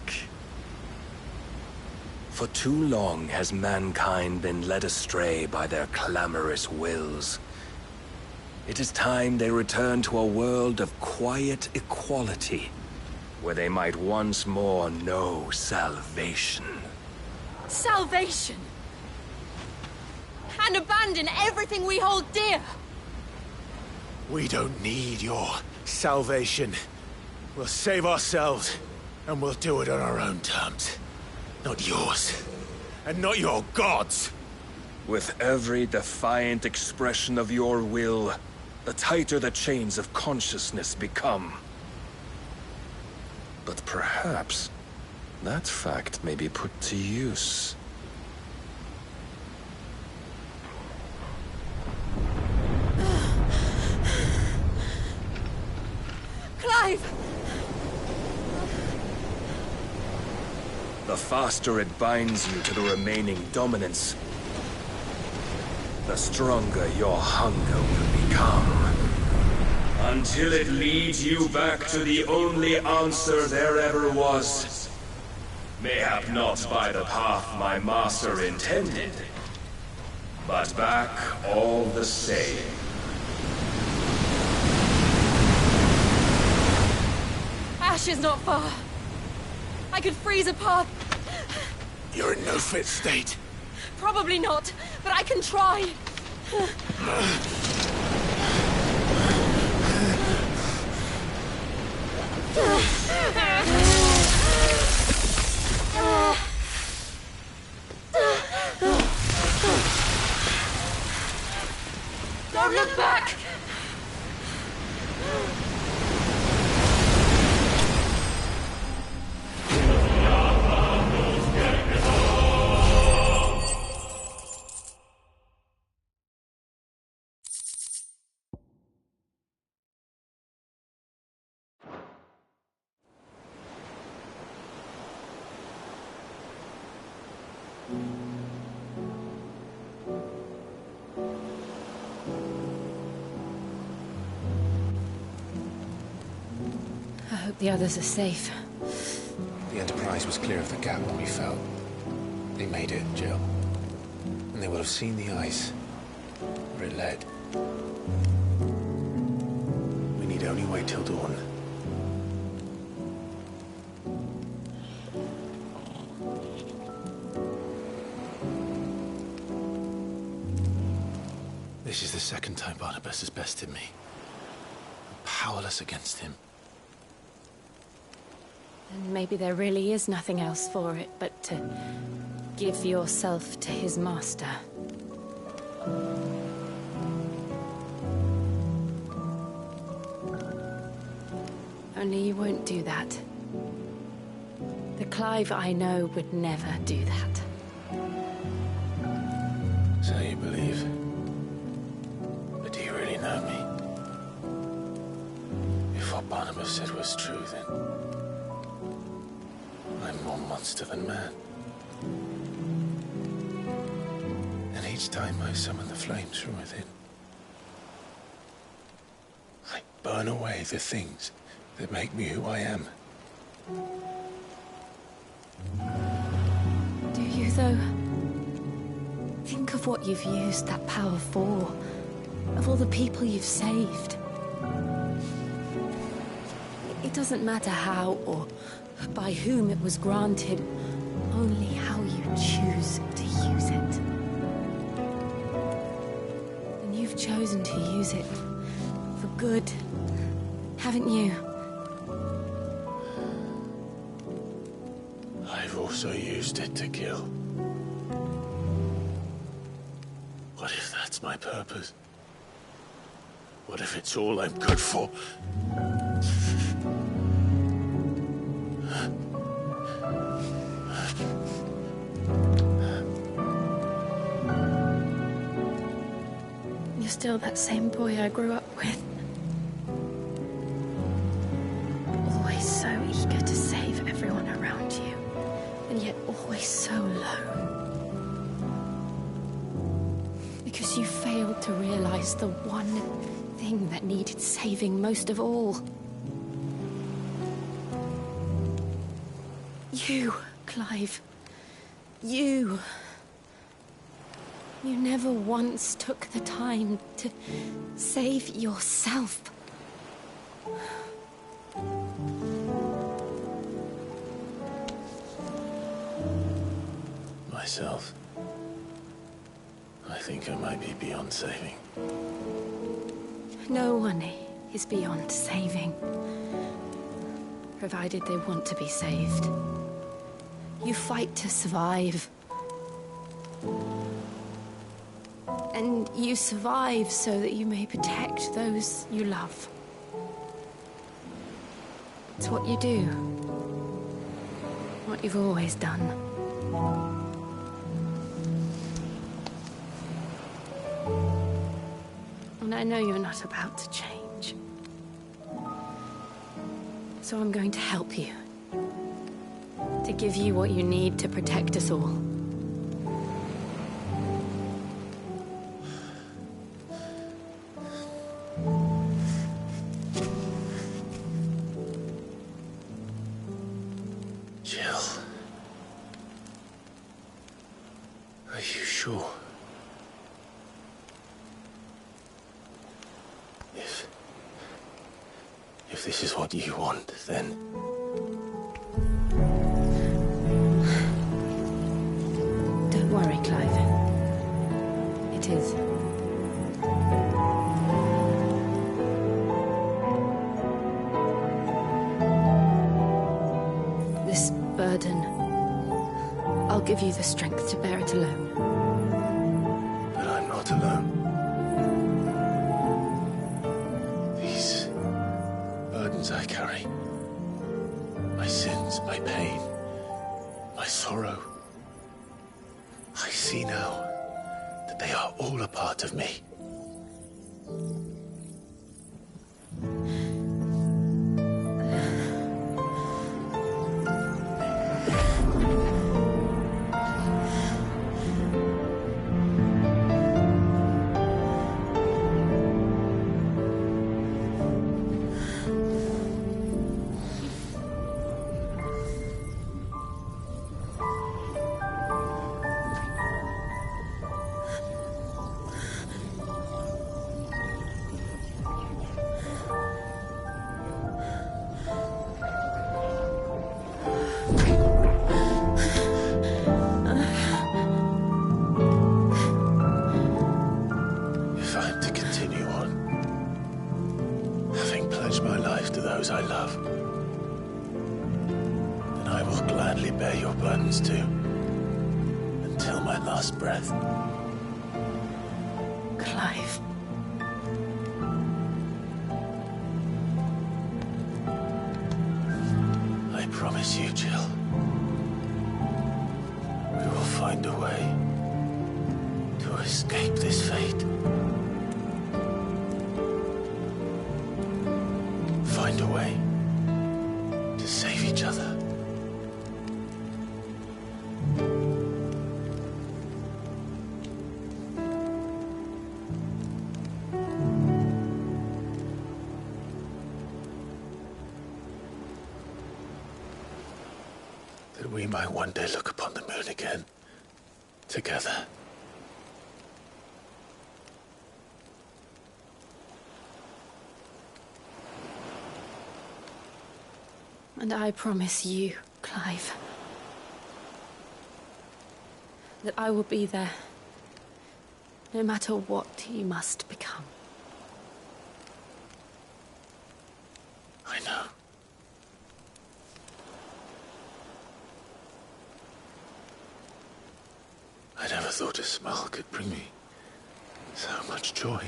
For too long has mankind been led astray by their clamorous wills. It is time they return to a world of quiet equality, where they might once more know salvation. Salvation? And abandon everything we hold dear? We don't need your salvation. We'll save ourselves, and we'll do it on our own terms. Not yours. And not your gods. With every defiant expression of your will, the tighter the chains of consciousness become. But perhaps that fact may be put to use. Clive! The faster it binds you to the remaining dominance, the stronger your hunger will become. Until it leads you back to the only answer there ever was. Mayhap not by the path my master intended, but back all the same. Ash is not far. I could freeze a path. You're in no fit state. Probably not, but I can try. Don't look back! I hope the others are safe. The Enterprise was clear of the gap when we fell. They made it, Jill. And they will have seen the ice where it led. We need only wait till dawn. This is the second time Barnabas has bested me. I'm powerless against him. And maybe there really is nothing else for it but to give yourself to his master. Only you won't do that. The Clive I know would never do that. So you believe? But do you really know me? If what Barnabas said was true, then I'm more monster than man. And each time I summon the flames from within, I burn away the things that make me who I am. though. Think of what you've used that power for. Of all the people you've saved. It doesn't matter how or by whom it was granted, only how you choose to use it. And you've chosen to use it for good, haven't you? I've also used it to kill. What if that's my purpose? What if it's all I'm good for? You're still that same boy I grew up with. Always so eager to save everyone around you, and yet always so lone. Because you failed to realize the one thing that needed saving most of all. You, Clive. You. You never once took the time to save yourself. Myself. I think I might be beyond saving. No one is beyond saving. Provided they want to be saved. You fight to survive. And you survive so that you may protect those you love. It's what you do. What you've always done. And I know you're not about to change. So I'm going to help you. To give you what you need to protect us all. Jill. Are you sure? If this is what you want, then... Don't worry, Clive. It is. This burden, I'll give you the strength to bear it alone. But I'm not alone. These burdens I carry, my sins, my pain, my sorrow, I see now that they are all a part of me. I love, then I will gladly bear your burdens too, until my last breath. Clive. I promise you, Jill, we will find a way to escape this fate. Find a way to save each other. That we might one day look upon the moon again Together. And I promise you, Clive, that I will be there, no matter what you must become. I know. I never thought a smile could bring me so much joy.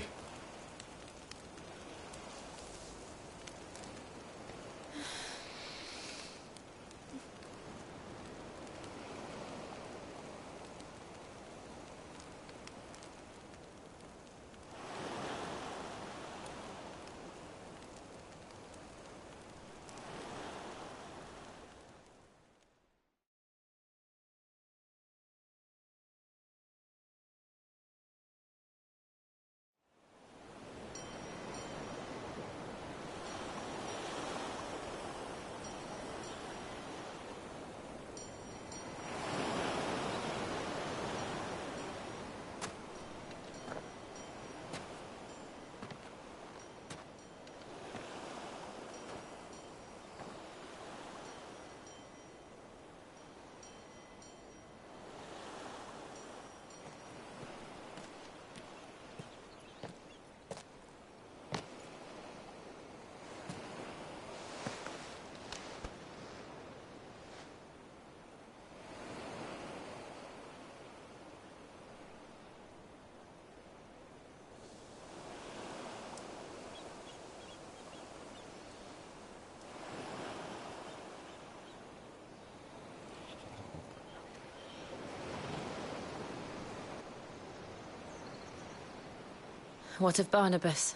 What of Barnabas?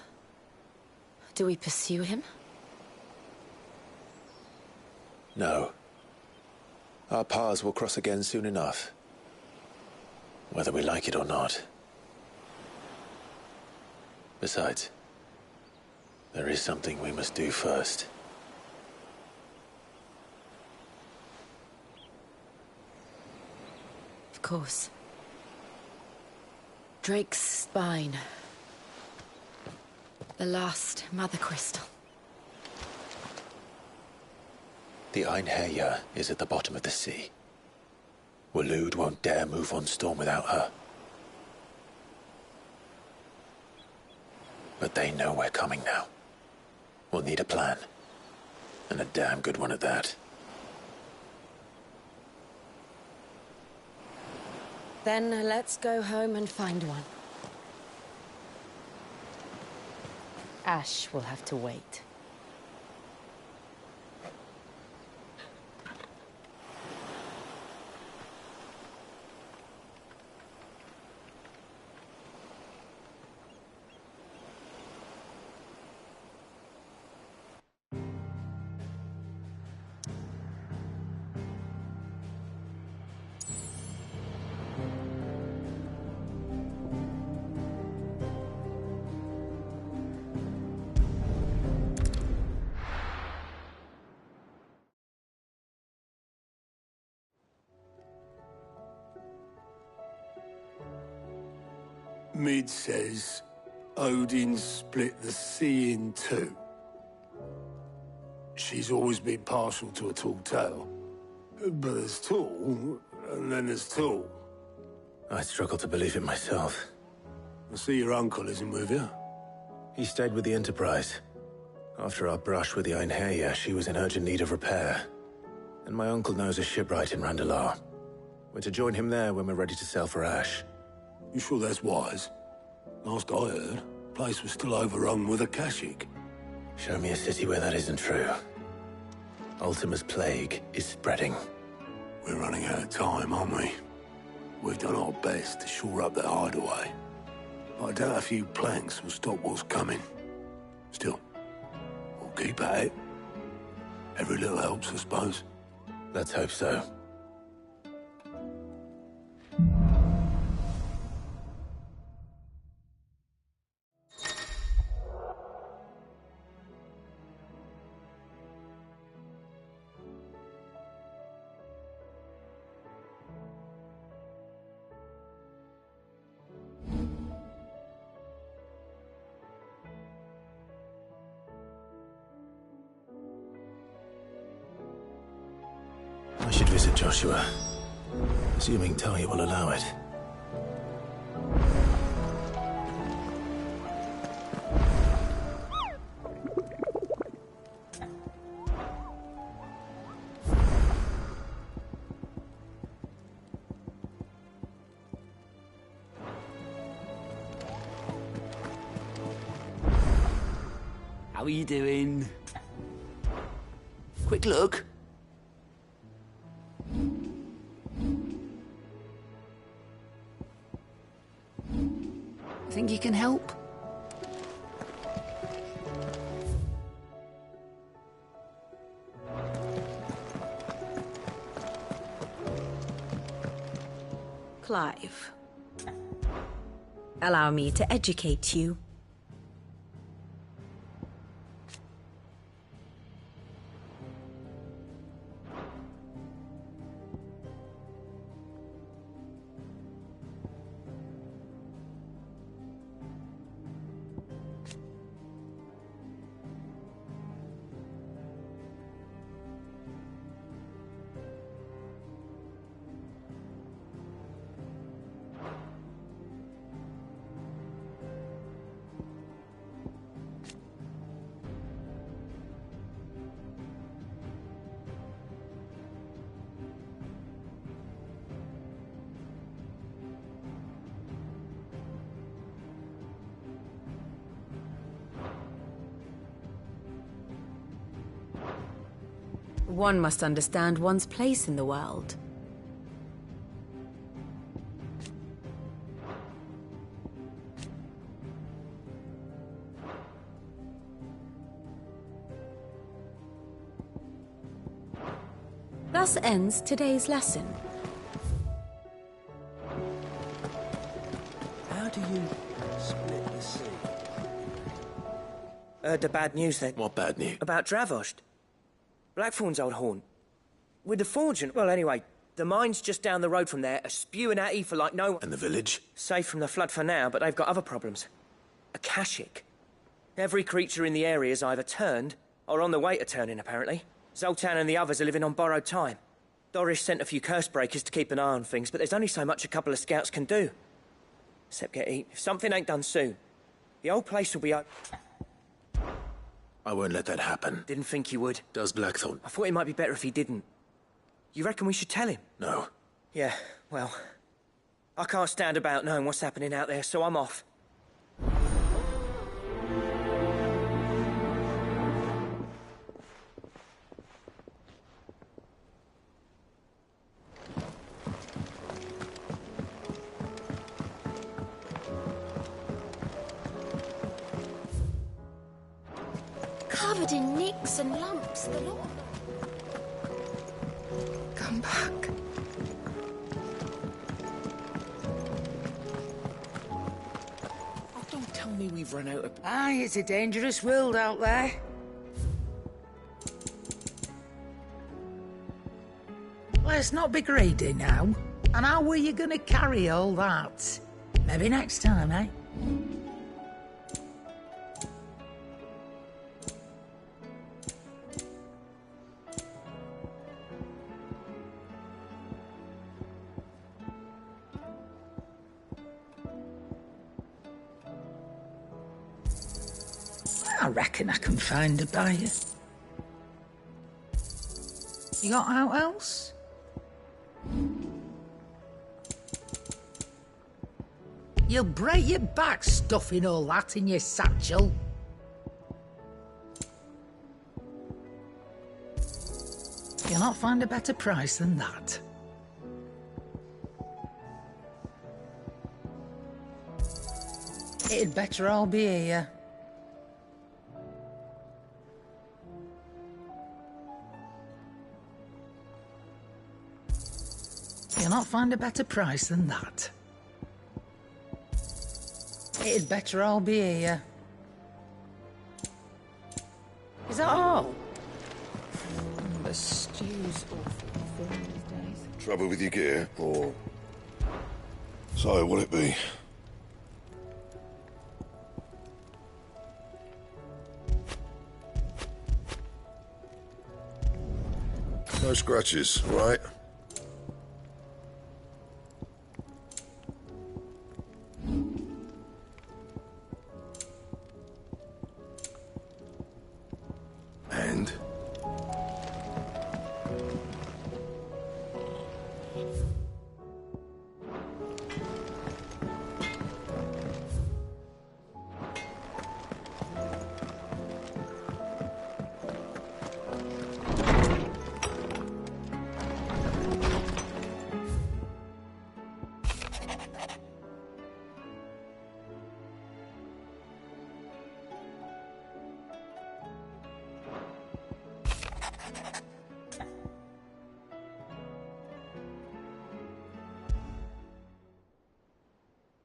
Do we pursue him? No. Our paths will cross again soon enough. Whether we like it or not. Besides, there is something we must do first. Of course. Drake's spine. The last Mother Crystal. The Einherjar is at the bottom of the sea. Waloed won't dare move on Storm without her. But they know we're coming now. We'll need a plan. And a damn good one at that. Then let's go home and find one. Ash will have to wait. Mid says Odin split the sea in two. She's always been partial to a tall tale. But there's tall, and then there's tall. I struggle to believe it myself. I see your uncle isn't with you. He stayed with the Enterprise. After our brush with the Einherjar, she was in urgent need of repair. And my uncle knows a shipwright in Randalar. We're to join him there when we're ready to sail for Ash. You sure that's wise? Last I heard, the place was still overrun with Akashic. Show me a city where that isn't true. Ultima's plague is spreading. We're running out of time, aren't we? We've done our best to shore up that hideaway. But I doubt a few planks will stop what's coming. Still, we'll keep at it. Every little helps, I suppose. Let's hope so. should visit Joshua, assuming Tony will allow it. How are you doing? Quick look. Think you can help? Clive, allow me to educate you. One must understand one's place in the world. Thus ends today's lesson. How do you split the sea? Heard the bad news then. What bad news? About Dravost. Blackthorn's old haunt. With the forge and... Well, anyway, the mines just down the road from there are spewing out ether like no... And the village? Safe from the flood for now, but they've got other problems. Akashic. Every creature in the area is either turned or on the way to turning, apparently. Zoltan and the others are living on borrowed time. Doris sent a few curse breakers to keep an eye on things, but there's only so much a couple of scouts can do. Except get eat. If something ain't done soon, the old place will be open. I won't let that happen. Didn't think you would. Does Blackthorn? I thought it might be better if he didn't. You reckon we should tell him? No. Yeah, well, I can't stand about knowing what's happening out there, so I'm off. Covered in nicks and lumps, the lot. Come back. Oh, don't tell me we've run out of... Aye, it's a dangerous world out there. Let's not be greedy now. And how were you gonna carry all that? Maybe next time, eh? I reckon I can find a buyer. You got out else? You'll break your back stuffing all that in your satchel. You'll not find a better price than that. It'd better all be here. You'll not find a better price than that. It'd better all be here. Is that all? The stew's awful these days. Trouble with your gear, or... So, what'll it be? So No scratches, right? And?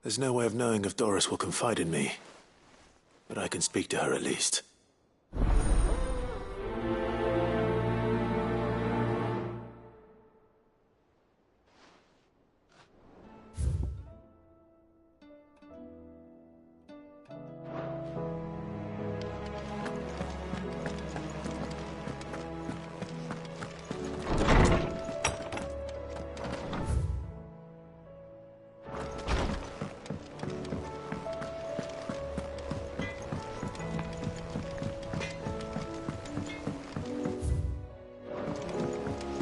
There's no way of knowing if Doris will confide in me, but I can speak to her at least.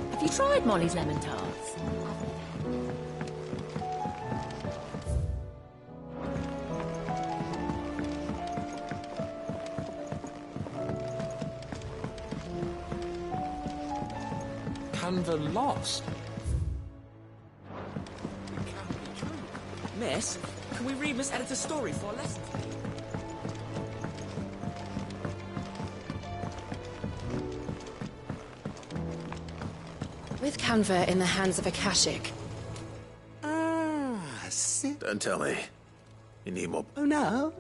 Have you tried Molly's lemon tarts? Canva lost. It can't be true. Miss, can we read Miss Editor's story for a lesson? With Canva in the hands of Akashic. Don't tell me. You need more... Oh, no.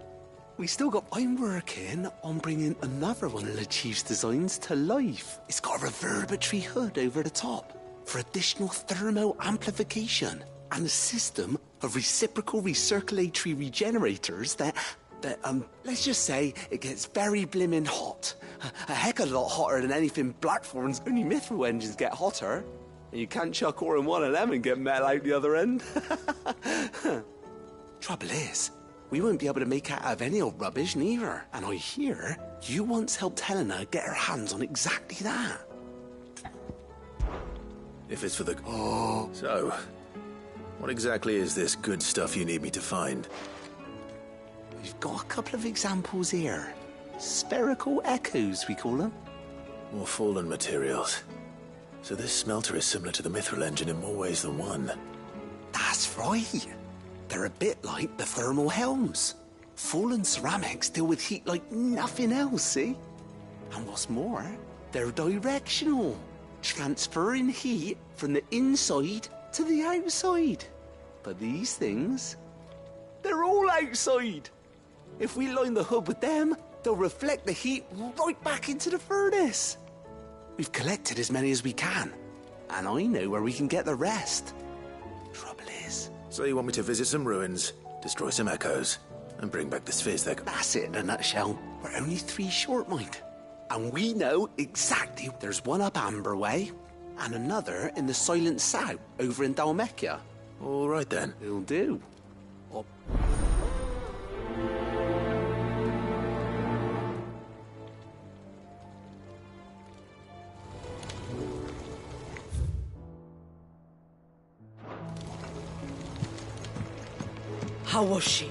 We still got... I'm working on bringing another one of the Chief's designs to life. It's got a reverberatory hood over the top for additional thermo amplification and a system of reciprocal recirculatory regenerators that let's just say it gets very blimmin' hot. A heck of a lot hotter than anything Blackthorn's only mithril engines get hotter. And you can't chuck ore in one of them and get metal out the other end. Trouble is, we won't be able to make out of any old rubbish neither. And I hear you once helped Helena get her hands on exactly that. If it's for the... Oh. So, what exactly is this good stuff you need me to find? We've got a couple of examples here. Spherical echoes, we call them. More fallen materials. So this smelter is similar to the mithril engine in more ways than one. That's right. They're a bit like the thermal helms. Fallen ceramics deal with heat like nothing else, see? And what's more, they're directional, transferring heat from the inside to the outside. But these things, they're all outside. If we line the hood with them, they'll reflect the heat right back into the furnace. We've collected as many as we can, and I know where we can get the rest. Trouble is... So you want me to visit some ruins, destroy some echoes, and bring back the spheres that... That's it in a nutshell. We're only 3 short, mind. And we know exactly there's one up Amber Way, and another in the Silent South, over in Dalmekia. All right, then. It'll do. How was she?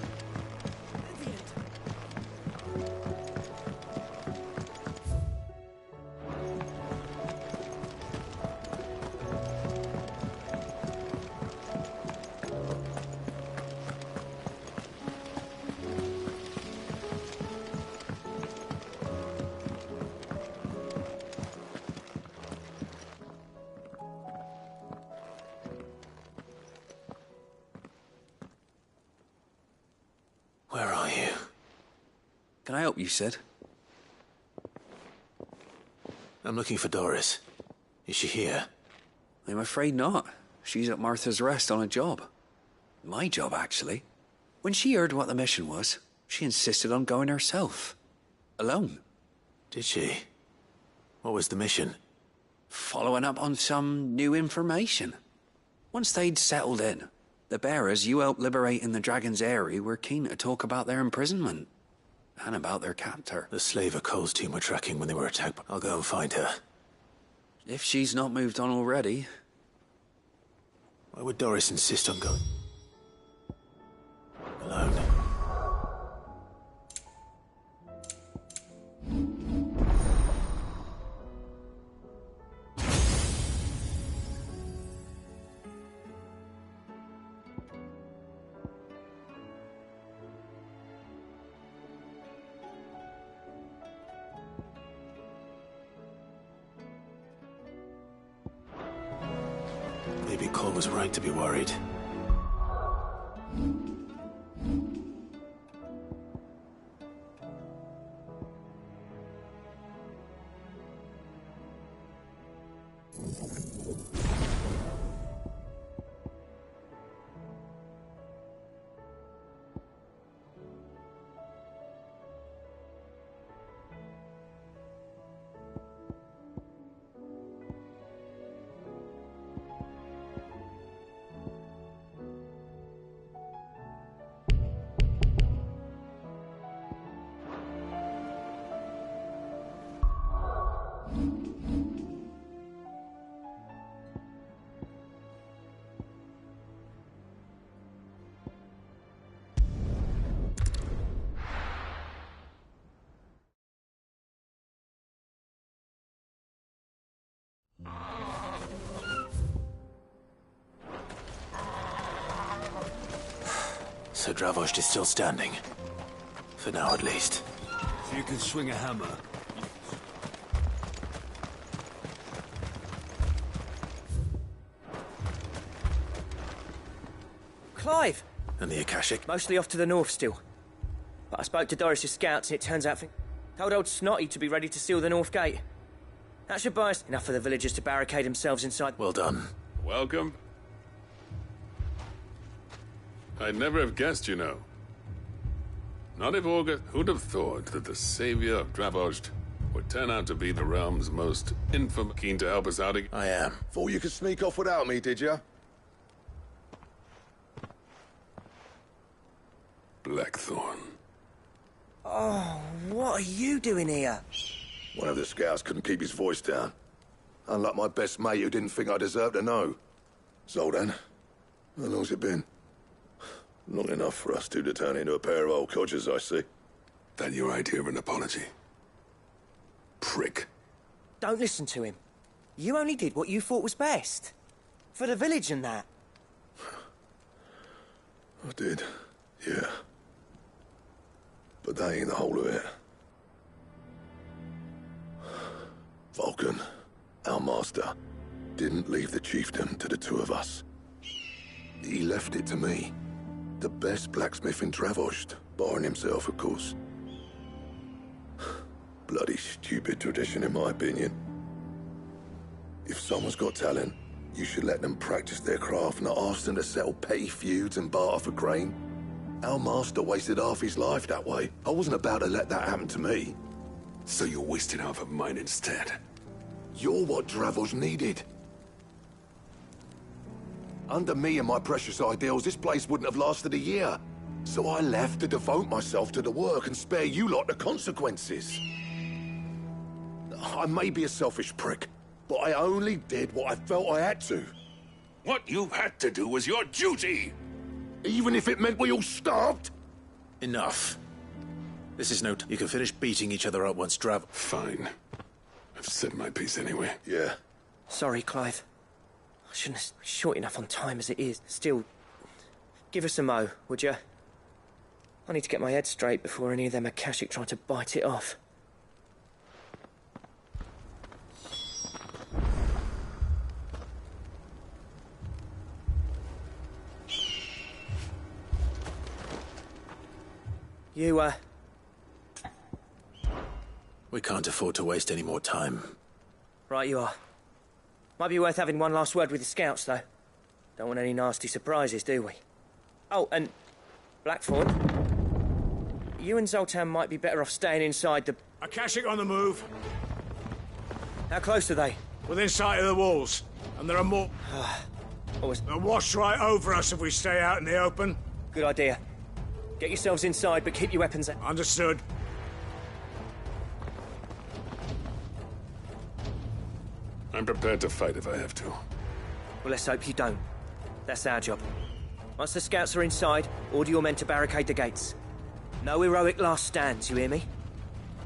Where are you? Can I help you, Sid? I'm looking for Doris. Is she here? I'm afraid not. She's at Martha's Rest on a job. My job, actually. When she heard what the mission was, she insisted on going herself. Alone. Did she? What was the mission? following up on some new information. Once they'd settled in, the bearers you helped liberate in the Dragon's Eyrie were keen to talk about their imprisonment. And about their captor. The slaver Cole's team were tracking when they were attacked. I'll go and find her. If she's not moved on already. Why would Doris insist on going alone? Maybe Cole was right to be worried. So Dravost is still standing. For now, at least. If you can swing a hammer. Clive! And the Akashic? Mostly off to the north still. But I spoke to Doris' scouts and it turns out... Told old Snotty to be ready to seal the north gate. That should buy us enough for the villagers to barricade themselves inside. Well done. Welcome. I'd never have guessed, you know. Not if August... Who'd have thought that the savior of Dravost would turn out to be the realm's most infamous... Keen to help us out again? I am. Thought you could sneak off without me, did you? Blackthorn. Oh, what are you doing here? One of the scouts couldn't keep his voice down. Unlike my best mate who didn't think I deserved to know. Zoltan, how long's it been? Long enough for us two to turn into a pair of old codgers, I see. That your idea of an apology? Prick. Don't listen to him. You only did what you thought was best. For the village and that. I did, yeah. But that ain't the whole of it. Vulcan, our master, didn't leave the chiefdom to the two of us. He left it to me. The best blacksmith in Dravost, barring himself, of course. Bloody stupid tradition, in my opinion. If someone's got talent, you should let them practice their craft, not ask them to settle petty feuds and barter for grain. Our master wasted half his life that way. I wasn't about to let that happen to me. So you wasted half of mine instead. You're what Dravost needed. Under me and my precious ideals, this place wouldn't have lasted a year. So I left to devote myself to the work and spare you lot the consequences. I may be a selfish prick, but I only did what I felt I had to. What you had to do was your duty! Even if it meant we all starved? Enough. This is no... You can finish beating each other up once Fine. I've said my piece anyway. Yeah. Sorry, Clive. I shouldn't have... Short enough on time as it is. Still, give us a mo, would you? I need to get my head straight before any of them Akashic try to bite it off. You, We can't afford to waste any more time. Right you are. Might be worth having one last word with the scouts, though. Don't want any nasty surprises, do we? Oh, and... Blackthorn. You and Zoltan might be better off staying inside the... Akashic on the move. How close are they? Within sight of the walls. And there are more. They'll wash right over us if we stay out in the open. Good idea. Get yourselves inside, but keep your weapons out. Understood. I'm prepared to fight if I have to. Well, let's hope you don't. That's our job. Once the scouts are inside, order your men to barricade the gates. No heroic last stands, you hear me?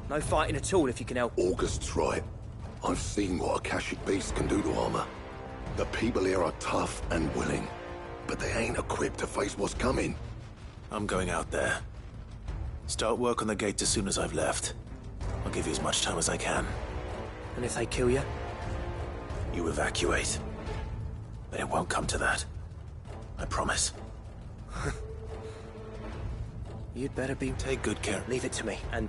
No fighting at all if you can help. August's right. I've seen what a Akashic beast can do to armor. The people here are tough and willing, but they ain't equipped to face what's coming. I'm going out there. Start work on the gate as soon as I've left. I'll give you as much time as I can. And if they kill you? You evacuate. But it won't come to that. I promise. You'd better be... Take good care. Leave it to me, and...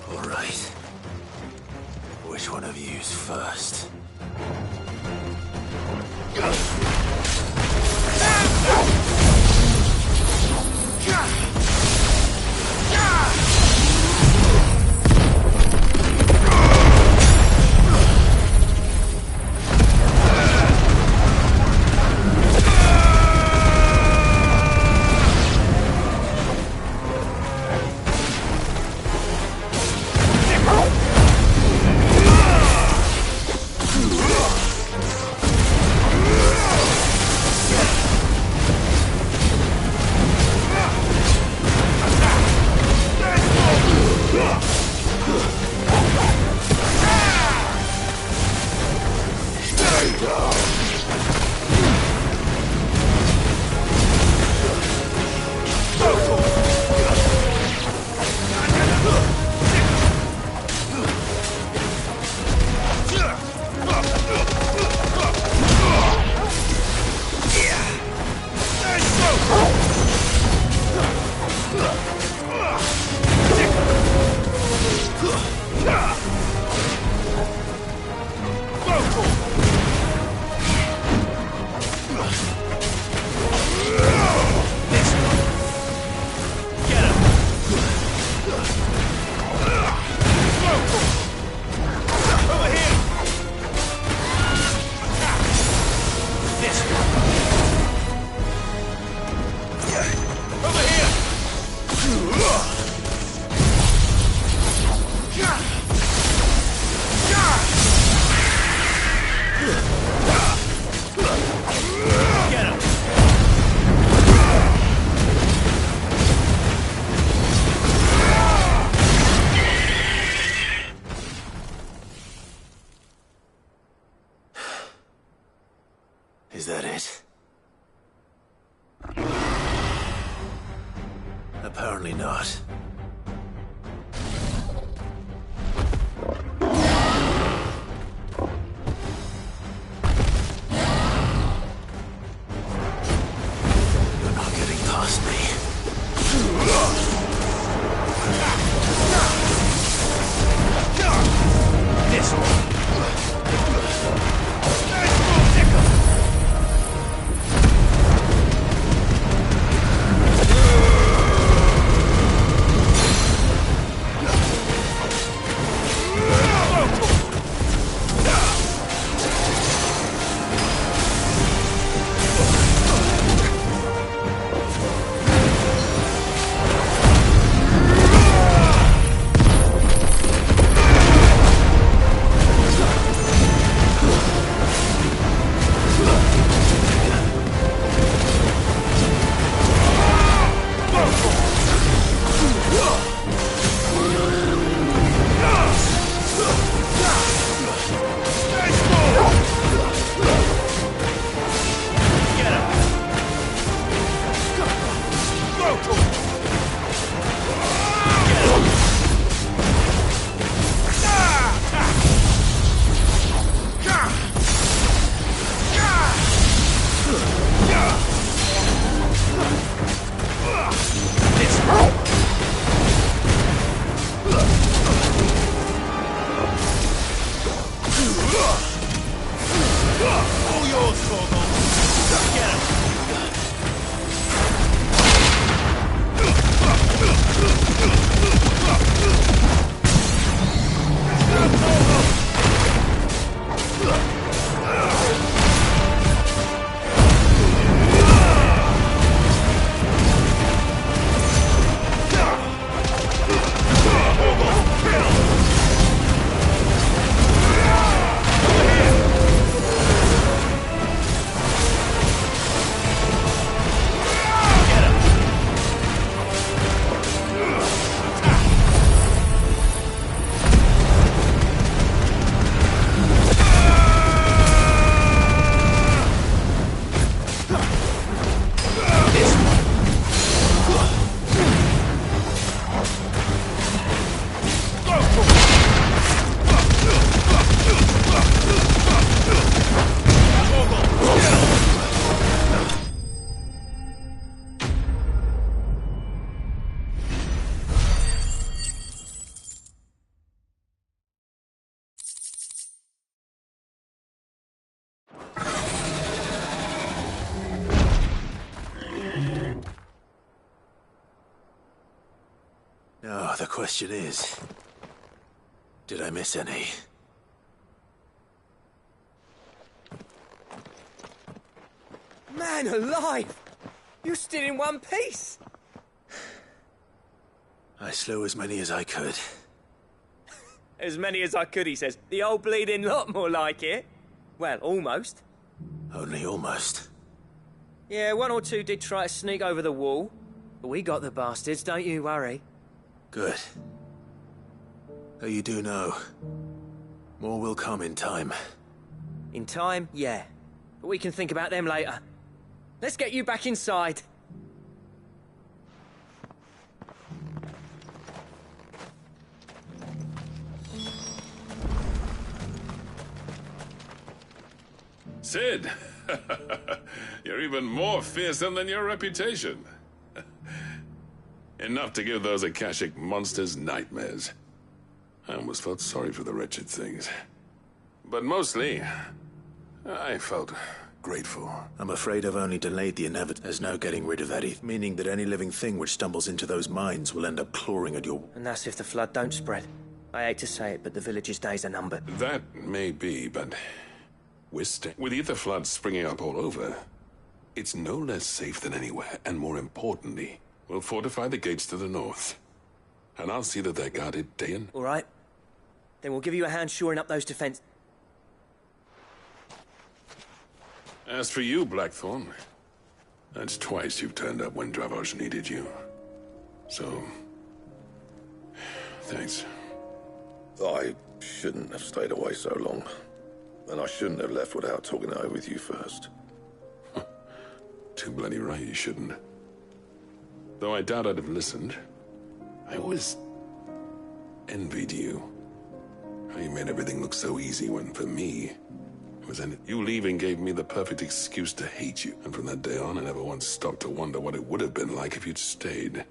All right. Which one of you's first? Is that it? Apparently not. You're not getting past me. This one. No, the question is, did I miss any? Man alive! You're still in one piece! I slew as many as I could. As many as I could, he says. The old bleeding lot, more like it. Well, almost. Only almost. Yeah, one or two did try to sneak over the wall. But we got the bastards, don't you worry. Good. Though you do know, more will come in time. In time, yeah. But we can think about them later. Let's get you back inside. Cid! You're even more fearsome than your reputation. Enough to give those Akashic monsters nightmares. I almost felt sorry for the wretched things. But mostly, I felt grateful. I'm afraid I've only delayed the inevitable. There's no getting rid of Eddie, meaning that any living thing which stumbles into those mines will end up clawing at your... And that's if the flood don't spread. I hate to say it, but the village's days are numbered. That may be, but... with Aether floods springing up all over, it's no less safe than anywhere, and more importantly, we'll fortify the gates to the north. And I'll see that they're guarded day and... All right. Then we'll give you a hand shoring up those defenses. As for you, Blackthorn, that's twice you've turned up when Dravos needed you. So... thanks. I shouldn't have stayed away so long. And I shouldn't have left without talking it over with you first. Too bloody right you shouldn't. Though I doubt I'd have listened. I always envied you. How you made everything look so easy when, for me, it was you leaving gave me the perfect excuse to hate you. And from that day on, I never once stopped to wonder what it would have been like if you'd stayed.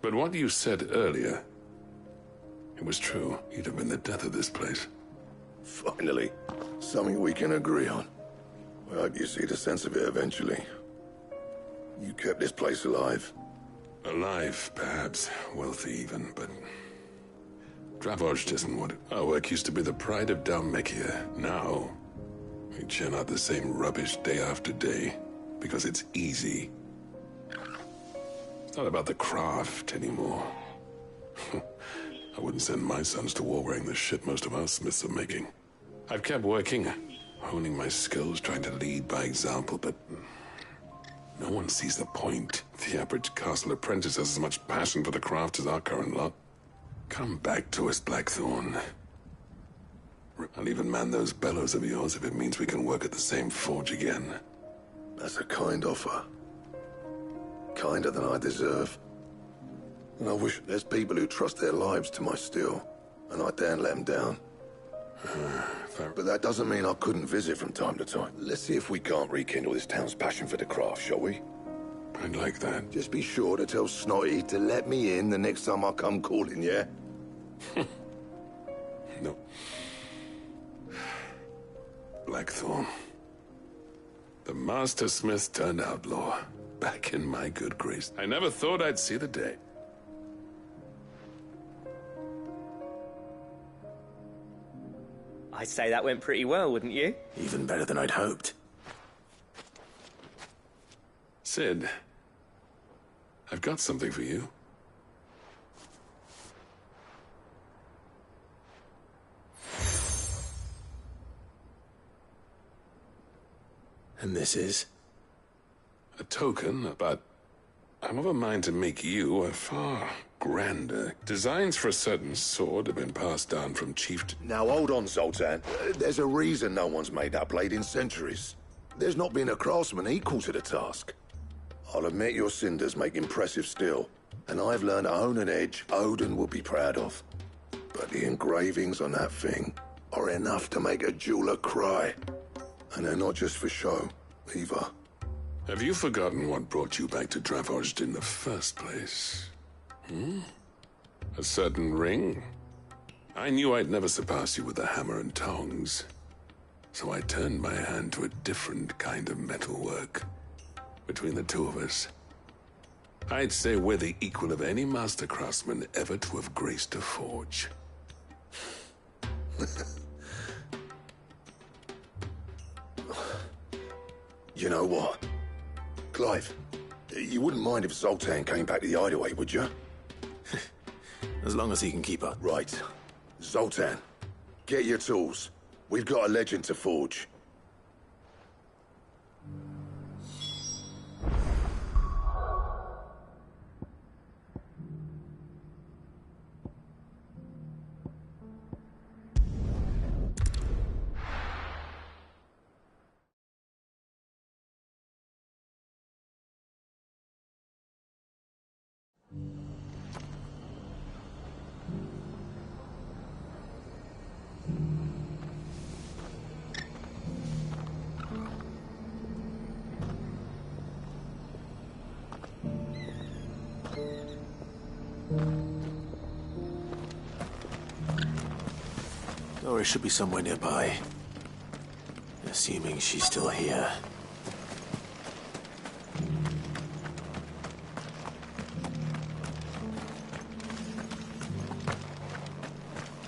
But what you said earlier, it was true. You'd have been the death of this place. Finally, something we can agree on. I hope you see the sense of it eventually. You kept this place alive. Alive, perhaps. Wealthy even, but... Dravos isn't what our work used to be the pride of Dhalmekia. Now, we churn out the same rubbish day after day, because it's easy. It's not about the craft anymore. I wouldn't send my sons to war wearing the shit most of our smiths are making. I've kept working, honing my skills, trying to lead by example, but no one sees the point. The average castle apprentice has as much passion for the craft as our current lot. Come back to us, Blackthorn. I'll even man those bellows of yours if it means we can work at the same forge again. That's a kind offer. Kinder than I deserve. And I wish there's people who trust their lives to my steel, and I daren't let them down. But that doesn't mean I couldn't visit from time to time. Let's see if we can't rekindle this town's passion for the craft, shall we? I'd like that. Just be sure to tell Snotty to let me in the next time I come calling, yeah? No. Blackthorn. The Master Smith turned outlaw. Back in my good grace. I never thought I'd see the day. I'd say that went pretty well, wouldn't you? Even better than I'd hoped. Cid, I've got something for you. And this is? A token, but I'm of a mind to make you a far grander. Designs for a certain sword have been passed down from chief to... Now hold on, Zoltan. There's a reason no one's made that blade in centuries. There's not been a craftsman equal to the task. I'll admit your cinders make impressive steel, and I've learned to own an edge Odin will be proud of. But the engravings on that thing are enough to make a jeweler cry. And they're not just for show, either. Have you forgotten what brought you back to Dravos in the first place? A certain ring? I knew I'd never surpass you with the hammer and tongs. So I turned my hand to a different kind of metalwork. Between the two of us, I'd say we're the equal of any master craftsman ever to have graced a forge. You know what? Clive, you wouldn't mind if Zoltan came back to the Hideaway, would you? As long as he can keep up. Right. Zoltan, get your tools. We've got a legend to forge. Doris should be somewhere nearby. Assuming she's still here.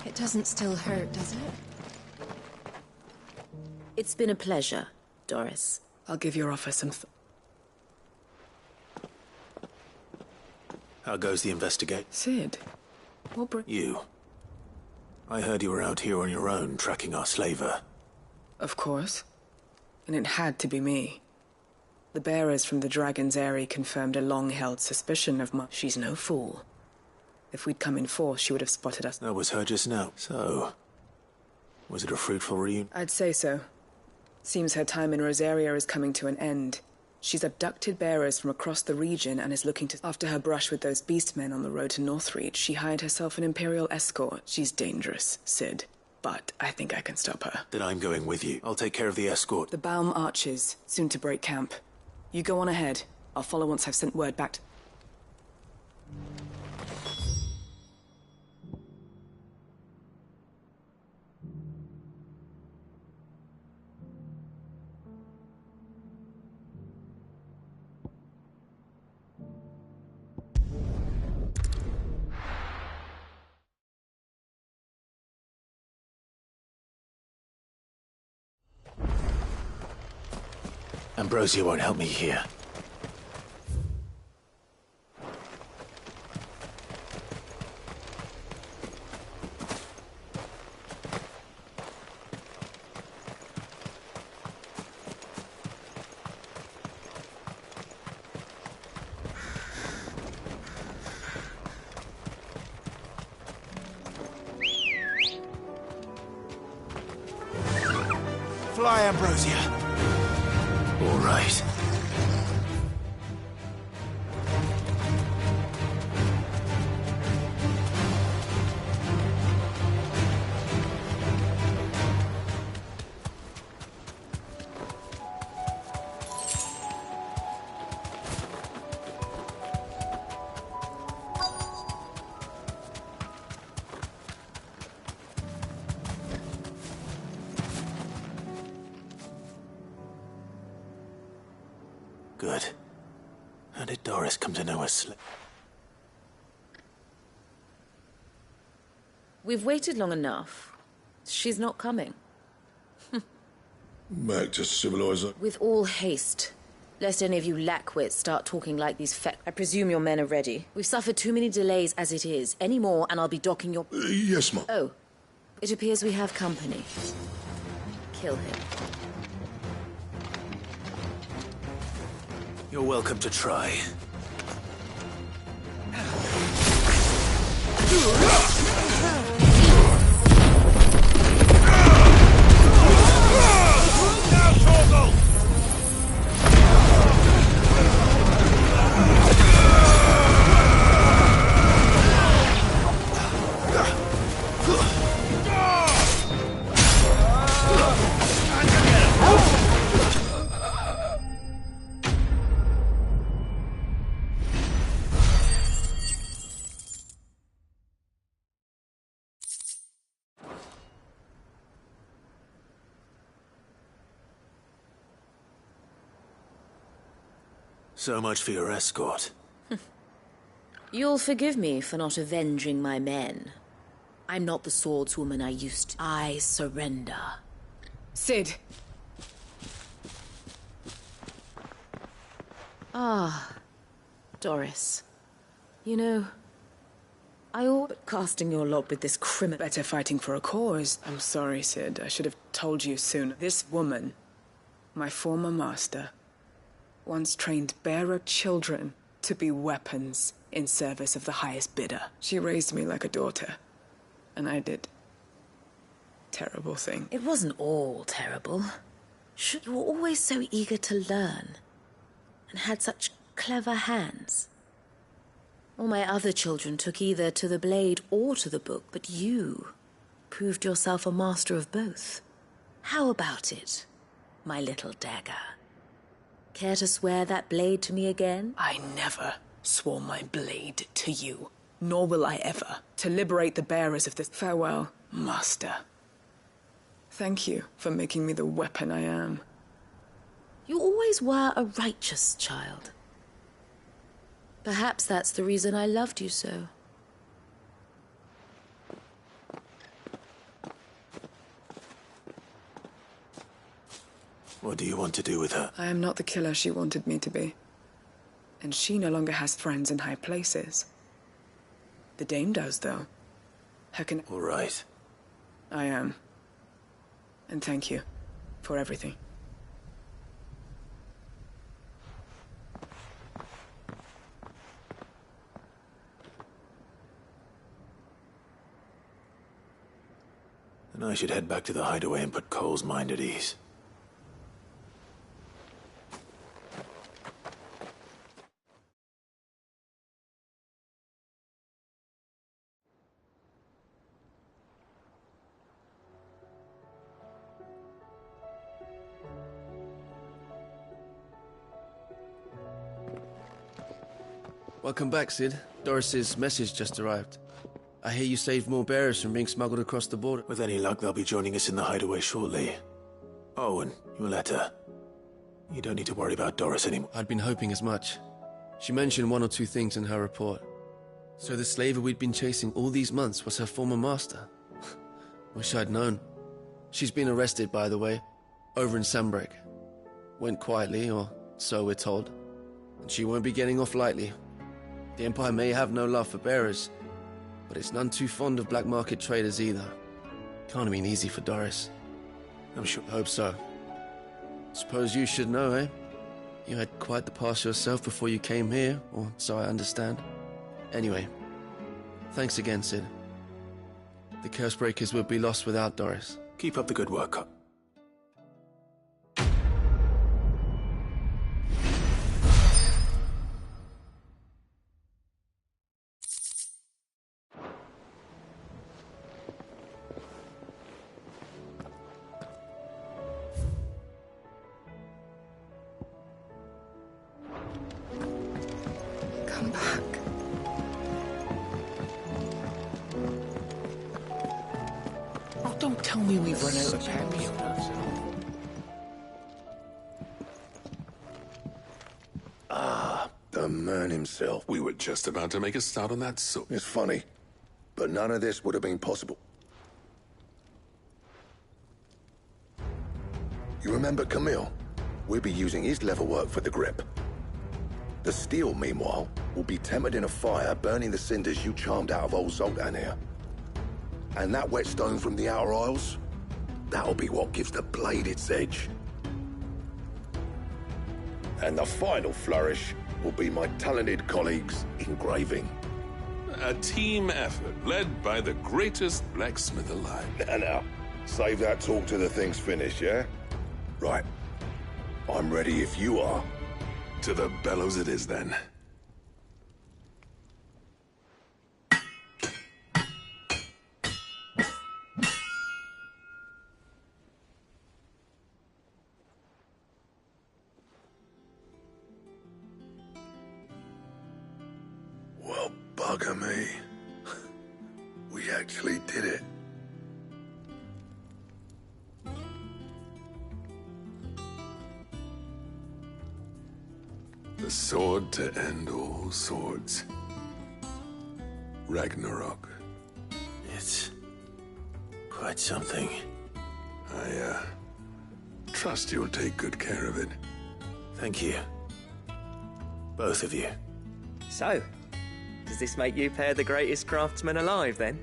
It doesn't still hurt, does it? It's been a pleasure, Doris. I'll give your offer some How goes the investigate? Sid, what You. I heard you were out here on your own, tracking our slaver. Of course. And it had to be me. The bearers from the Dragon's Eyrie confirmed a long-held suspicion of She's no fool. If we'd come in force, she would have spotted us. That was her just now. So, was it a fruitful reunion? I'd say so. Seems her time in Rosaria is coming to an end. She's abducted bearers from across the region and is looking to... After her brush with those beastmen on the road to Northreach, she hired herself an Imperial escort. She's dangerous, Sid. But I think I can stop her. Then I'm going with you. I'll take care of the escort. The Baum Archers, soon to break camp. You go on ahead. I'll follow once I've sent word back to... Ambrosia won't help me here. Fly, Ambrosia. All right. Good. How did Doris come to know us? We've waited long enough. She's not coming. Back to civilization. With all haste. Lest any of you lackwits start talking like these I presume your men are ready. We've suffered too many delays as it is. Any more and I'll be docking your... Yes, Mum. Oh. It appears we have company. Kill him. You're welcome to try. Now, Torgal! So much for your escort. You'll forgive me for not avenging my men. I'm not the swordswoman I used to. I surrender. Cid! Ah, Doris. You know, I ought but casting your lot with this criminal. Better fighting for a cause. I'm sorry, Cid. I should have told you sooner. This woman, my former master, once trained bearer children to be weapons in service of the highest bidder. She raised me like a daughter, and I did terrible thing. It wasn't all terrible. You were always so eager to learn, and had such clever hands. All my other children took either to the blade or to the book, but you proved yourself a master of both. How about it, my little dagger? Care to swear that blade to me again? I never swore my blade to you, nor will I ever, to liberate the bearers of this. Farewell, master. Thank you for making me the weapon I am. You always were a righteous child. Perhaps that's the reason I loved you so. What do you want to do with her? I am not the killer she wanted me to be. And she no longer has friends in high places. The dame does, though. All right. I am. And thank you for everything. Then I should head back to the hideaway and put Cole's mind at ease. Welcome back, Cid. Doris's message just arrived. I hear you saved more bearers from being smuggled across the border. With any luck, they'll be joining us in the hideaway shortly. Oh, and your letter. You don't need to worry about Doris anymore. I'd been hoping as much. She mentioned one or two things in her report. So the slaver we'd been chasing all these months was her former master. Wish I'd known. She's been arrested, by the way, over in Sanbreque. Went quietly, or so we're told. And she won't be getting off lightly. The Empire may have no love for bearers, but it's none too fond of black market traders either. Can't have been easy for Doris. I'm sure. Hope so. Suppose you should know, eh? You had quite the past yourself before you came here, or so I understand. Anyway, thanks again, Cid. The Cursebreakers would be lost without Doris. Keep up the good work. Come back. Oh, don't tell me we've run out of pepper. The man himself. We were just about to make a start on that soup. It's funny, but none of this would have been possible. You remember Camille? We'll be using his leather work for the grip. The steel, meanwhile, will be tempered in a fire, burning the cinders you charmed out of old Zoltan here. And that whetstone from the Outer Isles, that'll be what gives the blade its edge. And the final flourish will be my talented colleagues' engraving. A team effort led by the greatest blacksmith alive. Now, save that talk till the thing's finished, yeah? Right. I'm ready if you are. To the bellows it is, then. Well, bugger me. We actually did it. The sword to end all swords. Ragnarok. It's quite something. I trust you'll take good care of it. Thank you. Both of you. So, does this make you pair the greatest craftsman alive, then?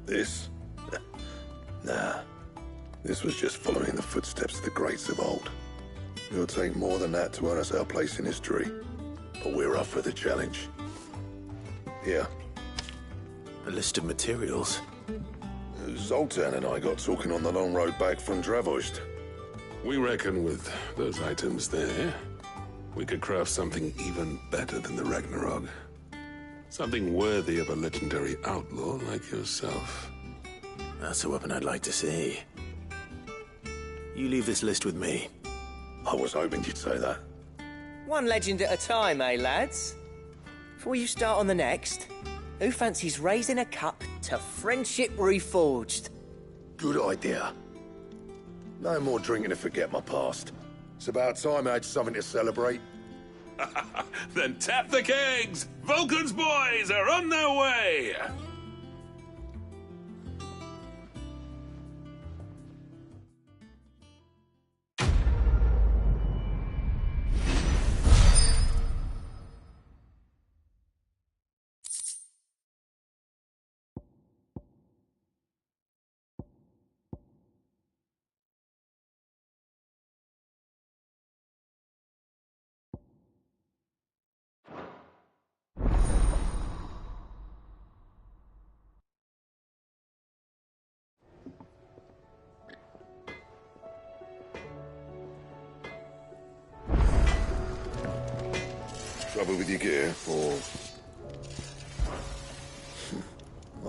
This? Nah. This was just following the footsteps of the greats of old. It'll take more than that to earn us our place in history. But we're up for the challenge. Here. A list of materials. Zoltan and I got talking on the long road back from Dravost. We reckon with those items there, we could craft something even better than the Ragnarok. Something worthy of a legendary outlaw like yourself. That's a weapon I'd like to see. You leave this list with me. I was hoping you'd say that. One legend at a time, eh, lads? Before you start on the next, who fancies raising a cup to Friendship Reforged? Good idea. No more drinking to forget my past. It's about time I had something to celebrate. Then tap the kegs! Vulcan's boys are on their way! Trouble with your gear, or...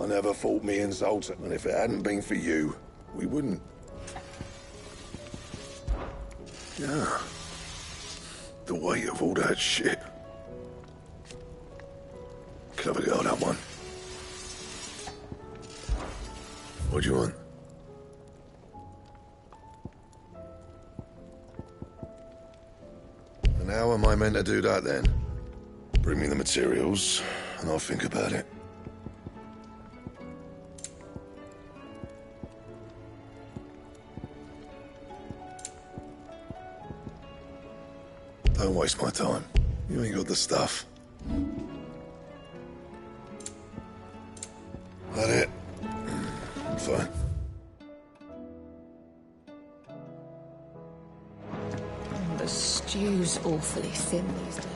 I never fought me and Zoltan, and if it hadn't been for you, we wouldn't. Yeah. The weight of all that shit. Clever girl, that one. What do you want? And how am I meant to do that, then? Bring me the materials, and I'll think about it. Don't waste my time. You ain't got the stuff. That it? Fine. The stew's awfully thin these days.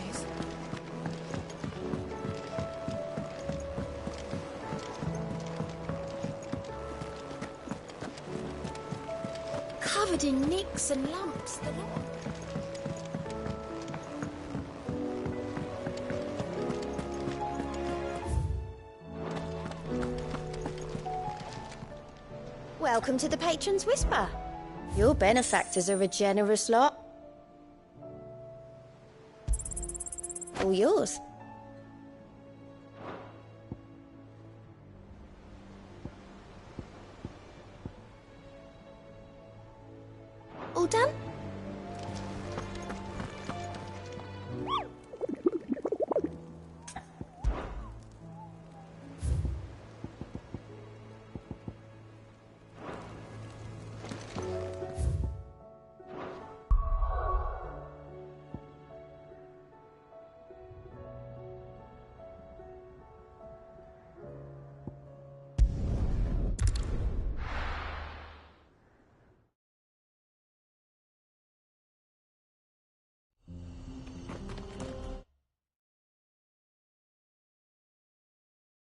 Covered in nicks and lumps, the lot. Welcome to the Patron's Whisper. Your benefactors are a generous lot. All yours.